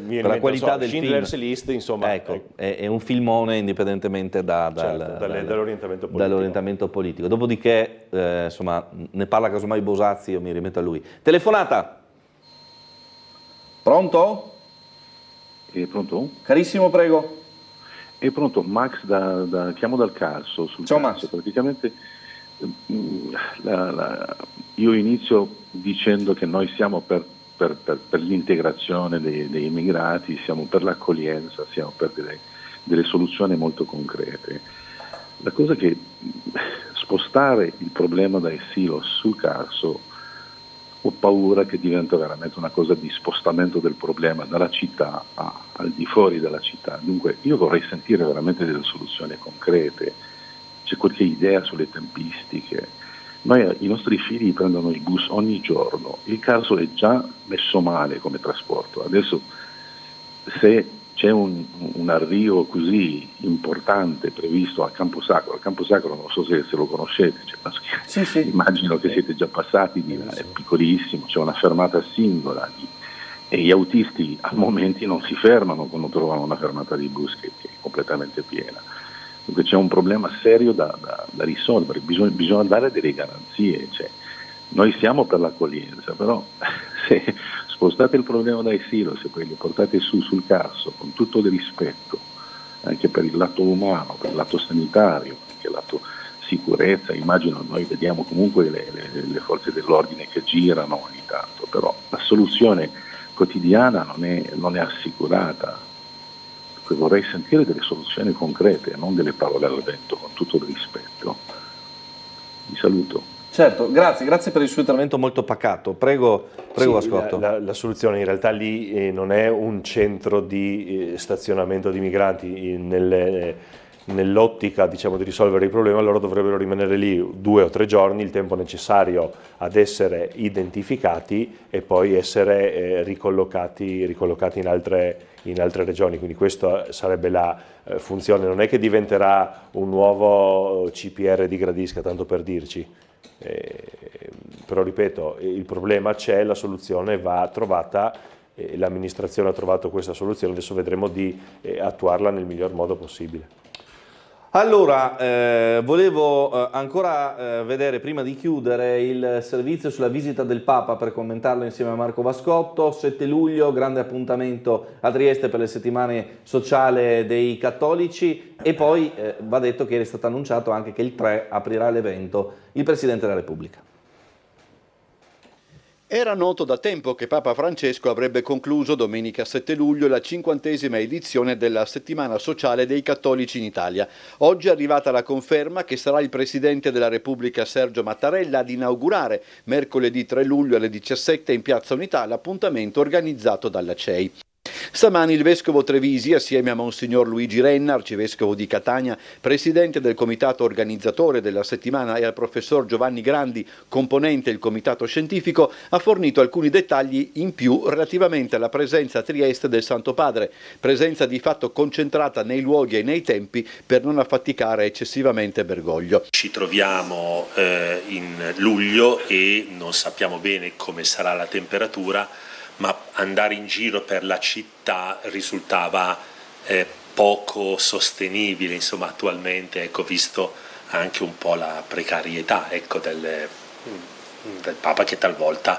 Schindler's film. List, insomma, ecco, è un filmone indipendentemente dall'orientamento politico. Dopodiché insomma ne parla casomai Bosazzi, io mi rimetto a lui. Telefonata. Pronto? Pronto? Carissimo, prego. È pronto, Max chiamo dal Carso. Ciao Max. Praticamente io inizio dicendo che noi siamo per l'integrazione dei immigrati, siamo per l'accoglienza, siamo per delle soluzioni molto concrete. La cosa che spostare il problema dai silos sul Carso, ho paura che diventa veramente una cosa di spostamento del problema dalla città al di fuori della città. Dunque io vorrei sentire veramente delle soluzioni concrete, c'è qualche idea sulle tempistiche. I nostri figli prendono il bus ogni giorno, il Carso è già messo male come trasporto, adesso se c'è un arrivo così importante previsto al Camposacro non so se lo conoscete, immagino che siete già passati di là, è piccolissimo, c'è una fermata singola e gli autisti al momento non si fermano quando trovano una fermata di bus che è completamente piena. Dunque c'è un problema serio da risolvere, bisogna dare delle garanzie, noi siamo per l'accoglienza, però se spostate il problema dai silos e poi li portate sul Carso con tutto il rispetto anche per il lato umano, per il lato sanitario, anche il lato sicurezza, immagino noi vediamo comunque le forze dell'ordine che girano ogni tanto, però la soluzione quotidiana non è assicurata. Vorrei sentire delle soluzioni concrete, non delle parole al vento, con tutto il rispetto. Vi saluto. Certo, grazie per il suo intervento molto pacato. Prego Vascotto. La soluzione in realtà lì non è un centro di stazionamento di migranti. Nell'ottica, diciamo, di risolvere il problema, loro dovrebbero rimanere lì 2 o 3 giorni, il tempo necessario ad essere identificati e poi essere ricollocati in altre regioni. Quindi questa sarebbe la funzione. Non è che diventerà un nuovo CPR di Gradisca, tanto per dirci. Però ripeto, il problema c'è, la soluzione va trovata, l'amministrazione ha trovato questa soluzione, adesso vedremo di attuarla nel miglior modo possibile. Allora, volevo ancora vedere, prima di chiudere, il servizio sulla visita del Papa per commentarlo insieme a Marco Vascotto. 7 luglio, grande appuntamento a Trieste per le settimane sociali dei cattolici, e poi va detto che è stato annunciato anche che il 3 aprirà l'evento il Presidente della Repubblica. Era noto da tempo che Papa Francesco avrebbe concluso domenica 7 luglio la 50ª edizione della Settimana Sociale dei Cattolici in Italia. Oggi è arrivata la conferma che sarà il Presidente della Repubblica Sergio Mattarella ad inaugurare mercoledì 3 luglio alle 17 in Piazza Unità l'appuntamento organizzato dalla CEI. Stamani il Vescovo Trevisi, assieme a Monsignor Luigi Renna, Arcivescovo di Catania, Presidente del Comitato Organizzatore della settimana, e al Professor Giovanni Grandi, componente il Comitato Scientifico, ha fornito alcuni dettagli in più relativamente alla presenza a Trieste del Santo Padre, presenza di fatto concentrata nei luoghi e nei tempi per non affaticare eccessivamente Bergoglio. Ci troviamo in luglio e non sappiamo bene come sarà la temperatura, ma andare in giro per la città risultava poco sostenibile, insomma, attualmente, visto anche un po' la precarietà del Papa, che talvolta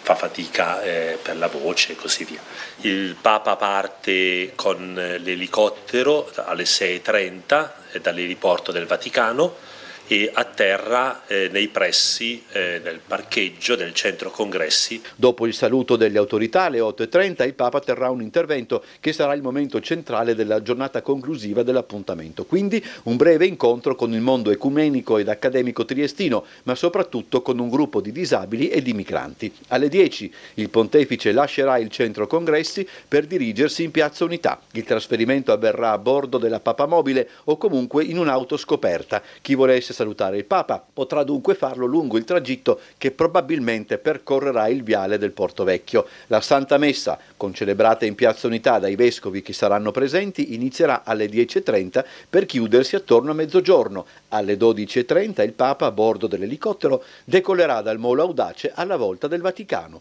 fa fatica per la voce e così via. Il Papa parte con l'elicottero alle 6:30 dall'aeroporto del Vaticano e atterra nei pressi del parcheggio del centro congressi. Dopo il saluto delle autorità alle 8:30 il Papa terrà un intervento che sarà il momento centrale della giornata conclusiva dell'appuntamento. Quindi un breve incontro con il mondo ecumenico ed accademico triestino, ma soprattutto con un gruppo di disabili e di migranti. Alle 10 il pontefice lascerà il centro congressi per dirigersi in Piazza Unità. Il trasferimento avverrà a bordo della papamobile o comunque in un'auto scoperta. Chi volesse salutare il Papa potrà dunque farlo lungo il tragitto che probabilmente percorrerà il viale del Porto Vecchio. La Santa Messa, concelebrata in Piazza Unità dai vescovi che saranno presenti, inizierà alle 10:30 per chiudersi attorno a mezzogiorno. Alle 12:30 il Papa, a bordo dell'elicottero, decollerà dal Molo Audace alla volta del Vaticano.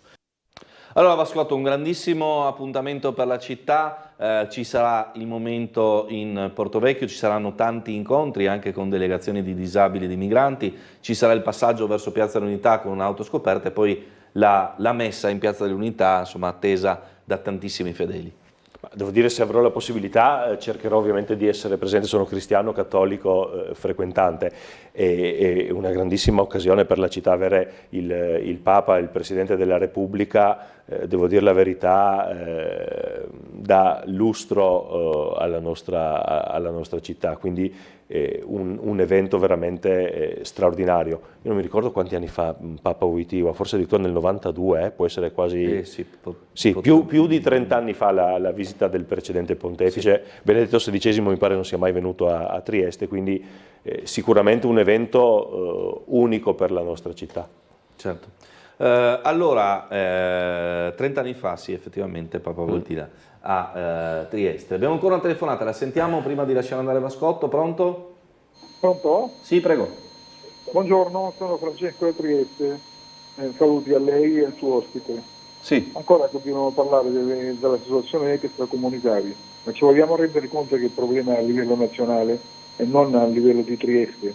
Allora Vascotto, un grandissimo appuntamento per la città, ci sarà il momento in Portovecchio, ci saranno tanti incontri anche con delegazioni di disabili e di migranti, ci sarà il passaggio verso Piazza dell'Unità con un'auto scoperta e poi la messa in Piazza dell'Unità, insomma, attesa da tantissimi fedeli. Devo dire, se avrò la possibilità cercherò ovviamente di essere presente, sono cristiano cattolico frequentante, e una grandissima occasione per la città avere il Papa, il Presidente della Repubblica, devo dire la verità, dà lustro alla nostra città, quindi un evento veramente straordinario. Io non mi ricordo quanti anni fa Papa Wojtyła, forse addirittura nel 92, può essere quasi più di 30 anni fa la visita del precedente pontefice. Sì. Benedetto XVI mi pare non sia mai venuto a Trieste, quindi sicuramente un evento unico per la nostra città. Certo. Allora, 30 anni fa, sì, effettivamente Papa Wojtyła a Trieste. Abbiamo ancora una telefonata, la sentiamo prima di lasciare andare Vascotto. Pronto? Pronto? Sì, prego. Buongiorno, sono Francesco da Trieste, saluti a lei e al suo ospite. Sì. Ancora dobbiamo parlare della situazione extracomunitaria, ma ci vogliamo rendere conto che il problema è a livello nazionale e non a livello di Trieste.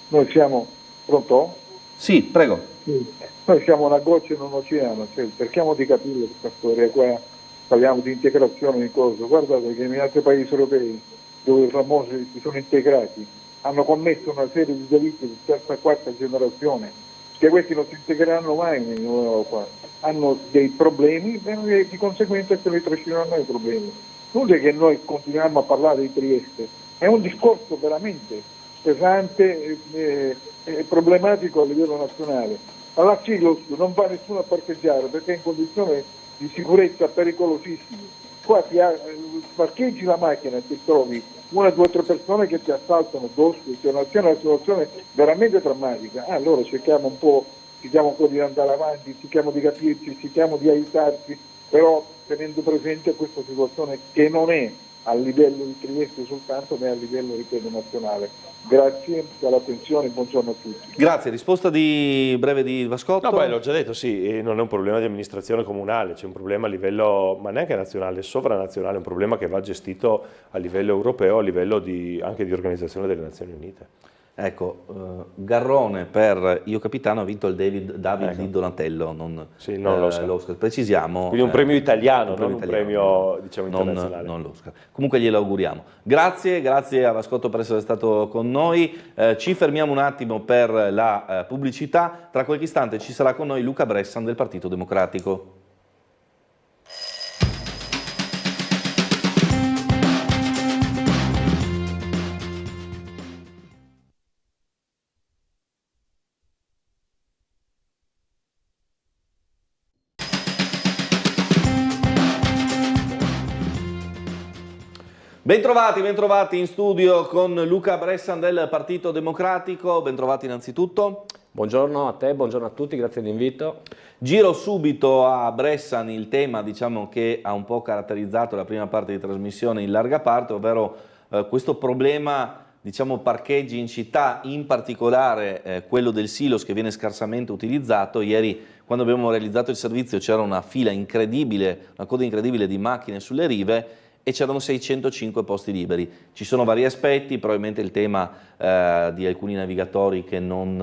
Noi siamo... Pronto? Sì, prego. Sì. Noi siamo una goccia in un oceano, cioè, cerchiamo di capire questa storia qua, parliamo di integrazione di cose. Guardate che in altri paesi europei, dove i famosi si sono integrati, hanno commesso una serie di delitti di terza e quarta generazione, che questi non si integreranno mai in Europa, hanno dei problemi e di conseguenza se li trascineranno i problemi. Non è che noi continuiamo a parlare di Trieste, è un discorso veramente pesante e problematico a livello nazionale. Alla Silos non va nessuno a parcheggiare perché è in condizione di sicurezza pericolosissime. Qua parcheggi la macchina e ti trovi 1, 2, 3 persone che ti assaltano addosso, c'è una situazione veramente drammatica. Allora cerchiamo un po' di andare avanti, cerchiamo di capirci, cerchiamo di aiutarci, però tenendo presente questa situazione che non è a livello di Trieste soltanto, ma è a livello, ripeto, nazionale. Grazie per l'attenzione, buongiorno a tutti. Grazie, risposta breve di Vascotto? No, l'ho già detto, sì, non è un problema di amministrazione comunale, c'è un problema a livello, ma neanche nazionale, sovranazionale, un problema che va gestito a livello europeo, a livello anche di Organizzazione delle Nazioni Unite. Ecco, Garrone per Io Capitano ha vinto il David di Donatello, non l'Oscar, precisiamo. Quindi un premio italiano, non un premio diciamo, internazionale. Non l'Oscar. Comunque glielo auguriamo. Grazie a Vascotto per essere stato con noi. Ci fermiamo un attimo per la pubblicità. Tra qualche istante ci sarà con noi Luca Bressan del Partito Democratico. Bentrovati in studio con Luca Bressan del Partito Democratico, bentrovati innanzitutto. Buongiorno a te, buongiorno a tutti, grazie dell'invito. Giro subito a Bressan il tema che ha un po' caratterizzato la prima parte di trasmissione in larga parte, ovvero questo problema parcheggi in città, in particolare quello del Silos che viene scarsamente utilizzato. Ieri quando abbiamo realizzato il servizio c'era una coda incredibile di macchine sulle rive e c'erano 605 posti liberi. Ci sono vari aspetti, probabilmente il tema di alcuni navigatori che non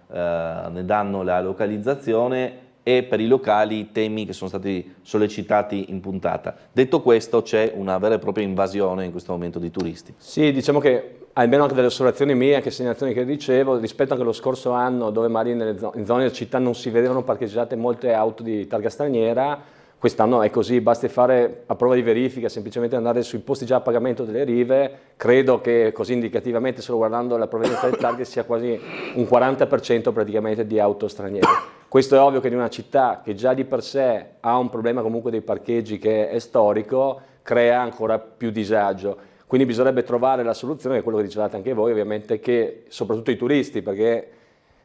ne danno la localizzazione e per i locali temi che sono stati sollecitati in puntata. Detto questo, c'è una vera e propria invasione in questo momento di turisti. Sì, diciamo che almeno anche delle osservazioni mie, anche segnalazioni che ricevo, rispetto anche allo scorso anno dove magari in zone della città non si vedevano parcheggiate molte auto di targa straniera, quest'anno è così, basta fare a prova di verifica, semplicemente andare sui posti già a pagamento delle rive. Credo che così indicativamente, solo guardando la provenienza del target, sia quasi un 40% praticamente di auto straniere. Questo è ovvio che in una città che già di per sé ha un problema comunque dei parcheggi che è storico, crea ancora più disagio. Quindi bisognerebbe trovare la soluzione, che è quello che dicevate anche voi, ovviamente, che soprattutto i turisti, perché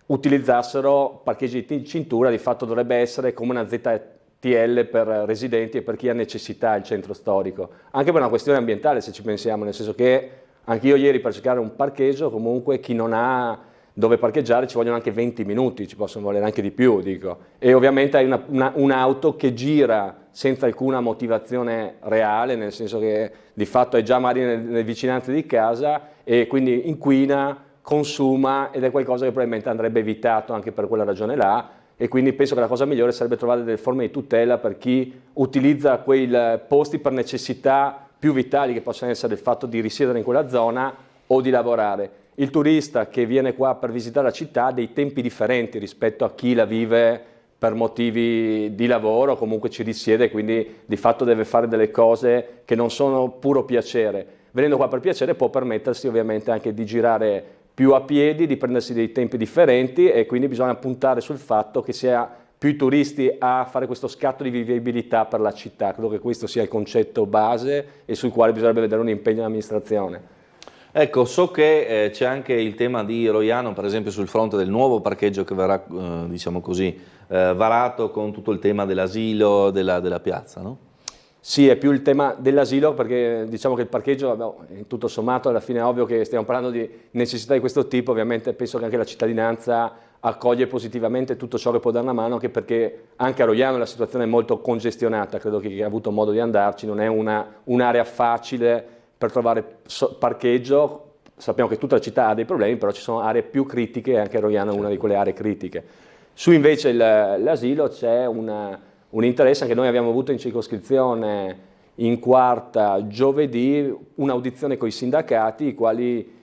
utilizzassero parcheggi di cintura, di fatto dovrebbe essere come una ZTL per residenti e per chi ha necessità il centro storico, anche per una questione ambientale, se ci pensiamo, nel senso che anche io ieri per cercare un parcheggio, comunque chi non ha dove parcheggiare ci vogliono anche 20 minuti, ci possono volere anche di più, dico. E ovviamente hai un'auto che gira senza alcuna motivazione reale, nel senso che di fatto è già magari nelle vicinanze di casa e quindi inquina, consuma, ed è qualcosa che probabilmente andrebbe evitato anche per quella ragione là. E quindi penso che la cosa migliore sarebbe trovare delle forme di tutela per chi utilizza quei posti per necessità più vitali, che possono essere il fatto di risiedere in quella zona o di lavorare. Il turista che viene qua per visitare la città ha dei tempi differenti rispetto a chi la vive per motivi di lavoro, comunque ci risiede, quindi di fatto deve fare delle cose che non sono puro piacere. Venendo qua per piacere può permettersi ovviamente anche di girare più a piedi, di prendersi dei tempi differenti, e quindi bisogna puntare sul fatto che sia più i turisti a fare questo scatto di vivibilità per la città. Credo che questo sia il concetto base e sul quale bisognerebbe vedere un impegno dell'amministrazione. Ecco, so che c'è anche il tema di Roiano, per esempio sul fronte del nuovo parcheggio che verrà, diciamo così, varato con tutto il tema dell'asilo, della piazza, no? Sì, è più il tema dell'asilo, perché diciamo che il parcheggio, tutto sommato, alla fine è ovvio che stiamo parlando di necessità di questo tipo. Ovviamente penso che anche la cittadinanza accoglie positivamente tutto ciò che può dare una mano, anche perché anche a Roiano la situazione è molto congestionata. Credo che chi ha avuto modo di andarci non è un'area facile per trovare parcheggio. Sappiamo che tutta la città ha dei problemi, però ci sono aree più critiche, e anche Roiano è una di quelle aree critiche. Su invece l'asilo c'è un interesse. Anche noi abbiamo avuto in circoscrizione in quarta giovedì un'audizione con i sindacati, i quali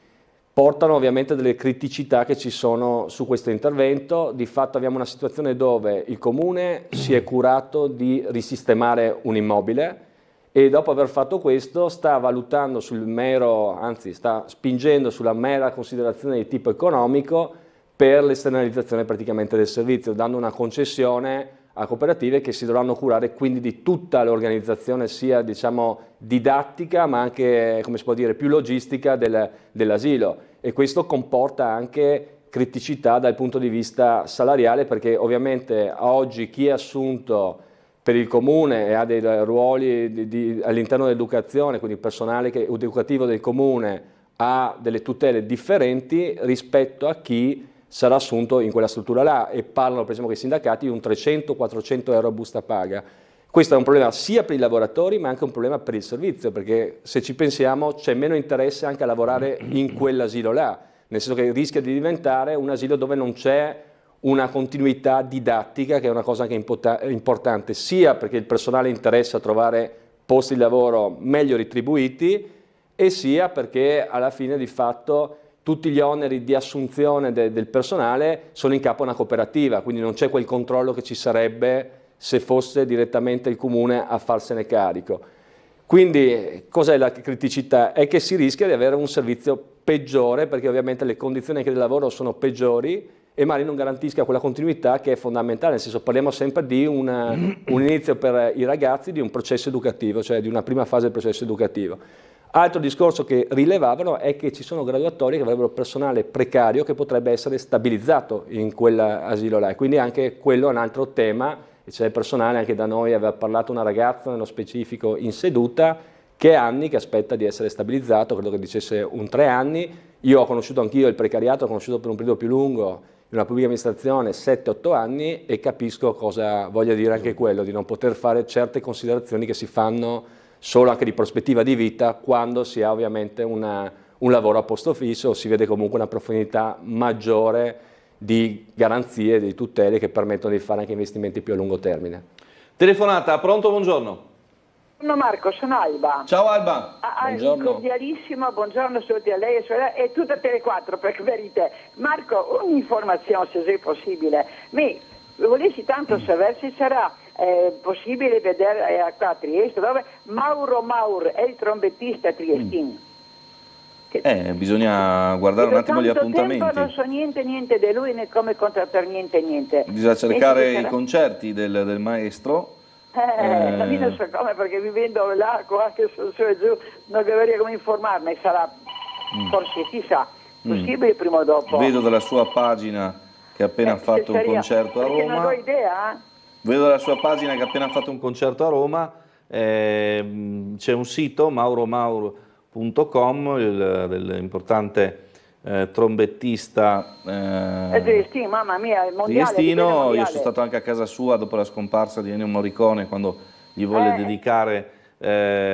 portano ovviamente delle criticità che ci sono su questo intervento. Di fatto abbiamo una situazione dove il comune si è curato di risistemare un immobile e dopo aver fatto questo sta valutando sta spingendo sulla mera considerazione di tipo economico per l'esternalizzazione praticamente del servizio, dando una concessione a cooperative che si dovranno curare quindi di tutta l'organizzazione, sia diciamo didattica ma anche, come si può dire, più logistica dell'asilo, e questo comporta anche criticità dal punto di vista salariale, perché ovviamente oggi chi è assunto per il comune e ha dei ruoli all'interno dell'educazione, quindi il personale educativo del comune ha delle tutele differenti rispetto a chi sarà assunto in quella struttura là, e parlano per esempio che i sindacati di un 300-400 euro a busta paga. Questo è un problema sia per i lavoratori ma anche un problema per il servizio, perché se ci pensiamo c'è meno interesse anche a lavorare in quell'asilo là, nel senso che rischia di diventare un asilo dove non c'è una continuità didattica, che è una cosa anche importante, sia perché il personale interessa a trovare posti di lavoro meglio retribuiti, e sia perché alla fine di fatto tutti gli oneri di assunzione del personale sono in capo a una cooperativa, quindi non c'è quel controllo che ci sarebbe se fosse direttamente il comune a farsene carico. Quindi cos'è la criticità? È che si rischia di avere un servizio peggiore, perché ovviamente le condizioni anche del lavoro sono peggiori e magari non garantisca quella continuità che è fondamentale, nel senso parliamo sempre di un inizio per i ragazzi di un processo educativo, cioè di una prima fase del processo educativo. Altro discorso che rilevavano è che ci sono graduatorie che avrebbero personale precario che potrebbe essere stabilizzato in quell'asilo là, e quindi anche quello è un altro tema, e c'è personale, anche da noi aveva parlato una ragazza nello specifico in seduta, che ha anni che aspetta di essere stabilizzato, credo che dicesse 3 anni. Io ho conosciuto anch'io il precariato, ho conosciuto per un periodo più lungo in una pubblica amministrazione 7-8 anni, e capisco cosa voglia dire anche quello, di non poter fare certe considerazioni che si fanno solo anche di prospettiva di vita quando si ha ovviamente un lavoro a posto fisso, o si vede comunque una profondità maggiore di garanzie, di tutele che permettono di fare anche investimenti più a lungo termine. Telefonata, pronto, buongiorno. Buongiorno Marco, sono Alba. Ciao Alba. Un cordialissimo buongiorno a lei e tutta Tele4 per verità. Marco, un'informazione se è possibile. Mi volessi tanto sapere se sarà possibile vedere qua a Trieste dove Mauro Maur è il trombettista triestino. Bisogna guardare un attimo gli appuntamenti. Tempo non so niente di lui, né come contattare niente. Bisogna cercare i concerti del maestro. Io non so come, perché vivendo là, qua che sono su e giù, non dovrei come informarmi, sarà forse chissà, possibile prima o dopo. Vedo dalla sua pagina che ha appena fatto un concerto a Roma. Non ho idea. Vedo dalla sua pagina che ha appena fatto un concerto a Roma, c'è un sito, mauromauro.com, dell'importante trombettista Triestino, mamma mia, il mondiale, triestino. Io sono stato anche a casa sua dopo la scomparsa di Ennio Morricone, quando gli volle dedicare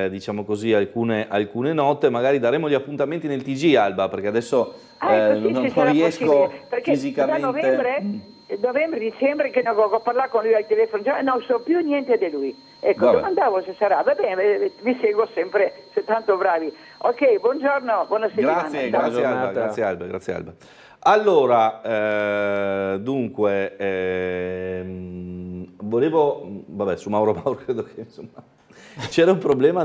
diciamo così alcune note. Magari daremo gli appuntamenti nel TG, Alba, perché adesso non riesco fisicamente. Novembre, dicembre, che non ho parlato con lui al telefono, non so più niente di lui. Ecco, domandavo se sarà. Va bene, vi seguo sempre, siete tanto bravi. Ok, buongiorno, buona settimana. Grazie Alba. Allora, dunque, volevo, su Mauro credo che insomma c'era un problema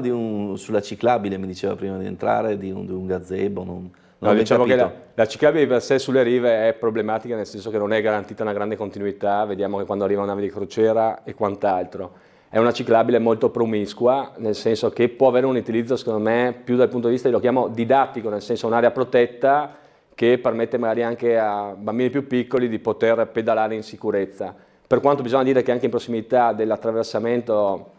sulla ciclabile, mi diceva prima di entrare, di un gazebo. No, diciamo che la ciclabile per sé sulle rive è problematica, nel senso che non è garantita una grande continuità, vediamo che quando arriva una nave di crociera e quant'altro. È una ciclabile molto promiscua, nel senso che può avere un utilizzo, secondo me, più dal punto di vista, lo chiamo didattico, nel senso un'area protetta che permette magari anche a bambini più piccoli di poter pedalare in sicurezza. Per quanto bisogna dire che anche in prossimità dell'attraversamento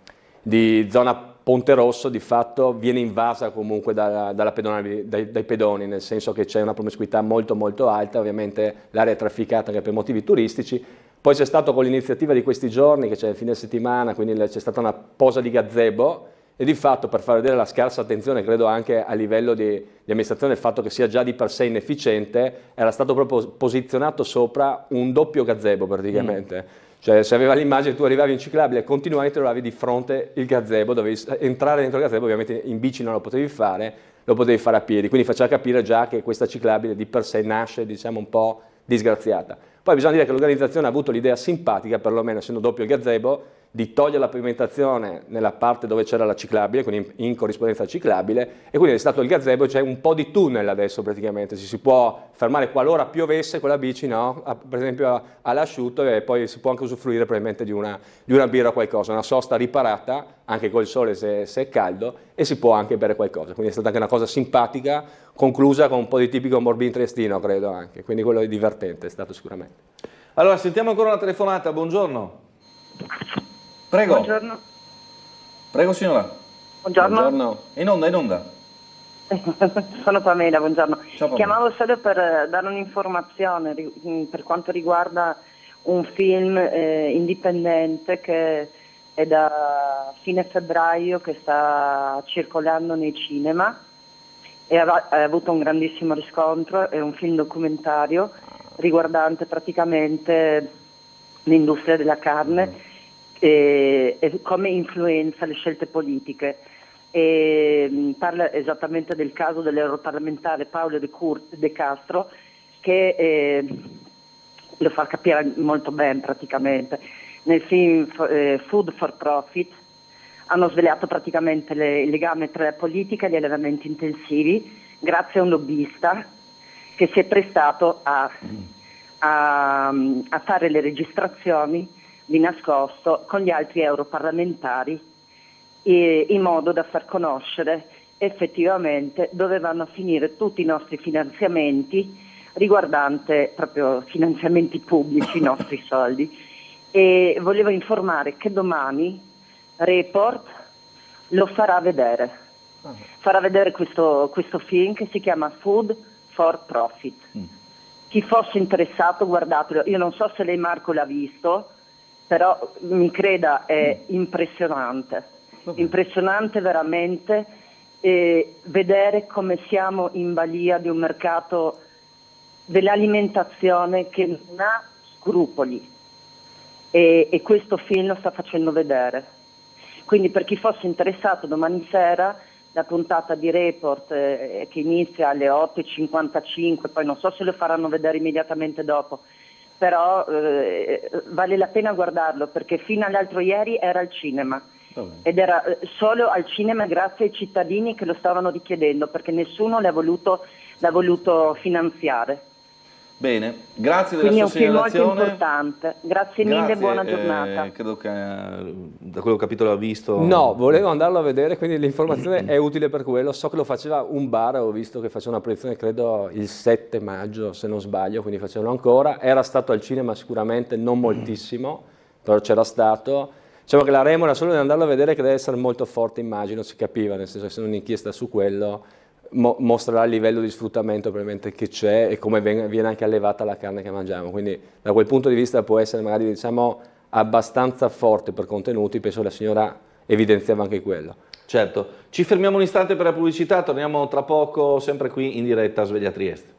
di zona Ponte Rosso di fatto viene invasa comunque dai pedoni, nel senso che c'è una promiscuità molto molto alta, ovviamente l'area è trafficata anche per motivi turistici. Poi c'è stato con l'iniziativa di questi giorni, che c'è il fine settimana, quindi c'è stata una posa di gazebo, e di fatto per far vedere la scarsa attenzione, credo anche a livello di amministrazione, il fatto che sia già di per sé inefficiente, era stato proprio posizionato sopra un doppio gazebo praticamente. Cioè se aveva l'immagine, tu arrivavi in ciclabile e continuavi, ti trovavi di fronte il gazebo, dovevi entrare dentro il gazebo, ovviamente in bici non lo potevi fare a piedi, quindi faceva capire già che questa ciclabile di per sé nasce, diciamo, un po' disgraziata. Poi bisogna dire che l'organizzazione ha avuto l'idea simpatica, perlomeno essendo doppio il gazebo, di togliere la pavimentazione nella parte dove c'era la ciclabile, quindi in corrispondenza ciclabile, e quindi è stato il gazebo, c'è un po' di tunnel adesso praticamente, si può fermare qualora piovesse con la bici, no? Per esempio all'asciutto, e poi si può anche usufruire probabilmente di una birra o qualcosa, una sosta riparata, anche col sole se è caldo, e si può anche bere qualcosa, quindi è stata anche una cosa simpatica, conclusa con un po' di tipico Morbin triestino, credo anche, quindi quello è divertente, è stato sicuramente. Allora, sentiamo ancora una telefonata, buongiorno. Prego. Buongiorno. Prego signora. Buongiorno. In onda. Sono Pamela, buongiorno. Ciao, Pamela. Chiamavo solo per dare un'informazione per quanto riguarda un film indipendente che è da fine febbraio che sta circolando nei cinema e ha avuto un grandissimo riscontro. È un film documentario riguardante praticamente l'industria della carne e come influenza le scelte politiche. E parla esattamente del caso dell'europarlamentare Paolo De Castro, che lo fa capire molto bene praticamente. Nel film Food for Profit hanno svelato praticamente il legame tra la politica e gli allevamenti intensivi grazie a un lobbista che si è prestato a fare le registrazioni di nascosto con gli altri europarlamentari in modo da far conoscere effettivamente dove vanno a finire tutti i nostri finanziamenti riguardante proprio finanziamenti pubblici, i nostri soldi. E volevo informare che domani Report lo farà vedere. Farà vedere questo film che si chiama Food for Profit. Chi fosse interessato, guardatelo. Io non so se lei, Marco, l'ha visto, però mi creda, è impressionante. Impressionante veramente vedere come siamo in balia di un mercato dell'alimentazione che non ha scrupoli e questo film lo sta facendo vedere. Quindi per chi fosse interessato, domani sera la puntata di Report che inizia alle 8:55, poi non so se lo faranno vedere immediatamente dopo, però vale la pena guardarlo perché fino all'altro ieri era al cinema ed era solo al cinema grazie ai cittadini che lo stavano richiedendo perché nessuno l'ha voluto finanziare. Bene, grazie della Quindi sua è un film molto segnalazione. importante. Grazie mille, buona giornata. Credo che da quello che ho capito l'ha visto. No, volevo andarlo a vedere, quindi l'informazione è utile per quello. So che lo faceva un bar, ho visto che faceva una proiezione credo il 7 maggio se non sbaglio, quindi facevano ancora. Era stato al cinema sicuramente, non moltissimo, però c'era stato. Diciamo che la remora solo di andarlo a vedere che deve essere molto forte, immagino, si capiva, nel senso che se non un'inchiesta su quello mostrerà il livello di sfruttamento probabilmente che c'è e come viene anche allevata la carne che mangiamo, quindi da quel punto di vista può essere magari diciamo abbastanza forte per contenuti, penso la signora evidenziava anche quello. Certo, ci fermiamo un istante per la pubblicità, torniamo tra poco sempre qui in diretta a Sveglia Trieste.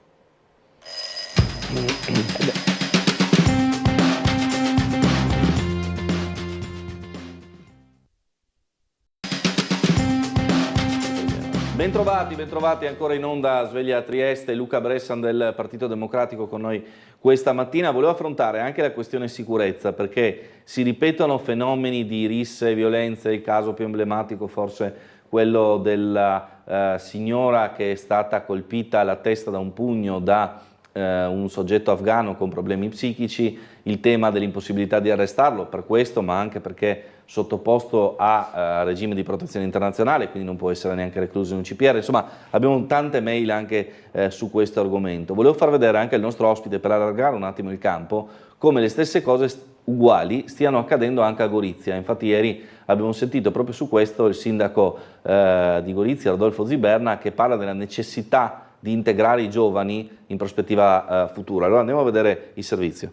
Bentrovati ancora in onda a Sveglia Trieste, Luca Bressan del Partito Democratico con noi questa mattina. Volevo affrontare anche la questione sicurezza perché si ripetono fenomeni di risse e violenze, il caso più emblematico forse quello della signora che è stata colpita alla testa da un pugno da un soggetto afghano con problemi psichici, il tema dell'impossibilità di arrestarlo per questo ma anche perché sottoposto a regime di protezione internazionale, quindi non può essere neanche recluso in un CPR, insomma abbiamo tante mail anche su questo argomento. Volevo far vedere anche al nostro ospite, per allargare un attimo il campo, come le stesse cose uguali stiano accadendo anche a Gorizia. Infatti ieri abbiamo sentito proprio su questo il sindaco di Gorizia, Rodolfo Ziberna, che parla della necessità di integrare i giovani in prospettiva futura. Allora andiamo a vedere il servizio.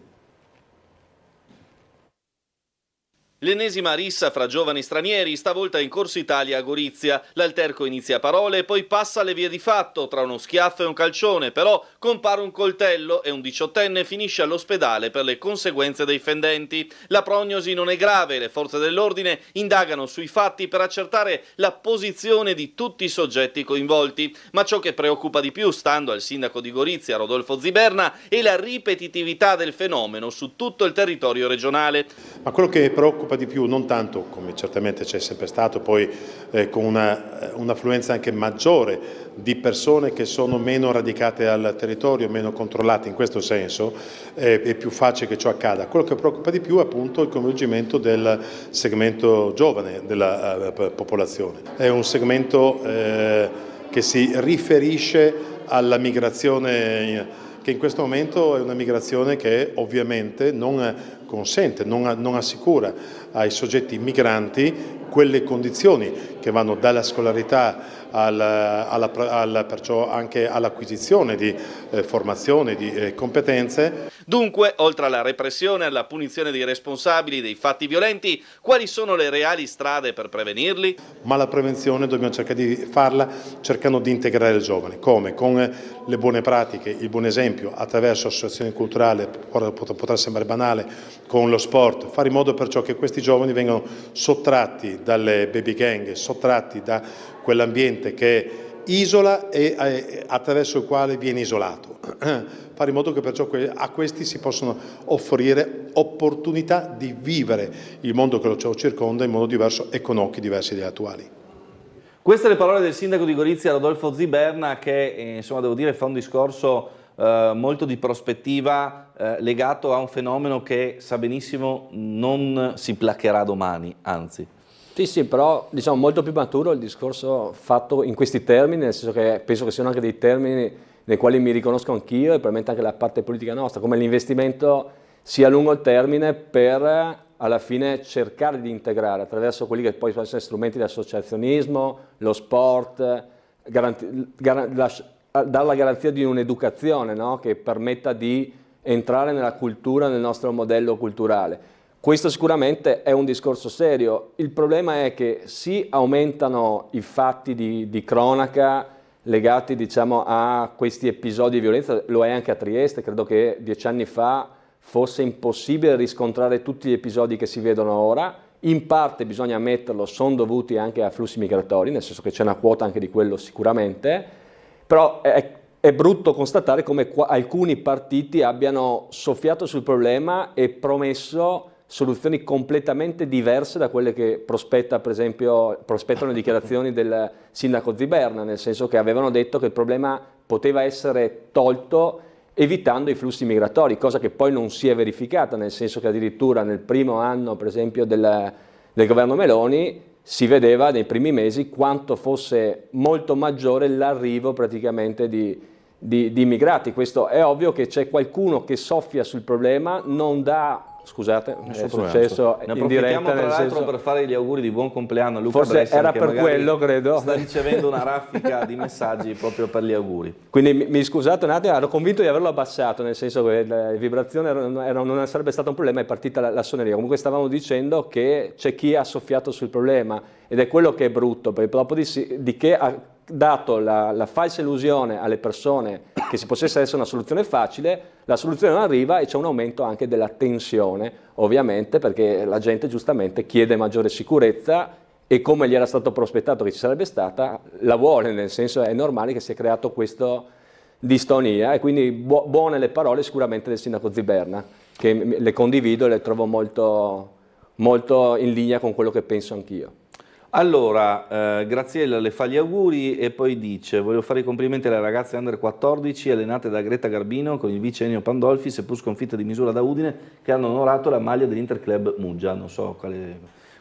L'ennesima rissa fra giovani stranieri, stavolta in Corso Italia a Gorizia. L'alterco inizia a parole e poi passa alle vie di fatto, tra uno schiaffo e un calcione, però compare un coltello e un 18enne finisce all'ospedale per le conseguenze dei fendenti. La prognosi non è grave, le forze dell'ordine indagano sui fatti per accertare la posizione di tutti i soggetti coinvolti, ma ciò che preoccupa di più, stando al sindaco di Gorizia Rodolfo Ziberna, è la ripetitività del fenomeno su tutto il territorio regionale. Ma quello che preoccupa preoccupa di più, non tanto come certamente c'è sempre stato, poi con un'affluenza anche maggiore di persone che sono meno radicate al territorio, meno controllate in questo senso, è più facile che ciò accada. Quello che preoccupa di più è appunto il coinvolgimento del segmento giovane della popolazione. È un segmento che si riferisce alla migrazione, che in questo momento è una migrazione che ovviamente non consente, non assicura ai soggetti migranti quelle condizioni che vanno dalla scolarità perciò anche all'acquisizione di formazione, di competenze. Dunque, oltre alla repressione e alla punizione dei responsabili dei fatti violenti, quali sono le reali strade per prevenirli? Ma la prevenzione dobbiamo cercare di farla cercando di integrare il giovane. Come? Con le buone pratiche, il buon esempio, attraverso associazioni culturali, potrà sembrare banale, con lo sport, fare in modo perciò che questi giovani vengano sottratti dalle baby gang, sottratti da quell'ambiente che isola e attraverso il quale viene isolato. Fare in modo che perciò a questi si possano offrire opportunità di vivere il mondo che lo circonda in modo diverso e con occhi diversi dagli attuali. Queste le parole del sindaco di Gorizia, Rodolfo Ziberna, che insomma devo dire fa un discorso molto di prospettiva legato a un fenomeno che sa benissimo non si placherà domani, anzi. Sì, però diciamo molto più maturo il discorso fatto in questi termini, nel senso che penso che siano anche dei termini nei quali mi riconosco anch'io e probabilmente anche la parte politica nostra, come l'investimento sia a lungo termine per alla fine cercare di integrare attraverso quelli che poi possono essere strumenti di associazionismo, lo sport, dare la garanzia di un'educazione, no? Che permetta di entrare nella cultura, nel nostro modello culturale. Questo sicuramente è un discorso serio. Il problema è che si aumentano i fatti di cronaca legati, diciamo, a questi episodi di violenza, lo è anche a Trieste. Credo che 10 anni fa fosse impossibile riscontrare tutti gli episodi che si vedono ora. In parte, bisogna ammetterlo, sono dovuti anche a flussi migratori, nel senso che c'è una quota anche di quello sicuramente, però è brutto constatare come alcuni partiti abbiano soffiato sul problema e promesso soluzioni completamente diverse da quelle che prospettano le dichiarazioni del sindaco Ziberna, nel senso che avevano detto che il problema poteva essere tolto evitando i flussi migratori, cosa che poi non si è verificata, nel senso che addirittura nel primo anno, per esempio, del governo Meloni, si vedeva nei primi mesi quanto fosse molto maggiore l'arrivo praticamente di immigrati. Questo è ovvio che c'è qualcuno che soffia sul problema, non dà... Scusate, è successo in diretta, tra l'altro per fare gli auguri di buon compleanno a Luca Bressan, forse era per quello, credo. Sta ricevendo una raffica di messaggi proprio per gli auguri. Quindi mi scusate un attimo, ero convinto di averlo abbassato, nel senso che la vibrazione non sarebbe stato un problema, è partita la suoneria. Comunque stavamo dicendo che c'è chi ha soffiato sul problema ed è quello che è brutto, perché dopo di che ha dato la falsa illusione alle persone che si potesse essere una soluzione facile, la soluzione non arriva e c'è un aumento anche della tensione, ovviamente, perché la gente giustamente chiede maggiore sicurezza e come gli era stato prospettato che ci sarebbe stata, la vuole, nel senso è normale che si è creato questa distonia e quindi buone le parole sicuramente del sindaco Ziberna, che le condivido e le trovo molto, molto in linea con quello che penso anch'io. Allora, Graziella le fa gli auguri e poi dice: voglio fare i complimenti alle ragazze under 14 allenate da Greta Garbino con il vice Ennio Pandolfi, seppur sconfitte di misura da Udine, che hanno onorato la maglia dell'Interclub Muggia. Non so quale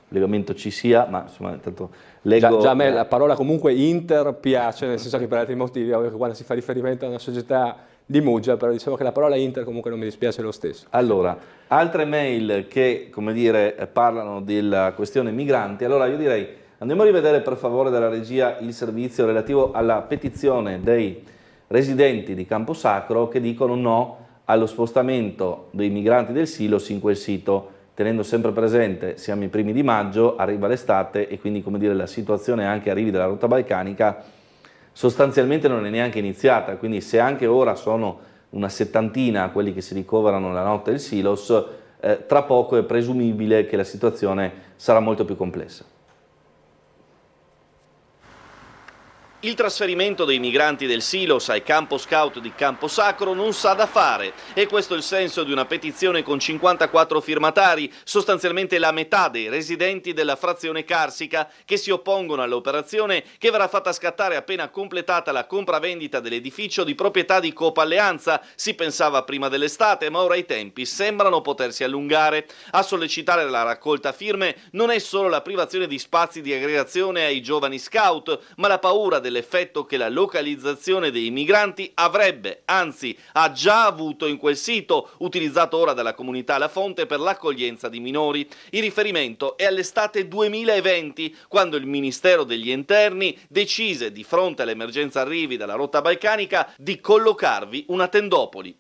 collegamento ci sia, ma insomma intanto leggo... Già a me la parola comunque Inter piace, nel senso che per altri motivi, ovvio che quando si fa riferimento a una società di Muggia, però diciamo che la parola Inter comunque non mi dispiace lo stesso. Allora, altre mail che, come dire, parlano della questione migranti. Allora io direi, andiamo a rivedere per favore dalla regia il servizio relativo alla petizione dei residenti di Camposacro che dicono no allo spostamento dei migranti del Silos in quel sito, tenendo sempre presente, siamo i primi di maggio, arriva l'estate e quindi, come dire, la situazione anche a rivi della rotta balcanica sostanzialmente non è neanche iniziata, quindi se anche ora sono una settantina quelli che si ricoverano la notte del Silos, tra poco è presumibile che la situazione sarà molto più complessa. Il trasferimento dei migranti del Silos ai campo scout di Camposacro non sa da fare, e questo è il senso di una petizione con 54 firmatari, sostanzialmente la metà dei residenti della frazione Carsica, che si oppongono all'operazione che verrà fatta scattare appena completata la compravendita dell'edificio di proprietà di Coop Alleanza. Si pensava prima dell'estate, ma ora i tempi sembrano potersi allungare. A sollecitare la raccolta firme non è solo la privazione di spazi di aggregazione ai giovani scout, ma la paura dell'effetto che la localizzazione dei migranti avrebbe, anzi ha già avuto in quel sito, utilizzato ora dalla comunità La Fonte per l'accoglienza di minori. Il riferimento è all'estate 2020, quando il Ministero degli Interni decise, di fronte all'emergenza arrivi dalla rotta balcanica, di collocarvi una tendopoli.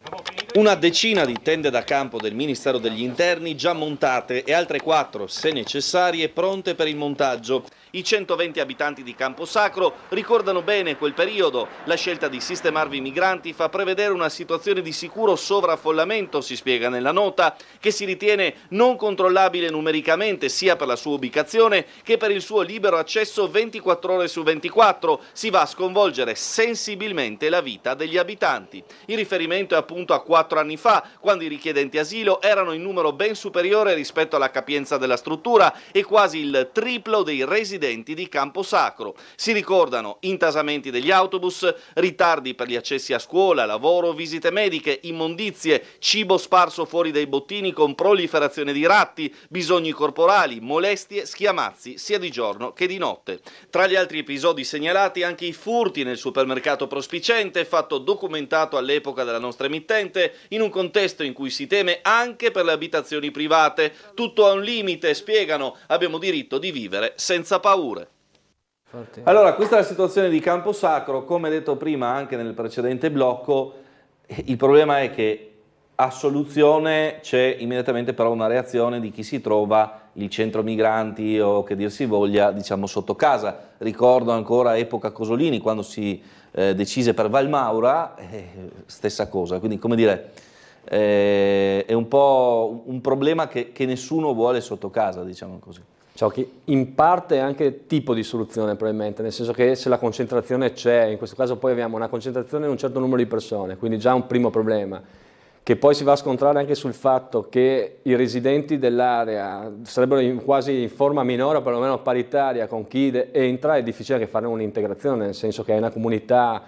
Una decina di tende da campo del Ministero degli Interni già montate e altre 4, se necessarie, pronte per il montaggio. I 120 abitanti di Camposacro ricordano bene quel periodo. La scelta di sistemarvi i migranti fa prevedere una situazione di sicuro sovraffollamento, si spiega nella nota, che si ritiene non controllabile numericamente sia per la sua ubicazione che per il suo libero accesso 24 ore su 24. Si va a sconvolgere sensibilmente la vita degli abitanti. Il riferimento è appunto a 4 anni fa, quando i richiedenti asilo erano in numero ben superiore rispetto alla capienza della struttura e quasi il triplo dei residenti di Camposacro. Si ricordano intasamenti degli autobus, ritardi per gli accessi a scuola, lavoro, visite mediche, immondizie, cibo sparso fuori dai bottini con proliferazione di ratti, bisogni corporali, molestie, schiamazzi sia di giorno che di notte. Tra gli altri episodi segnalati anche i furti nel supermercato Prospicente, fatto documentato all'epoca della nostra emittente, in un contesto in cui si teme anche per le abitazioni private. Tutto ha un limite, spiegano, abbiamo diritto di vivere senza paure. Allora, questa è la situazione di Camposacro. Come detto prima anche nel precedente blocco, il problema è che a soluzione c'è immediatamente però una reazione di chi si trova il centro migranti o che dir si voglia, diciamo, sotto casa. Ricordo ancora epoca Cosolini, quando si decise per Valmaura, stessa cosa. Quindi, come dire, è un po' un problema che nessuno vuole sotto casa, diciamo così. Ciò che in parte è anche tipo di soluzione probabilmente, nel senso che se la concentrazione c'è, in questo caso poi abbiamo una concentrazione di un certo numero di persone, quindi già un primo problema, che poi si va a scontrare anche sul fatto che i residenti dell'area sarebbero quasi in forma minore, o perlomeno paritaria con chi entra. È difficile anche fare un'integrazione, nel senso che è una comunità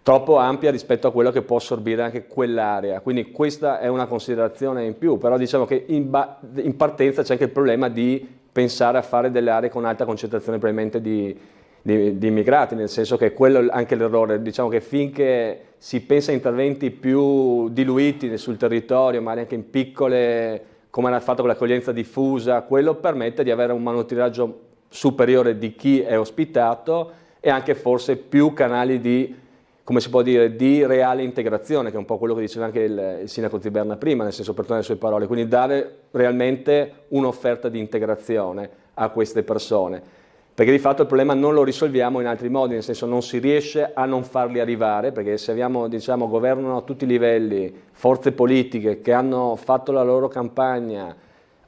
troppo ampia rispetto a quello che può assorbire anche quell'area, quindi questa è una considerazione in più, però diciamo che in partenza c'è anche il problema di pensare a fare delle aree con alta concentrazione probabilmente di immigrati, nel senso che quello è anche l'errore, diciamo che finché si pensa a interventi più diluiti sul territorio, magari anche in piccole, come era fatto con l'accoglienza diffusa, quello permette di avere un monitoraggio superiore di chi è ospitato e anche forse più canali di, come si può dire, di reale integrazione, che è un po' quello che diceva anche il sindaco Ziberna prima, nel senso, per tornare alle sue parole, quindi dare realmente un'offerta di integrazione a queste persone, perché di fatto il problema non lo risolviamo in altri modi, nel senso non si riesce a non farli arrivare, perché se abbiamo, diciamo, governano a tutti i livelli forze politiche che hanno fatto la loro campagna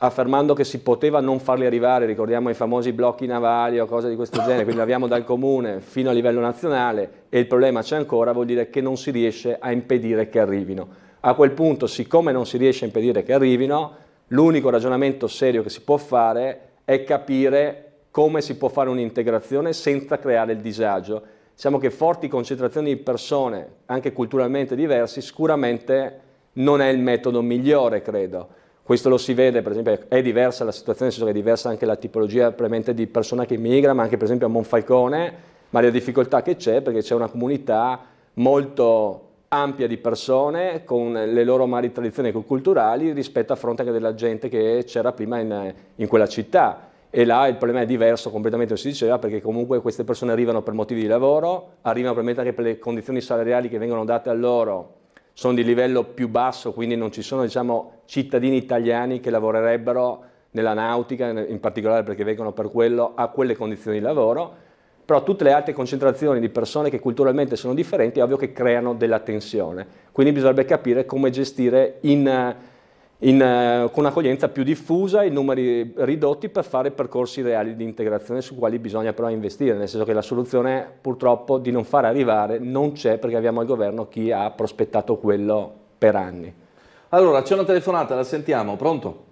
affermando che si poteva non farli arrivare, ricordiamo i famosi blocchi navali o cose di questo genere, quindi l'abbiamo dal comune fino a livello nazionale e il problema c'è ancora, vuol dire che non si riesce a impedire che arrivino. A quel punto, siccome non si riesce a impedire che arrivino, l'unico ragionamento serio che si può fare è capire come si può fare un'integrazione senza creare il disagio. Diciamo che forti concentrazioni di persone, anche culturalmente diversi, sicuramente non è il metodo migliore, credo. Questo lo si vede, per esempio, è diversa la situazione, nel senso che è diversa anche la tipologia probabilmente di persona che immigra, ma anche per esempio a Monfalcone, ma la difficoltà che c'è perché c'è una comunità molto ampia di persone con le loro magari tradizioni culturali rispetto a fronte anche della gente che c'era prima in quella città. E là il problema è diverso completamente, si diceva, perché comunque queste persone arrivano per motivi di lavoro, arrivano probabilmente anche per le condizioni salariali che vengono date a loro, sono di livello più basso, quindi non ci sono, diciamo, cittadini italiani che lavorerebbero nella nautica, in particolare perché vengono per quello a quelle condizioni di lavoro, però tutte le altre concentrazioni di persone che culturalmente sono differenti è ovvio che creano della tensione, quindi bisognerebbe capire come gestire in con un'accoglienza più diffusa, in numeri ridotti, per fare percorsi reali di integrazione su quali bisogna però investire, nel senso che la soluzione purtroppo di non far arrivare non c'è, perché abbiamo al governo chi ha prospettato quello per anni. Allora, c'è una telefonata, la sentiamo, pronto?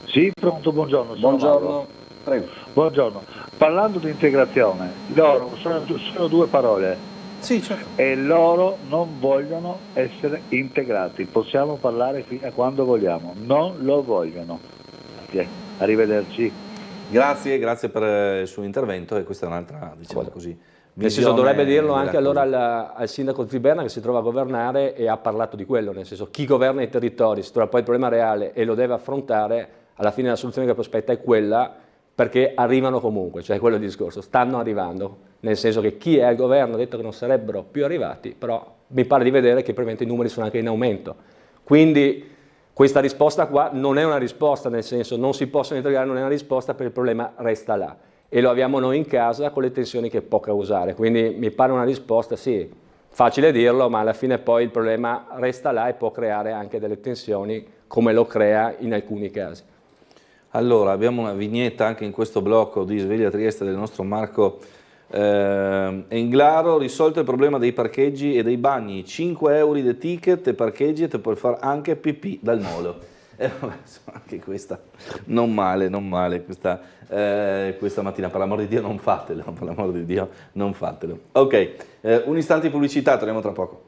Sì, pronto, buongiorno. Buongiorno, prego. Buongiorno. Parlando di integrazione, loro sono due parole. Sì, certo. E loro non vogliono essere integrati. Possiamo parlare fino a quando vogliamo. Non lo vogliono. Arrivederci. Grazie per il suo intervento, e questa è un'altra, diciamo così, nel senso, dovrebbe dirlo anche allora al sindaco Ziberna, che si trova a governare e ha parlato di quello, nel senso, chi governa i territori, si trova poi il problema reale e lo deve affrontare, alla fine la soluzione che prospetta è quella, perché arrivano comunque, cioè quello è il discorso, stanno arrivando, nel senso che chi è al governo ha detto che non sarebbero più arrivati, però mi pare di vedere che probabilmente i numeri sono anche in aumento. Quindi questa risposta qua non è una risposta, nel senso, non si possono integrare, non è una risposta, perché il problema resta là. E lo abbiamo noi in casa con le tensioni che può causare, quindi mi pare una risposta, sì, facile dirlo, ma alla fine poi il problema resta là e può creare anche delle tensioni, come lo crea in alcuni casi. Allora, abbiamo una vignetta anche in questo blocco di Sveglia Trieste del nostro Marco Englaro. Risolto il problema dei parcheggi e dei bagni, 5 euro di ticket e parcheggi e te puoi fare anche pipì dal molo. Vabbè, anche questa non male questa mattina, per l'amor di Dio non fatelo, per l'amor di Dio non fatelo. Ok, un istante di pubblicità, torniamo tra poco.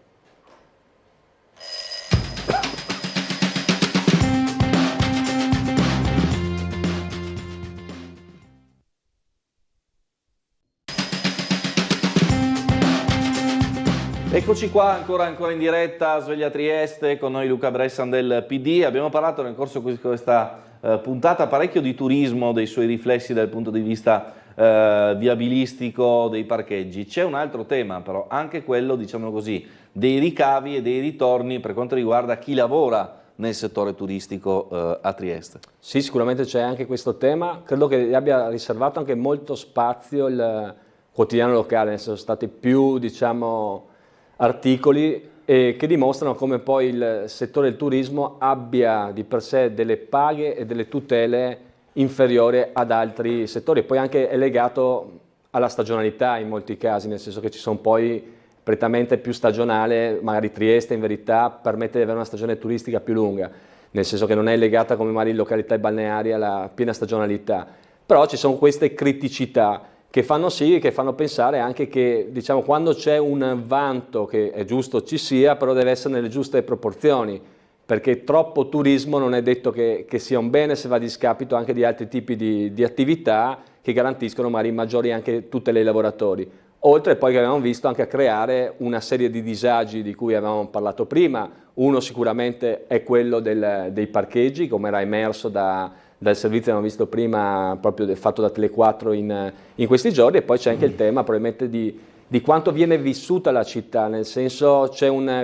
Eccoci qua ancora in diretta, Sveglia Trieste, con noi Luca Bressan del PD. Abbiamo parlato nel corso di questa puntata parecchio di turismo, dei suoi riflessi dal punto di vista viabilistico, dei parcheggi. C'è un altro tema però, anche quello, diciamo così, dei ricavi e dei ritorni per quanto riguarda chi lavora nel settore turistico a Trieste. Sì, sicuramente c'è anche questo tema, credo che abbia riservato anche molto spazio il quotidiano locale, ne sono stati più, diciamo, articoli che dimostrano come poi il settore del turismo abbia di per sé delle paghe e delle tutele inferiori ad altri settori. Poi anche è legato alla stagionalità in molti casi, nel senso che ci sono poi prettamente più stagionale, magari Trieste in verità permette di avere una stagione turistica più lunga, nel senso che non è legata come magari in località balneari alla piena stagionalità, però ci sono queste criticità che fanno sì, che fanno pensare anche che, diciamo, quando c'è un vanto, che è giusto ci sia, però deve essere nelle giuste proporzioni, perché troppo turismo non è detto che sia un bene, se va a discapito anche di altri tipi di attività che garantiscono magari maggiori anche tutele ai lavoratori. Oltre poi che abbiamo visto anche a creare una serie di disagi di cui avevamo parlato prima. Uno sicuramente è quello dei parcheggi, come era emerso dal servizio che abbiamo visto prima, proprio fatto da Tele4 in questi giorni, e poi c'è anche il tema probabilmente di quanto viene vissuta la città, nel senso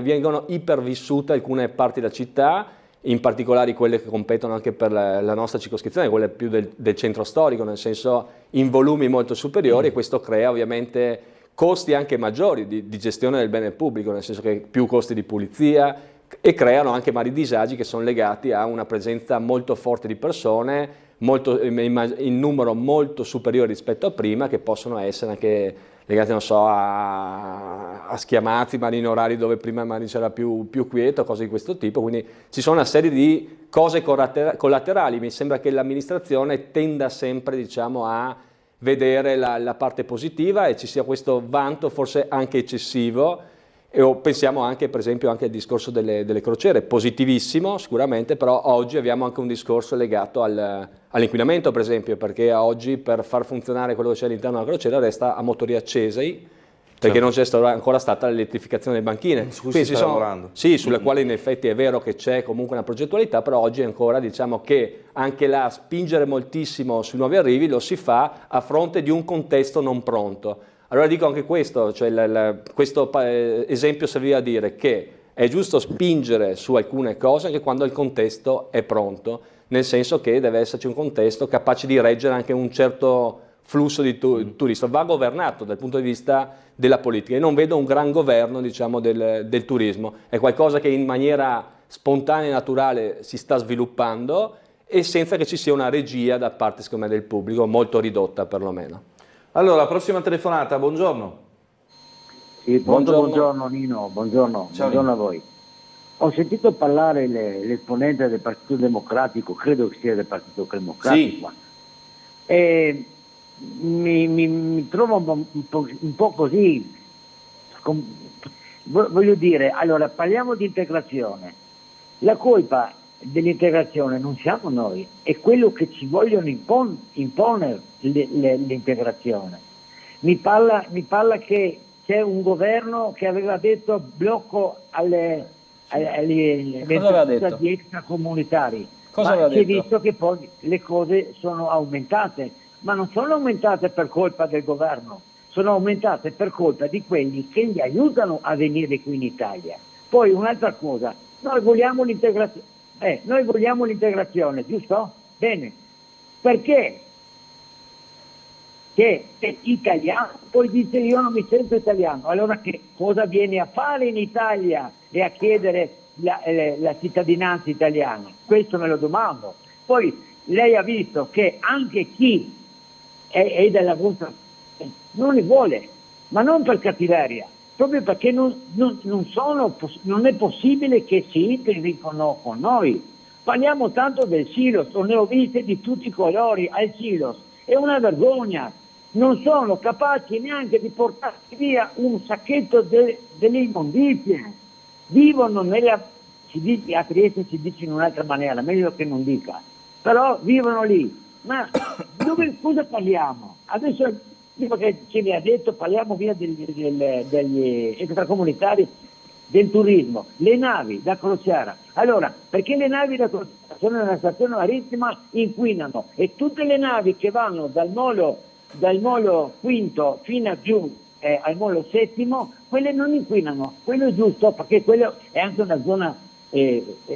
vengono ipervissute alcune parti della città, in particolare quelle che competono anche per la nostra circoscrizione, quelle più del centro storico, nel senso in volumi molto superiori, e questo crea ovviamente costi anche maggiori di gestione del bene pubblico, nel senso che più costi di pulizia, e creano anche vari disagi che sono legati a una presenza molto forte di persone, in numero molto superiore rispetto a prima, che possono essere anche legati, non so, a schiamazzi, ma in orari dove prima magari c'era più quieto, cose di questo tipo. Quindi ci sono una serie di cose collaterali. Mi sembra che l'amministrazione tenda sempre, diciamo, a vedere la parte positiva e ci sia questo vanto forse anche eccessivo. E pensiamo anche, per esempio, anche al discorso delle crociere, positivissimo sicuramente, però oggi abbiamo anche un discorso legato all'inquinamento, per esempio, perché oggi per far funzionare quello che c'è all'interno della crociera resta a motori accesi, perché non c'è ancora stata l'elettrificazione delle banchine. Su cui si sta lavorando. Sì, sulle quali in effetti è vero che c'è comunque una progettualità, però oggi ancora, diciamo, che anche là spingere moltissimo sui nuovi arrivi lo si fa a fronte di un contesto non pronto. Allora dico anche questo, cioè questo esempio serviva a dire che è giusto spingere su alcune cose anche quando il contesto è pronto, nel senso che deve esserci un contesto capace di reggere anche un certo flusso di turisti. Va governato dal punto di vista della politica e non vedo un gran governo, diciamo, del turismo. È qualcosa che in maniera spontanea e naturale si sta sviluppando e senza che ci sia una regia da parte, secondo me, del pubblico, molto ridotta perlomeno. Allora, prossima telefonata, buongiorno. Sì, buongiorno Nino, buongiorno a voi. Ho sentito parlare l'esponente del Partito Democratico, credo che sia del Partito Democratico, sì. E mi trovo un po' così, voglio dire, allora parliamo di integrazione, la colpa dell'integrazione non siamo noi, è quello che ci vogliono imponere l'integrazione. Mi parla che c'è un governo che aveva detto blocco alle di extracomunitari. Cosa aveva detto? Si è visto che poi le cose sono aumentate, ma non sono aumentate per colpa del governo, sono aumentate per colpa di quelli che li aiutano a venire qui in Italia. Poi un'altra cosa, noi vogliamo l'integrazione, giusto? Bene, perché? Che è italiano, poi dice io non mi sento italiano, allora che cosa viene a fare in Italia e a chiedere la cittadinanza italiana? Questo me lo domando. Poi lei ha visto che anche chi è della vostra non li vuole, ma non per cattiveria, proprio perché non è possibile che si integrino con noi. Parliamo tanto del Silos, ne ho viste di tutti i colori al Silos, è una vergogna. Non sono capaci neanche di portarsi via un sacchetto delle immondizie. Vivono a Trieste si dice in un'altra maniera, meglio che non dica, però vivono lì. Ma cosa parliamo? Adesso, prima che ce ne ha detto, parliamo via degli extracomunitari, del turismo, le navi da crociera. Allora, perché le navi da crociera sono nella stazione marittima, inquinano, e tutte le navi che vanno dal molo quinto fino a giù al molo settimo, quelle non inquinano, quello è giusto perché quello è anche una zona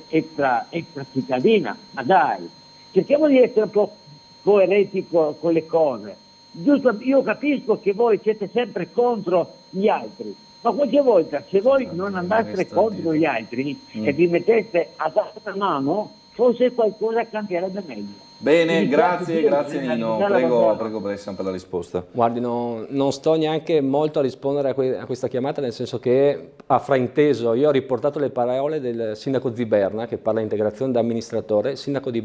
extra cittadina, ma dai, cerchiamo di essere un po' coerenti con le cose, giusto? Io capisco che voi siete sempre contro gli altri, ma qualche volta se voi non andaste contro gli altri e vi metteste a dare una mano, forse qualcosa cambierebbe meglio. Bene, grazie Nino. Prego Bressan per la risposta. Guardi, non sto neanche molto a rispondere a questa chiamata, nel senso che ha frainteso. Io ho riportato le parole del sindaco Ziberna, che parla di integrazione da amministratore. Il sindaco di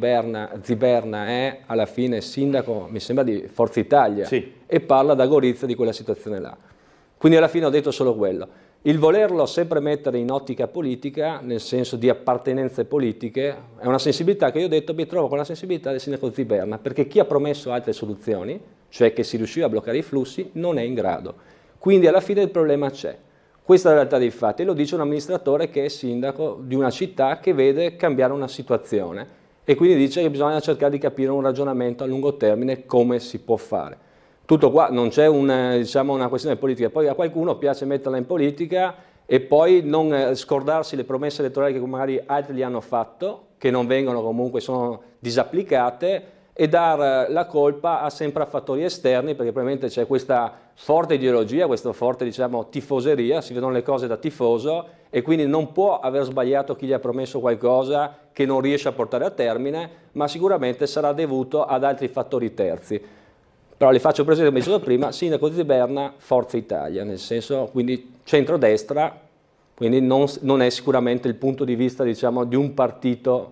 Ziberna è alla fine sindaco, mi sembra, di Forza Italia, sì, e parla da Gorizia di quella situazione là. Quindi alla fine ho detto solo quello. Il volerlo sempre mettere in ottica politica, nel senso di appartenenze politiche, è una sensibilità che io ho detto mi trovo con la sensibilità del sindaco Ziberna, perché chi ha promesso altre soluzioni, cioè che si riusciva a bloccare i flussi, non è in grado. Quindi alla fine il problema c'è. Questa è la realtà dei fatti, e lo dice un amministratore che è sindaco di una città che vede cambiare una situazione e quindi dice che bisogna cercare di capire un ragionamento a lungo termine come si può fare. Tutto qua, non c'è una questione politica, poi a qualcuno piace metterla in politica e poi non scordarsi le promesse elettorali che magari altri gli hanno fatto, che non vengono comunque, sono disapplicate, e dar la colpa sempre a fattori esterni, perché probabilmente c'è questa forte ideologia, questa forte tifoseria, si vedono le cose da tifoso e quindi non può aver sbagliato chi gli ha promesso qualcosa che non riesce a portare a termine, ma sicuramente sarà dovuto ad altri fattori terzi. Però le faccio presente, come dicevo prima, sindaco di Ziberna, Forza Italia, nel senso quindi centrodestra, quindi non è sicuramente il punto di vista di un partito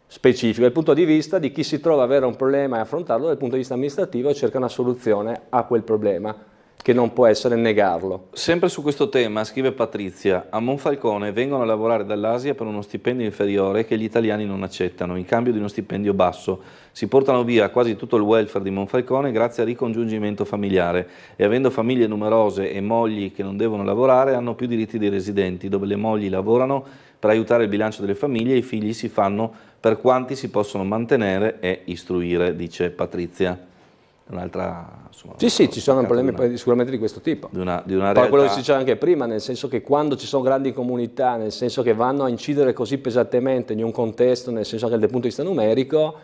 specifico, è il punto di vista di chi si trova ad avere un problema e affrontarlo dal punto di vista amministrativo e cerca una soluzione a quel problema, che non può essere negarlo. Sempre su questo tema scrive Patrizia: a Monfalcone vengono a lavorare dall'Asia per uno stipendio inferiore che gli italiani non accettano, in cambio di uno stipendio basso. Si portano via quasi tutto il welfare di Monfalcone grazie al ricongiungimento familiare e avendo famiglie numerose e mogli che non devono lavorare hanno più diritti dei residenti, dove le mogli lavorano per aiutare il bilancio delle famiglie e i figli si fanno per quanti si possono mantenere e istruire, dice Patrizia. Un'altra, sì, ci sono problemi sicuramente di questo tipo. Di una realtà. Poi quello che si diceva anche prima, nel senso che quando ci sono grandi comunità, nel senso che vanno a incidere così pesantemente in un contesto, nel senso anche dal punto di vista numerico,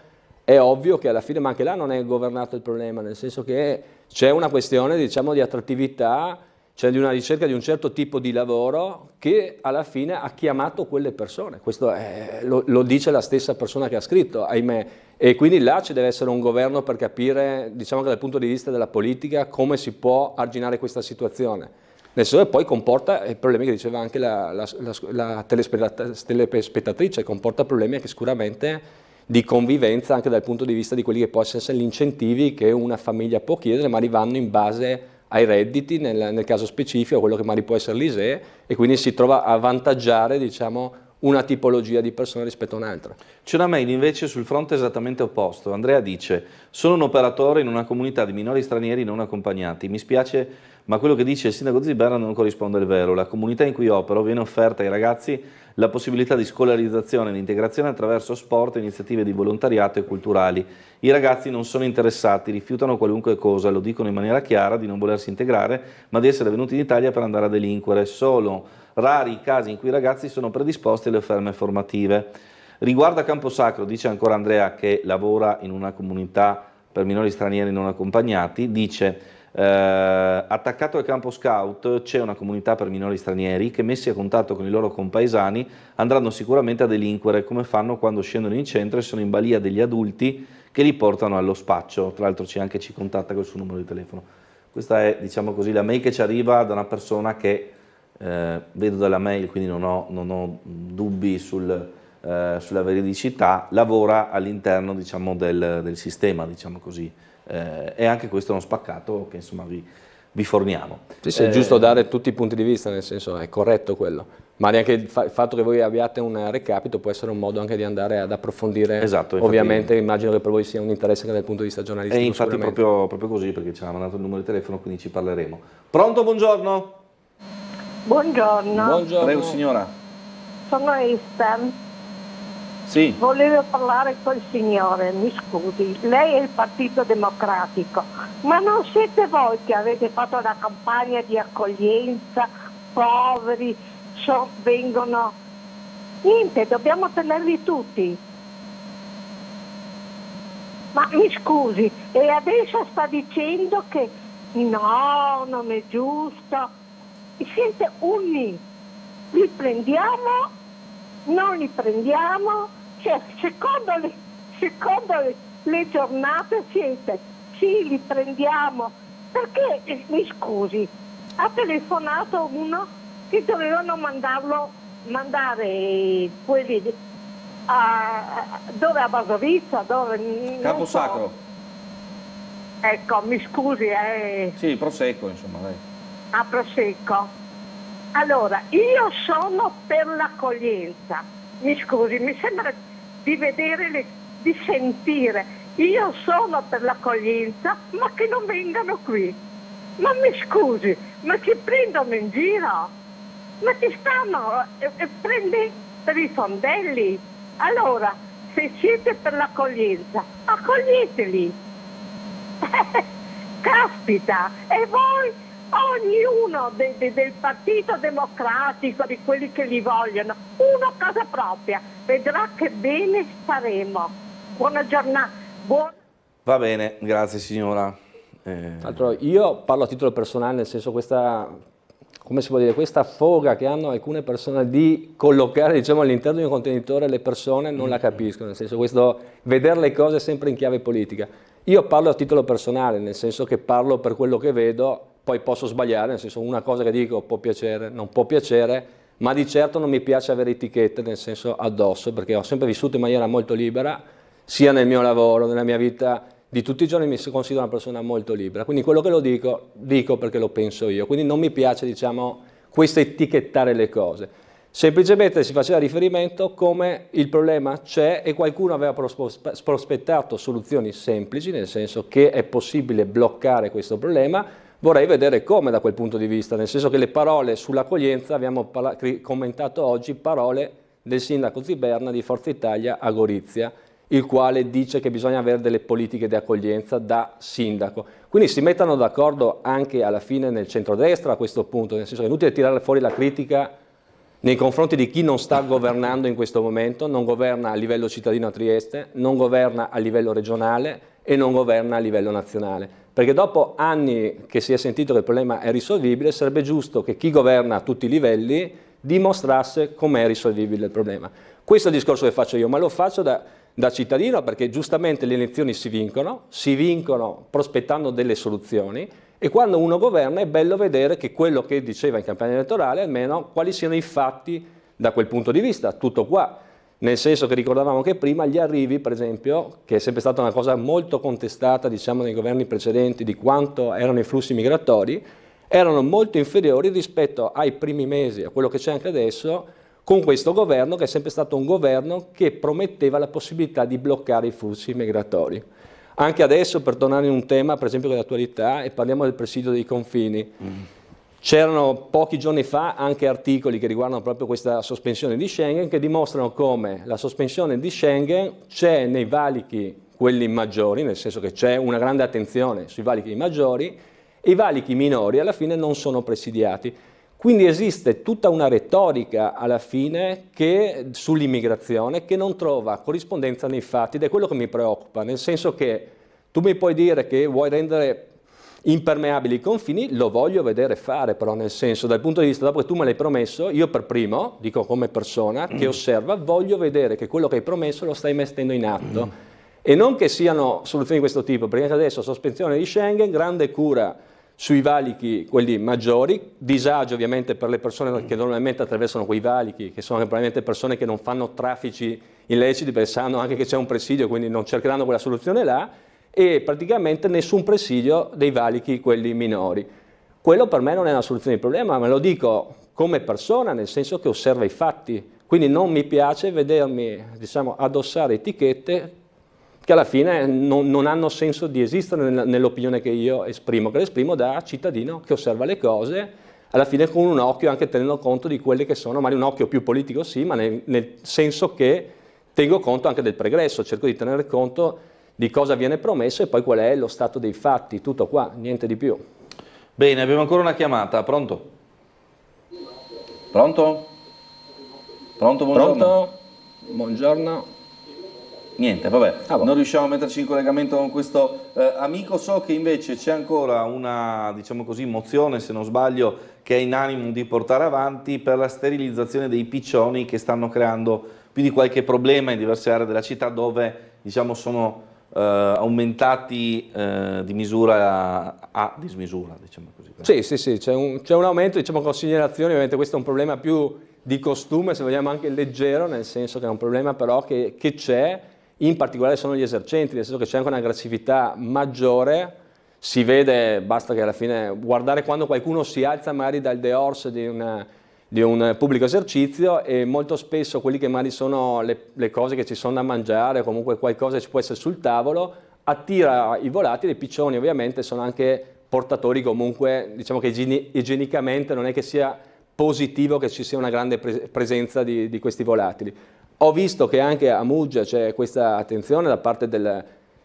è ovvio che alla fine, ma anche là non è governato il problema, nel senso che c'è una questione di attrattività cioè di una ricerca di un certo tipo di lavoro che alla fine ha chiamato quelle persone. Questo lo dice la stessa persona che ha scritto, ahimè. E quindi là ci deve essere un governo per capire, diciamo che dal punto di vista della politica, come si può arginare questa situazione. Nel senso che poi comporta i problemi che diceva anche la telespettatrice, comporta problemi anche sicuramente di convivenza anche dal punto di vista di quelli che possono essere gli incentivi che una famiglia può chiedere, ma vanno in base ai redditi, nel caso specifico, quello che magari può essere l'ISEE, e quindi si trova a avvantaggiare, diciamo, una tipologia di persone rispetto a un'altra. C'è una mail invece sul fronte esattamente opposto. Andrea dice: sono un operatore in una comunità di minori stranieri non accompagnati, mi spiace ma quello che dice il sindaco Ziberna non corrisponde al vero. La comunità in cui opero viene offerta ai ragazzi la possibilità di scolarizzazione e di integrazione attraverso sport e iniziative di volontariato e culturali. I ragazzi non sono interessati, rifiutano qualunque cosa, lo dicono in maniera chiara di non volersi integrare ma di essere venuti in Italia per andare a delinquere. Solo rari i casi in cui i ragazzi sono predisposti alle ferme formative. Riguardo a Camposacro, dice ancora Andrea, che lavora in una comunità per minori stranieri non accompagnati, dice: attaccato al campo scout c'è una comunità per minori stranieri che, messi a contatto con i loro compaesani, andranno sicuramente a delinquere, come fanno quando scendono in centro e sono in balia degli adulti che li portano allo spaccio. Tra l'altro ci contatta col suo numero di telefono. Questa è, diciamo così, la mail che ci arriva da una persona che vedo dalla mail, quindi non ho dubbi sulla veridicità, lavora all'interno, diciamo, del sistema, diciamo così. E anche questo è uno spaccato che, insomma, vi forniamo. Sì, è giusto dare tutti i punti di vista, nel senso è corretto quello, ma neanche il fatto che voi abbiate un recapito può essere un modo anche di andare ad approfondire. Esatto, ovviamente immagino che per voi sia un interesse anche dal punto di vista giornalistico. E infatti proprio così, perché ci ha mandato il numero di telefono, quindi ci parleremo. Pronto, buongiorno? Buongiorno. Buongiorno. Prego signora. Sono Esther. Sì. Volevo parlare col signore, mi scusi, lei è il Partito Democratico, ma non siete voi che avete fatto la campagna di accoglienza, poveri, vengono... Niente, dobbiamo tenerli tutti. Ma mi scusi, e adesso sta dicendo che no, non è giusto. Siete unni, li prendiamo, non li prendiamo, cioè secondo le giornate siete, sì li prendiamo, perché mi scusi, ha telefonato uno che dovevano mandare quelli dove a Basovizza, dove... Camposacro. So. Ecco, mi scusi. Sì, Prosecco, insomma, lei. A Prosecco. Allora, io sono per l'accoglienza, mi scusi, mi sembra di vedere, di sentire, io sono per l'accoglienza, ma che non vengano qui. Ma mi scusi, ma ci prendono in giro? Ma ci stanno, prendi per i fondelli? Allora, se siete per l'accoglienza, accoglieteli. Caspita, e voi... Ognuno del Partito Democratico, di quelli che li vogliono, uno a casa propria, vedrà che bene staremo. Buona giornata. Va bene, grazie signora. Altro, io parlo a titolo personale, nel senso questa, come si può dire, questa foga che hanno alcune persone di collocare, diciamo, all'interno di un contenitore le persone, non la capisco, nel senso questo vedere le cose sempre in chiave politica. Io parlo a titolo personale, nel senso che parlo per quello che vedo. Poi posso sbagliare, nel senso una cosa che dico può piacere, non può piacere, ma di certo non mi piace avere etichette, nel senso addosso, perché ho sempre vissuto in maniera molto libera, sia nel mio lavoro, nella mia vita di tutti i giorni mi considero una persona molto libera, quindi quello che lo dico perché lo penso io, quindi non mi piace, diciamo, questo etichettare le cose. Semplicemente si faceva riferimento come il problema c'è e qualcuno aveva prospettato soluzioni semplici, nel senso che è possibile bloccare questo problema. Vorrei vedere come da quel punto di vista, nel senso che le parole sull'accoglienza, abbiamo commentato oggi parole del sindaco Ziberna di Forza Italia a Gorizia, il quale dice che bisogna avere delle politiche di accoglienza da sindaco. Quindi si mettano d'accordo anche alla fine nel centrodestra a questo punto, nel senso che è inutile tirare fuori la critica nei confronti di chi non sta governando in questo momento, non governa a livello cittadino a Trieste, non governa a livello regionale e non governa a livello nazionale. perché dopo anni che si è sentito che il problema è risolvibile, sarebbe giusto che chi governa a tutti i livelli dimostrasse com'è risolvibile il problema. Questo è il discorso che faccio io, ma lo faccio da cittadino, perché giustamente le elezioni si vincono prospettando delle soluzioni, e quando uno governa è bello vedere che quello che diceva in campagna elettorale, almeno quali siano i fatti da quel punto di vista, tutto qua. Nel senso che ricordavamo che prima gli arrivi, per esempio, che è sempre stata una cosa molto contestata, diciamo, nei governi precedenti, di quanto erano i flussi migratori, erano molto inferiori rispetto ai primi mesi, a quello che c'è anche adesso, con questo governo, che è sempre stato un governo che prometteva la possibilità di bloccare i flussi migratori. Anche adesso, per tornare in un tema, per esempio, dell'attualità, e parliamo del presidio dei confini, c'erano pochi giorni fa anche articoli che riguardano proprio questa sospensione di Schengen, che dimostrano come la sospensione di Schengen c'è nei valichi, quelli maggiori, nel senso che c'è una grande attenzione sui valichi maggiori, e i valichi minori alla fine non sono presidiati. Quindi esiste tutta una retorica alla fine sull'immigrazione che non trova corrispondenza nei fatti, ed è quello che mi preoccupa, nel senso che tu mi puoi dire che vuoi rendere impermeabili i confini, lo voglio vedere fare, però nel senso, dal punto di vista, dopo che tu me l'hai promesso, io per primo, dico come persona che osserva, voglio vedere che quello che hai promesso lo stai mettendo in atto, e non che siano soluzioni di questo tipo, perché anche adesso sospensione di Schengen, grande cura sui valichi, quelli maggiori, disagio ovviamente per le persone che normalmente attraversano quei valichi, che sono probabilmente persone che non fanno traffici illeciti, perché sanno anche che c'è un presidio, quindi non cercheranno quella soluzione là, e praticamente nessun presidio dei valichi, quelli minori. Quello per me non è una soluzione di problema, ma lo dico come persona, nel senso che osserva i fatti, quindi non mi piace vedermi, diciamo, addossare etichette che alla fine non hanno senso di esistere nell'opinione che io esprimo, che esprimo da cittadino che osserva le cose, alla fine con un occhio anche tenendo conto di quelle che sono, magari un occhio più politico sì, ma nel senso che tengo conto anche del pregresso, cerco di tenere conto di cosa viene promesso e poi qual è lo stato dei fatti, tutto qua, niente di più. Bene, abbiamo ancora una chiamata, pronto? Pronto? Pronto, buongiorno? Pronto? Buongiorno. Niente, vabbè, non riusciamo a metterci in collegamento con questo amico. So che invece c'è ancora una, diciamo così, mozione, se non sbaglio, che è in animo di portare avanti per la sterilizzazione dei piccioni che stanno creando più di qualche problema in diverse aree della città dove, diciamo, sono aumentati di misura a dismisura, diciamo così. Sì, c'è un aumento, diciamo, considerazioni, ovviamente questo è un problema più di costume, se vogliamo anche leggero, nel senso che è un problema però che c'è, in particolare sono gli esercenti, nel senso che c'è anche un'aggressività maggiore, si vede, basta che alla fine guardare quando qualcuno si alza magari dal dehors di un pubblico esercizio, e molto spesso quelli che magari sono le cose che ci sono da mangiare, o comunque qualcosa che ci può essere sul tavolo, attira i volatili. I piccioni ovviamente sono anche portatori, comunque diciamo che igienicamente non è che sia positivo che ci sia una grande presenza di questi volatili. Ho visto che anche a Muggia c'è questa attenzione da parte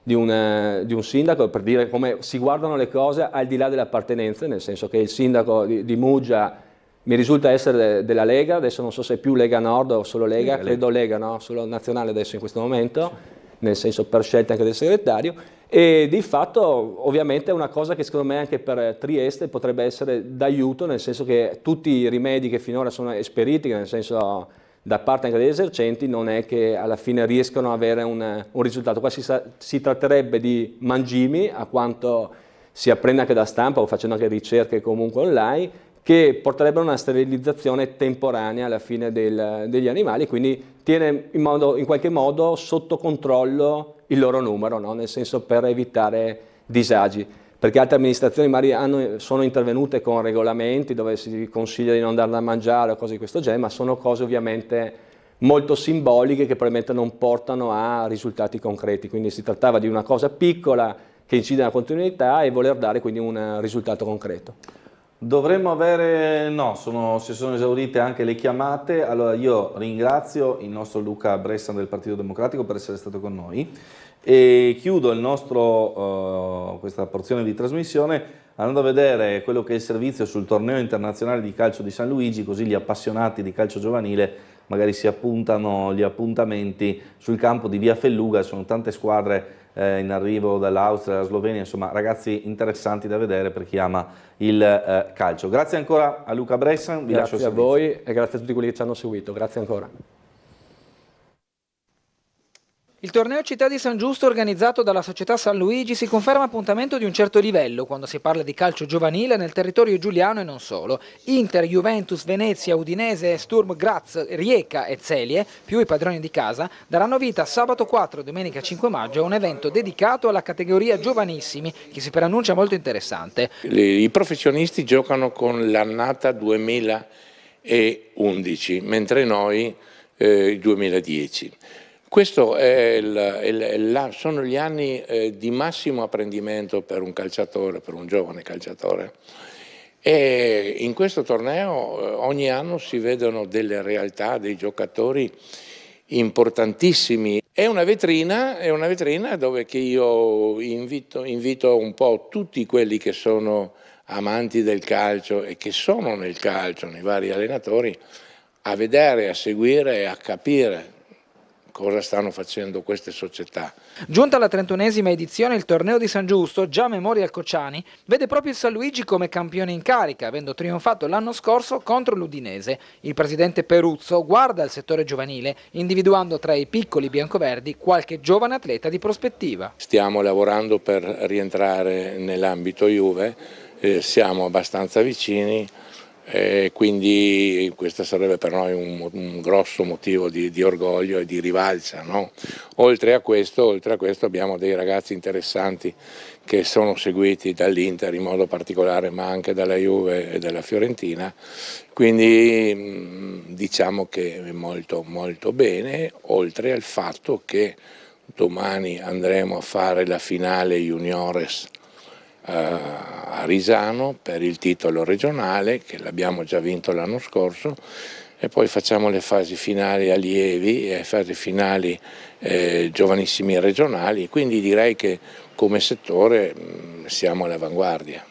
di un sindaco per dire come si guardano le cose al di là delle appartenenze, nel senso che il sindaco di Muggia mi risulta essere della Lega, adesso non so se è più Lega Nord o solo Lega, credo Lega, no? Solo nazionale adesso in questo momento, nel senso per scelta anche del segretario, e di fatto ovviamente è una cosa che secondo me anche per Trieste potrebbe essere d'aiuto, nel senso che tutti i rimedi che finora sono esperiti, nel senso da parte anche degli esercenti, non è che alla fine riescono ad avere un risultato. Qua si tratterebbe di mangimi, a quanto si apprende anche da stampa o facendo anche ricerche comunque online, che porterebbero a una sterilizzazione temporanea alla fine degli animali, quindi tiene in qualche modo sotto controllo il loro numero, no? Nel senso per evitare disagi, perché altre amministrazioni magari sono intervenute con regolamenti dove si consiglia di non darla a mangiare o cose di questo genere, ma sono cose ovviamente molto simboliche che probabilmente non portano a risultati concreti, quindi si trattava di una cosa piccola che incide nella continuità e voler dare quindi un risultato concreto. Dovremmo avere, no, si sono esaurite anche le chiamate, allora io ringrazio il nostro Luca Bressan del Partito Democratico per essere stato con noi e chiudo questa porzione di trasmissione andando a vedere quello che è il servizio sul torneo internazionale di calcio di San Luigi, così gli appassionati di calcio giovanile magari si appuntano gli appuntamenti sul campo di Via Felluga, sono tante squadre in arrivo dall'Austria, dalla Slovenia, insomma ragazzi interessanti da vedere per chi ama il calcio. Grazie ancora a Luca Bressan, vi lascio il servizio. Grazie a voi e grazie a tutti quelli che ci hanno seguito, grazie ancora. Il torneo Città di San Giusto organizzato dalla società San Luigi si conferma appuntamento di un certo livello quando si parla di calcio giovanile nel territorio giuliano e non solo. Inter, Juventus, Venezia, Udinese, Sturm Graz, Rijeka e Zelie, più i padroni di casa, daranno vita sabato 4 e domenica 5 maggio a un evento dedicato alla categoria giovanissimi che si preannuncia molto interessante. I professionisti giocano con l'annata 2011, mentre noi il 2010. Questo sono gli anni di massimo apprendimento per un calciatore, per un giovane calciatore. E in questo torneo ogni anno si vedono delle realtà, dei giocatori importantissimi. È una vetrina dove che io invito un po' tutti quelli che sono amanti del calcio e che sono nel calcio, nei vari allenatori, a vedere, a seguire e a capire cosa stanno facendo queste società. Giunta alla 31esima edizione, il torneo di San Giusto, già Memorial Cocciani, vede proprio il San Luigi come campione in carica, avendo trionfato l'anno scorso contro l'Udinese. Il presidente Peruzzo guarda al settore giovanile, individuando tra i piccoli biancoverdi qualche giovane atleta di prospettiva. Stiamo lavorando per rientrare nell'ambito Juve, siamo abbastanza vicini. Quindi questo sarebbe per noi un grosso motivo di orgoglio e di rivalsa, no? Oltre a questo abbiamo dei ragazzi interessanti che sono seguiti dall'Inter in modo particolare, ma anche dalla Juve e dalla Fiorentina, quindi diciamo che è molto molto bene, oltre al fatto che domani andremo a fare la finale Juniores a Risano per il titolo regionale, che l'abbiamo già vinto l'anno scorso, e poi facciamo le fasi finali allievi e le fasi finali giovanissimi regionali, quindi direi che come settore siamo all'avanguardia.